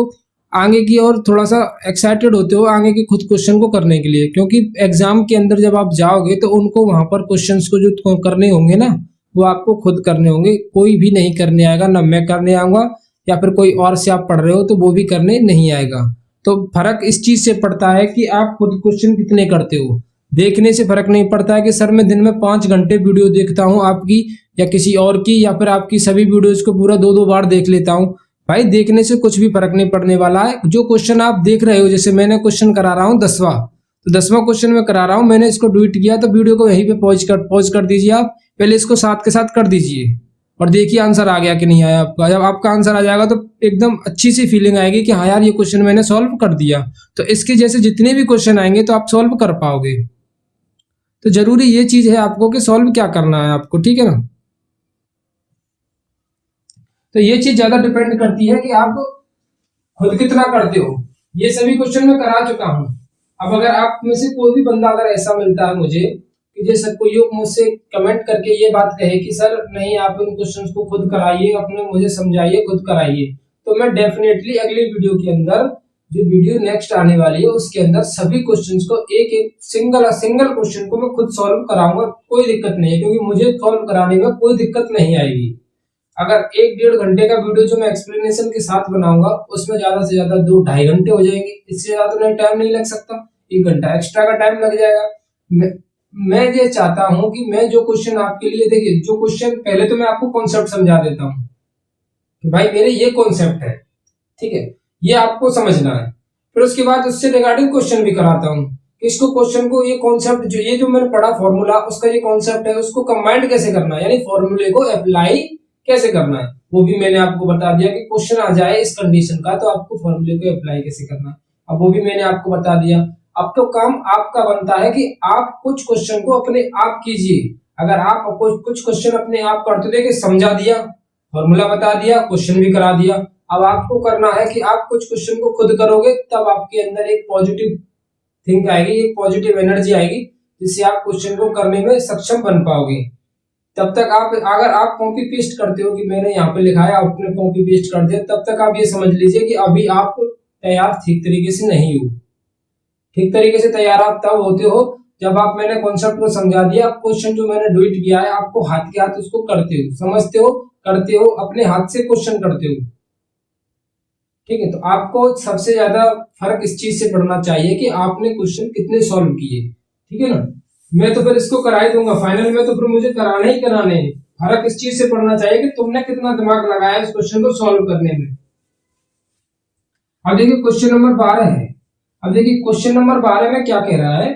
आगे की और थोड़ा सा एक्साइटेड होते हो आगे के खुद क्वेश्चन को करने के लिए, क्योंकि एग्जाम के अंदर जब आप जाओगे तो उनको वहां पर क्वेश्चंस को जो करने होंगे ना, वो आपको खुद करने होंगे, कोई भी नहीं करने आएगा, ना मैं करने आऊंगा या फिर कोई और से आप पढ़ रहे हो तो वो भी करने नहीं आएगा। तो फर्क इस चीज से पड़ता है कि आप खुद क्वेश्चन कितने करते हो। देखने से फर्क नहीं पड़ता है कि सर मैं दिन में 5 घंटे वीडियो देखता हूँ आपकी या किसी और की, या फिर आपकी सभी वीडियोज को पूरा 2-2 बार देख लेता हूँ। भाई देखने से कुछ भी फर्क नहीं पड़ने वाला है। जो क्वेश्चन आप देख रहे हो, जैसे मैंने क्वेश्चन करा रहा हूँ 10वां, तो 10वां क्वेश्चन में करा रहा हूँ, मैंने इसको ट्वीट किया, तो वीडियो को यहीं पे पॉज कर दीजिए। आप पहले इसको साथ के साथ कर दीजिए और देखिए आंसर आ गया कि नहीं आया आपका। जब आपका आंसर आ जाएगा तो एकदम अच्छी सी फीलिंग आएगी कि हाँ यार ये क्वेश्चन मैंने सॉल्व कर दिया। तो इसके जैसे जितने भी क्वेश्चन आएंगे तो आप सॉल्व कर पाओगे। तो जरूरी ये चीज है आपको कि सॉल्व क्या करना है आपको, ठीक है ना। तो ये चीज ज्यादा डिपेंड करती है कि आप खुद कितना करते हो। ये सभी क्वेश्चन मैं करा चुका हूँ। अब अगर आप में से कोई भी बंदा अगर ऐसा मिलता है मुझे कि जैसे कोई मुझसे कमेंट करके ये बात कहे कि सर नहीं आप इन क्वेश्चंस को खुद कराइए, अपने मुझे समझाइए, खुद कराइए, तो मैं डेफिनेटली अगली वीडियो के अंदर, जो वीडियो नेक्स्ट आने वाली है उसके अंदर सभी क्वेश्चंस को एक एक सिंगल क्वेश्चन को मैं खुद सॉल्व कराऊंगा। कोई दिक्कत नहीं है, क्योंकि मुझे सॉल्व कराने में कोई दिक्कत नहीं आएगी। अगर 1-1.5 घंटे का वीडियो जो मैं एक्सप्लेनेशन के साथ बनाऊंगा उसमें ज्यादा से ज्यादा 2-2.5 घंटे हो जाएंगे, इससे ज्यादा तो नहीं टाइम नहीं लग सकता। 1 घंटा एक्स्ट्रा का टाइम लग जाएगा। मैं ये चाहता हूं कि मैं जो क्वेश्चन आपके लिए, देखिए जो क्वेश्चन, पहले तो मैं आपको कॉन्सेप्ट समझा देता हूँ कि भाई मेरे ये कॉन्सेप्ट है, ठीक है, ये आपको समझना है। फिर उसके बाद उससे रिगार्डिंग क्वेश्चन भी कराता हूँ कि इसको क्वेश्चन को, ये कॉन्सेप्ट जो ये जो मैंने पढ़ा फॉर्मूला, उसका ये कॉन्सेप्ट है, उसको कंबाइंड कैसे करना है, यानी फॉर्मूले को अप्लाई कैसे करना है, वो भी मैंने आपको बता दिया कि क्वेश्चन आ जाए इस कंडीशन का तो आपको फॉर्मूले को अप्लाई कैसे करना है, अब वो भी मैंने आपको बता दिया। अब तो काम आपका बनता है कि आप कुछ क्वेश्चन को अपने आप कीजिए। अगर आप कुछ क्वेश्चन अपने आप करते, देखिए समझा दिया, फॉर्मूला बता दिया, क्वेश्चन भी करा दिया। अब आपको करना है कि आप कुछ क्वेश्चन को खुद करोगे, तब आपके अंदर एक पॉजिटिव थिंक आएगी, एक पॉजिटिव एनर्जी आएगी, जिससे आप क्वेश्चन को करने में सक्षम बन पाओगे। तब तक आप, अगर आप कॉपी पेस्ट करते हो कि मैंने यहाँ पे लिखा है आपने कॉपी पेस्ट कर दिया, तब तक आप ये समझ लीजिए कि अभी आप तैयार ठीक तरीके से नहीं हो। ठीक तरीके से तैयार आप तब होते हो जब आप, मैंने कॉन्सेप्ट को समझा दिया, क्वेश्चन जो मैंने डुइट किया है आपको हाथ के हाथ उसको करते हो, समझते हो, करते हो, अपने हाथ से क्वेश्चन करते हो, ठीक है। तो आपको सबसे ज्यादा फर्क इस चीज से पड़ना चाहिए कि आपने क्वेश्चन कितने सॉल्व किए, ठीक है ना। मैं तो फिर इसको करा ही दूंगा फाइनल में, तो फिर मुझे कराने ही कराने हैं। फर्क इस चीज से पड़ना चाहिए कि तुमने कितना दिमाग लगाया इस क्वेश्चन को सॉल्व करने में। अब देखिए क्वेश्चन नंबर 12 है। अब देखिए क्वेश्चन नंबर 12 में क्या कह रहा है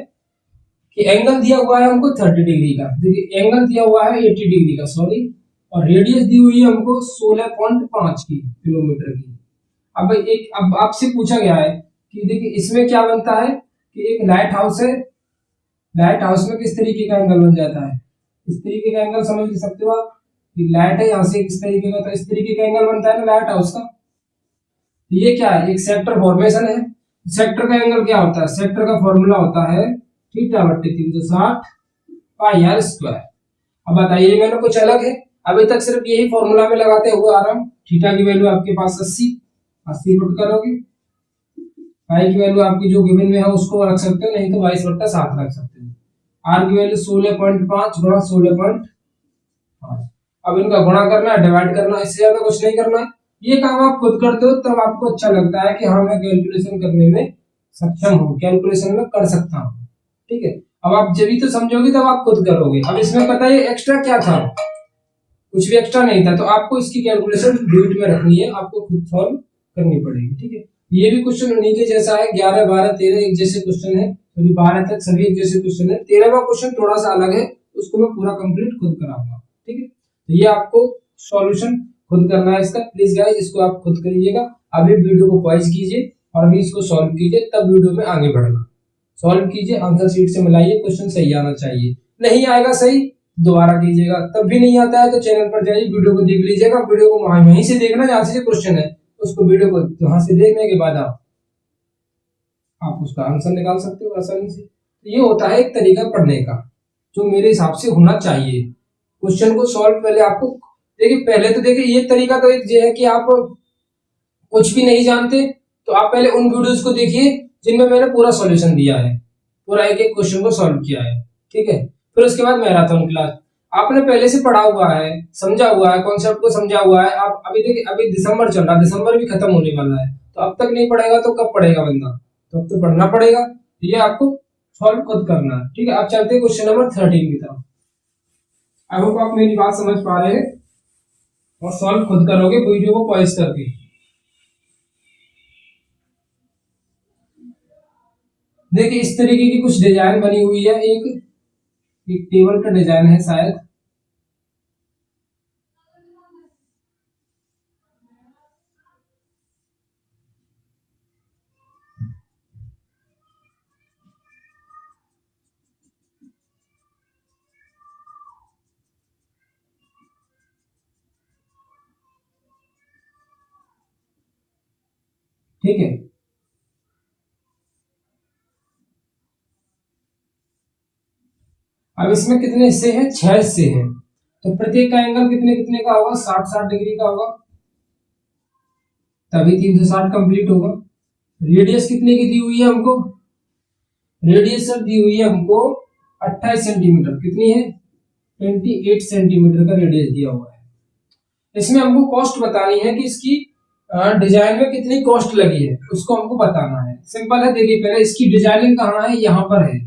कि एंगल दिया हुआ है हमको 30 डिग्री का, देखिए एंगल दिया हुआ है 80 डिग्री का, सॉरी, और रेडियस दी हुई है हमको 16.5 की किलोमीटर की। अब आपसे पूछा गया है कि देखिए इसमें क्या बनता है कि एक लाइट हाउस है, लाइट हाउस में किस तरीके का एंगल बन जाता है, इस तरीके का एंगल समझ सकते हो आप। लाइट है यहाँ से किस तरीके का, तो इस तरीके का एंगल बनता है ना लाइट हाउस का। तो ये क्या है, एक सेक्टर फॉर्मेशन है। सेक्टर का एंगल क्या होता है, सेक्टर का फॉर्मूला होता है थीटा बट्टे 360 पाई आर स्क्वायर। अब बताइए मैंने कुछ अलग है, अभी तक सिर्फ यही फॉर्मूला में लगाते हुए आ रहा हूँ। थीटा की वैल्यू आपके पास 80 पुट करोगे, पाई की वैल्यू आपकी जो गिवन में है उसको रख सकते हो, नहीं तो 22/7 रख सकते हो। आर की वैल्यू 16.5 गुणा 16.5। अब इनका गुणा करना है, डिवाइड करना, इससे ज्यादा कुछ नहीं करना है। ये काम आप खुद करते हो तब आपको अच्छा लगता है कि हाँ मैं कैलकुलेशन करने में सक्षम हूँ, कैलकुलेशन में कर सकता हूँ, ठीक है। अब आप जब भी तो समझोगे तब आप खुद करोगे। अब इसमें पता है एक्स्ट्रा क्या था, कुछ भी एक्स्ट्रा नहीं था, तो आपको इसकी कैलकुलेशन ड्यूट में रखनी है, आपको खुद सॉल्व करनी पड़ेगी, ठीक है। ये भी क्वेश्चन उन्हीं के जैसा है, 11, 12, 13 एक जैसे क्वेश्चन है, तो 12 तक सभी एक जैसे क्वेश्चन है। 13वां क्वेश्चन थोड़ा सा अलग है, उसको मैं पूरा कंप्लीट खुद कराऊंगा, ठीक है। तो ये आपको सॉल्यूशन खुद करना है इसका। प्लीज गाइस इसको आप खुद करिएगा। अभी वीडियो को पॉज कीजिए और अभी इसको सॉल्व कीजिए, तब वीडियो में आगे बढ़ना। सॉल्व कीजिए, आंसर शीट से मिलाइए, क्वेश्चन सही आना चाहिए। नहीं आएगा सही दोबारा कीजिएगा, तब भी नहीं आता है तो चैनल पर जाइए, वीडियो को देख लीजिएगा। वीडियो को वहीं से देखना जहाँ से क्वेश्चन है, उसको वीडियो को वहां से देखने के बाद आप उसका आंसर निकाल सकते हो आसानी से। तो ये होता है एक तरीका पढ़ने का जो मेरे हिसाब से होना चाहिए। क्वेश्चन को सॉल्व पहले आपको देखिए, पहले तो देखिए ये तरीका तो एक ये है कि आप कुछ भी नहीं जानते तो आप पहले उन वीडियोस को देखिए जिनमें मैंने पूरा सॉल्यूशन दिया है, पूरा एक एक क्वेश्चन को सॉल्व किया है, ठीक है। फिर उसके बाद मैराथन क्लास आपने पहले से पढ़ा हुआ है, समझा हुआ है, कॉन्सेप्ट को समझा हुआ है। आप अभी देखिए, अभी दिसंबर चल रहा है, दिसंबर भी खत्म होने वाला है, तो अब तक नहीं पढ़ेगा तो कब पढ़ेगा बंदा? तो अब तो पढ़ना पड़ेगा। तो ये आपको सॉल्व खुद करना है, ठीक है। आप चलते हैं क्वेश्चन नंबर 13 की तरफ। आई होप आप मेरी बात समझ पा रहे हैं और सॉल्व खुद करोगे वीडियो को पॉज करके। देखिए इस तरीके की कुछ डिजाइन बनी हुई है, एक टेबल का डिजाइन है शायद। ठीक है, अब इसमें कितने हिस्से हैं? 6 हिस्से हैं। तो प्रत्येक का एंगल कितने कितने का होगा? 60-60 डिग्री का होगा, तभी 360 कंप्लीट होगा। रेडियस कितने की दी हुई है हमको? रेडियस सर दी हुई है हमको 28 सेंटीमीटर। कितनी है? 28 सेंटीमीटर का रेडियस दिया हुआ है। इसमें हमको कॉस्ट बतानी है कि इसकी डिजाइन में कितनी कॉस्ट लगी है, उसको हमको बताना है। सिंपल है, देखिए पहले इसकी डिजाइनिंग कहाँ है? यहाँ पर है।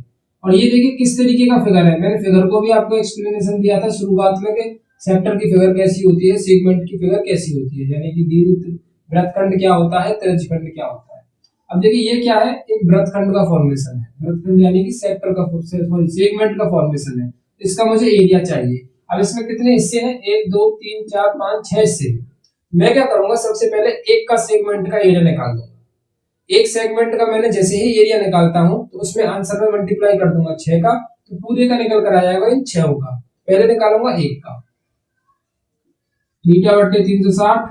और ये देखिए किस तरीके का फिगर है। मैंने फिगर को भी आपको एक्सप्लेनेशन दिया था शुरुआत में कि सेक्टर की फिगर कैसी होती है, सेगमेंट की फिगर कैसी होती है, यानी कि दीर्घ वृत्तखंड क्या होता है, त्रिज्यखंड क्या होता है। अब देखिए ये क्या है? एक वृत्तखंड का फॉर्मेशन है। वृत्तखंड यानी कि सेक्टर का सेगमेंट का फॉर्मेशन है। इसका मुझे एरिया चाहिए। अब इसमें कितने हिस्से हैं? 1 2 3 4 5 6 हिस्से हैं। मैं क्या करूंगा, सबसे पहले एक का सेगमेंट का एरिया निकाल दूंगा। एक सेगमेंट का मैंने जैसे ही एरिया निकालता हूं तो उसमें आंसर में मल्टीप्लाई कर दूंगा 6 का, तो पूरे का निकल कर आ जाएगा इन 6 का। पहले निकालूंगा एक का, थीटा बटे 360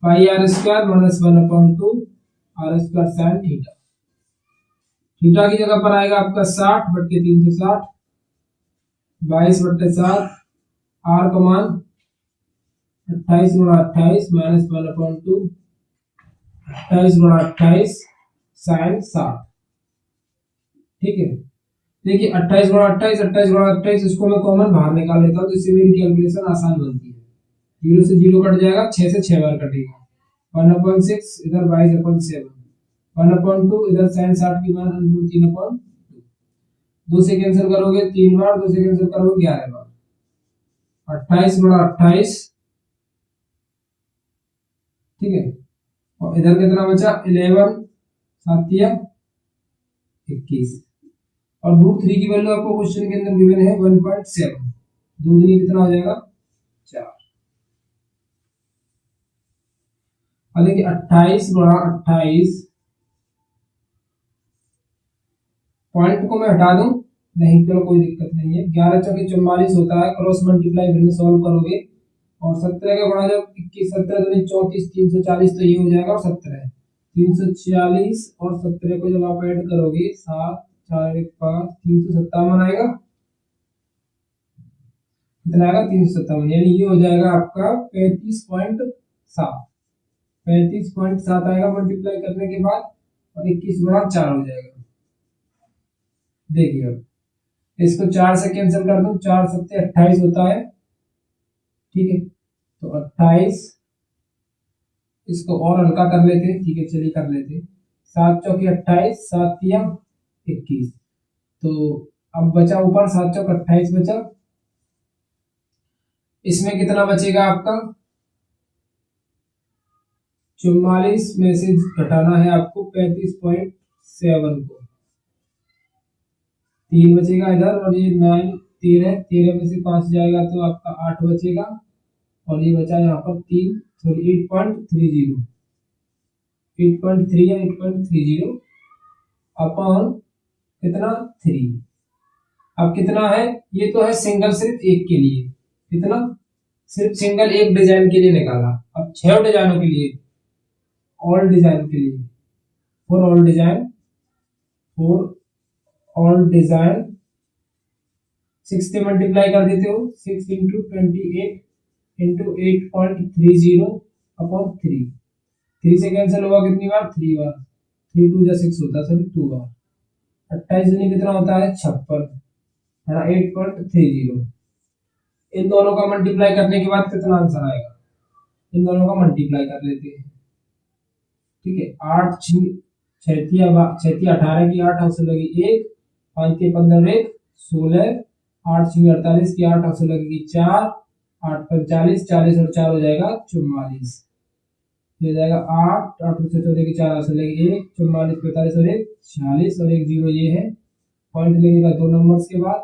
pi r square minus 1/2 r square sine theta. Theta की जगह पर आएगा आपका 60 बटे 360 22 बटे 7, आर का मान 28 गुणा 28 माइनस 1/2 28 गुणा 28 साइन 60। ठीक है, देखिए 28 गुणा 28 28 गुणा 28, इसको मैं कॉमन बाहर निकाल लेता हूँ, जिससे मेरी कैलकुलेशन आसान बनती है। 0 से 0 कट जाएगा, 6 से 6 बार कटेगा। 1/6 इधर 22/7, 1/2 इधर साइन 60 की मान √3/2। 2 से कैंसिल करोगे 3 बार, 2 से कैंसिल करोगे 11 बार। 28 गुणा 28, ठीक है। और इधर कितना बचा? 11 7 21। और √3 की वैल्यू आपको क्वेश्चन के अंदर गिवन है 1.7। 2 दूनी कितना हो जाएगा? 4। अब देखिए 28 गुणा 28, पॉइंट को मैं हटा दूं नहीं, चलो कोई दिक्कत नहीं है। 11 चौके 44 होता है, क्रॉस मल्टीप्लाई फिर सॉल्व करोगे। और 17 का गुणा जब 21 17 दूनी 34 340, तो ये हो जाएगा। और 17 340 और 17 को जब आप ऐड करोगे 7 4 1 5 357 आएगा। कितना आएगा? 357, यानी ये हो जाएगा आपका 35.7। 35.7 आएगा मल्टीप्लाई करने के बाद, और 21 गुणा 4 हो जाएगा। देखिए अब इसको 4 से कैंसिल कर दूं, 4 7 28 होता है, ठीक है। तो 28, इसको और हल्का कर लेते हैं, ठीक है चलिए कर लेते हैं। 7 चौके 28, 7 तिया 21। तो अब बचा ऊपर 7 चौक 28 बचा। इसमें कितना बचेगा आपका? 44 में से घटाना है आपको 35.7 को। 3 बचेगा इधर, और ये 9 13 में से 5 जाएगा तो आपका 8 बचेगा। और ये बचा यहाँ पर 3 सॉरी 8.30 8.3 या 8.30 अपॉन कितना 3। अब कितना है, ये तो है सिंगल सिर्फ एक के लिए, कितना सिर्फ सिंगल एक डिजाइन के लिए निकाला। अब 6 डिजाइनों के लिए, ऑल डिजाइन के लिए, for all design, for all design 6 से मल्टीप्लाई कर देते हो, 6 इंटू 28 इंटू 8.30 अपॉन 3। 3 से कैंसिल होगा कितनी बार, 3 बार, 3 2 जा 6 होता है, सॉरी 2 बार। 28 दूनी कितना होता है 56, 8.30। इन दोनों का मल्टीप्लाई करने के बाद कितना आंसर आएगा, इन दोनों का मल्टीप्लाई कर लेते हैं, ठीक है। 8 छतिया 18 की 8 हाथ से लगी 1, 5 के 15 1 16, 8 6 48 की 8 हाथ से लगेगी 4, 8 45 40 और 4 हो जाएगा 44। ये हो जाएगा 8 8 से 14 की 4 हाथ से लगेगी 1, 44 45 और 1 46 और 1 0 ये है, पॉइंट लगेगा 2 नंबर्स के बाद,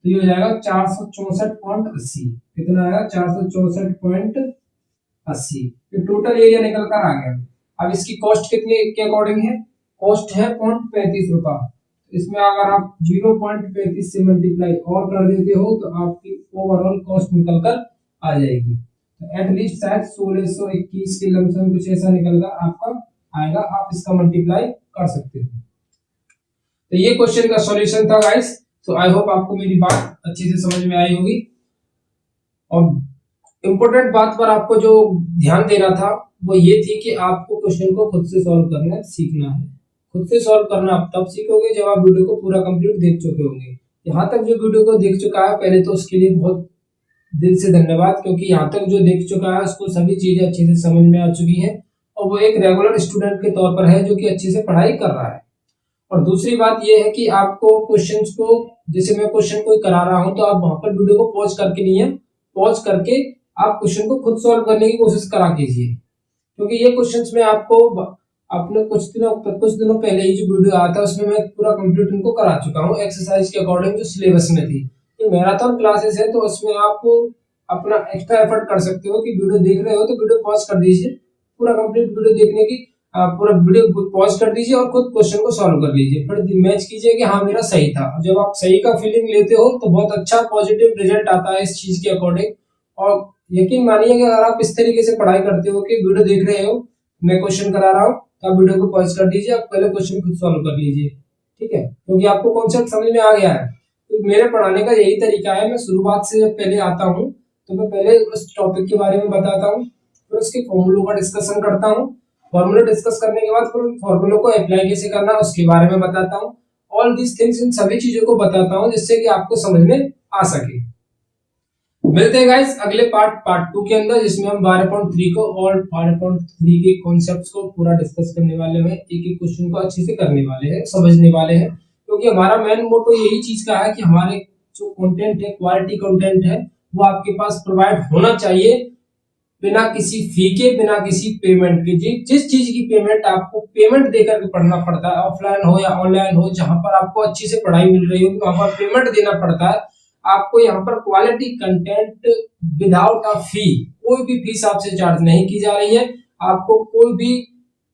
तो ये हो जाएगा 464.80। कितना आएगा 464.80। ये टोटल एरिया निकल कर आ गया। अब इसकी कॉस्ट कितने के अकॉर्डिंग है, कॉस्ट है 0.35 रुपया। इसमें अगर आप 0.35 से मल्टीप्लाई और कर देते हो तो आपकी ओवरऑल कॉस्ट निकल कर आ जाएगी। तो एटलीस्ट शायद 1621 के लमसम कुछ ऐसा निकल कर आपका आएगा, आप इसका मल्टीप्लाई कर सकते हो। तो ये क्वेश्चन का सॉल्यूशन था गाइस। तो आई होप आपको मेरी बात अच्छे से समझ में आई होगी। और इम्पोर्टेंट बात पर आपको जो ध्यान देना था वो ये थी कि आपको क्वेश्चन को खुद से सॉल्व करना सीखना है। खुद से सॉल्व करना आप तब सीखोगे जब आप वीडियो को पूरा कंप्लीट देख चुके होंगे। यहाँ तक जो वीडियो को देख चुका है पहले तो उसके लिए बहुत दिल से धन्यवाद, क्योंकि यहाँ तक जो देख चुका है उसको सभी चीजें अच्छे से समझ में आ चुकी है और वो एक रेगुलर स्टूडेंट के तौर पर है जो कि अच्छे से पढ़ाई कर रहा है। और दूसरी बात यह है कि आपको क्वेश्चंस को, जैसे मैं क्वेश्चन कोई करा रहा हूं तो आप वहां पर वीडियो को पॉज करके नहीं है, पॉज करके आप क्वेश्चन को खुद सॉल्व करने की कोशिश करा कीजिए, क्योंकि ये क्वेश्चंस में आपको अपने कुछ दिनों पहले ही जो वीडियो आया था उसमें मैं पूरा कंप्लीट इनको करा चुका हूँ एक्सरसाइज के अकॉर्डिंग जो सिलेबस में थी। ये मैराथन क्लासेस है तो उसमें आप अपना एक्स्ट्रा एफर्ट कर सकते हो कि वीडियो देख रहे हो तो वीडियो पॉज कर दीजिए, पूरा कंप्लीट वीडियो देखने की पूरा वीडियो पॉज कर दीजिए और खुद क्वेश्चन को सॉल्व कर लीजिए, फिर मैच कीजिए कि हाँ मेरा सही था। जब आप सही का फीलिंग लेते हो तो बहुत अच्छा पॉजिटिव रिजल्ट आता है इस चीज के अकॉर्डिंग। और यकीन मानिए कि अगर आप इस तरीके से पढ़ाई करते हो कि वीडियो देख रहे हो, मैं क्वेश्चन करा रहा हूँ तो आप वीडियो को पॉज कर दीजिए, आप पहले क्वेश्चन खुद सॉल्व कर लीजिए, ठीक है, क्योंकि आपको कॉन्सेप्ट समझ में आ गया है। तो मेरे पढ़ाने का यही तरीका है, मैं शुरुआत से जब पहले आता हूँ तो मैं पहले उस टॉपिक के बारे में बताता हूँ, फिर उसके फॉर्मूलों का डिस्कशन करता हूँ, फॉर्मूला डिस्कस करने के बाद फिर फॉर्मूलों को अप्लाई कैसे करना है उसके बारे में बताता हूँ। ऑल दिस थिंग्स, इन सभी चीजों को बताता हूँ जिससे कि आपको समझ में आ सके। मिलते हैं गाइस अगले पार्ट 2 के अंदर, जिसमें हम 12.3 को और 12.3 के कॉन्सेप्ट्स को पूरा डिस्कस करने वाले हैं, एक एक क्वेश्चन को अच्छे से करने वाले हैं, समझने वाले हैं, क्योंकि हमारा मेन मोटो यही चीज का है कि हमारे जो कंटेंट है, क्वालिटी कंटेंट है, वो आपके पास प्रोवाइड होना चाहिए बिना किसी फी के, बिना किसी पेमेंट के। जिस चीज की पेमेंट आपको पेमेंट देकर के पढ़ना पड़ता है, ऑफलाइन हो या ऑनलाइन हो, जहां पर आपको अच्छी से पढ़ाई मिल रही हो वहां पर पेमेंट देना पड़ता है, आपको यहाँ पर क्वालिटी कंटेंट विदाउट अ फी, कोई भी फीस आपसे चार्ज नहीं की जा रही है, आपको कोई भी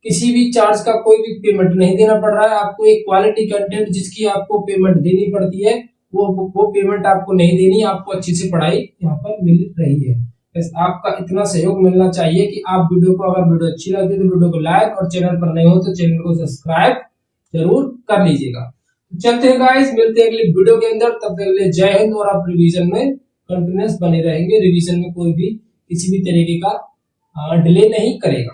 किसी भी चार्ज का कोई भी पेमेंट नहीं देना पड़ रहा है। आपको एक क्वालिटी कंटेंट जिसकी आपको पेमेंट देनी पड़ती है वो पेमेंट आपको नहीं देनी, आपको अच्छी से पढ़ाई यहाँ पर मिल रही है। बस आपका इतना सहयोग मिलना चाहिए कि आप वीडियो को, अगर वीडियो अच्छी लगती है तो वीडियो को लाइक, और चैनल पर नए हो तो चैनल को सब्सक्राइब जरूर कर लीजिएगा। चलते हैं गाइस, मिलते हैं अगले वीडियो के अंदर, तब तक के लिए जय हिंद। और आप रिवीजन में कंटिन्यूअस बने रहेंगे, रिवीजन में कोई भी किसी भी तरीके का डिले नहीं करेगा।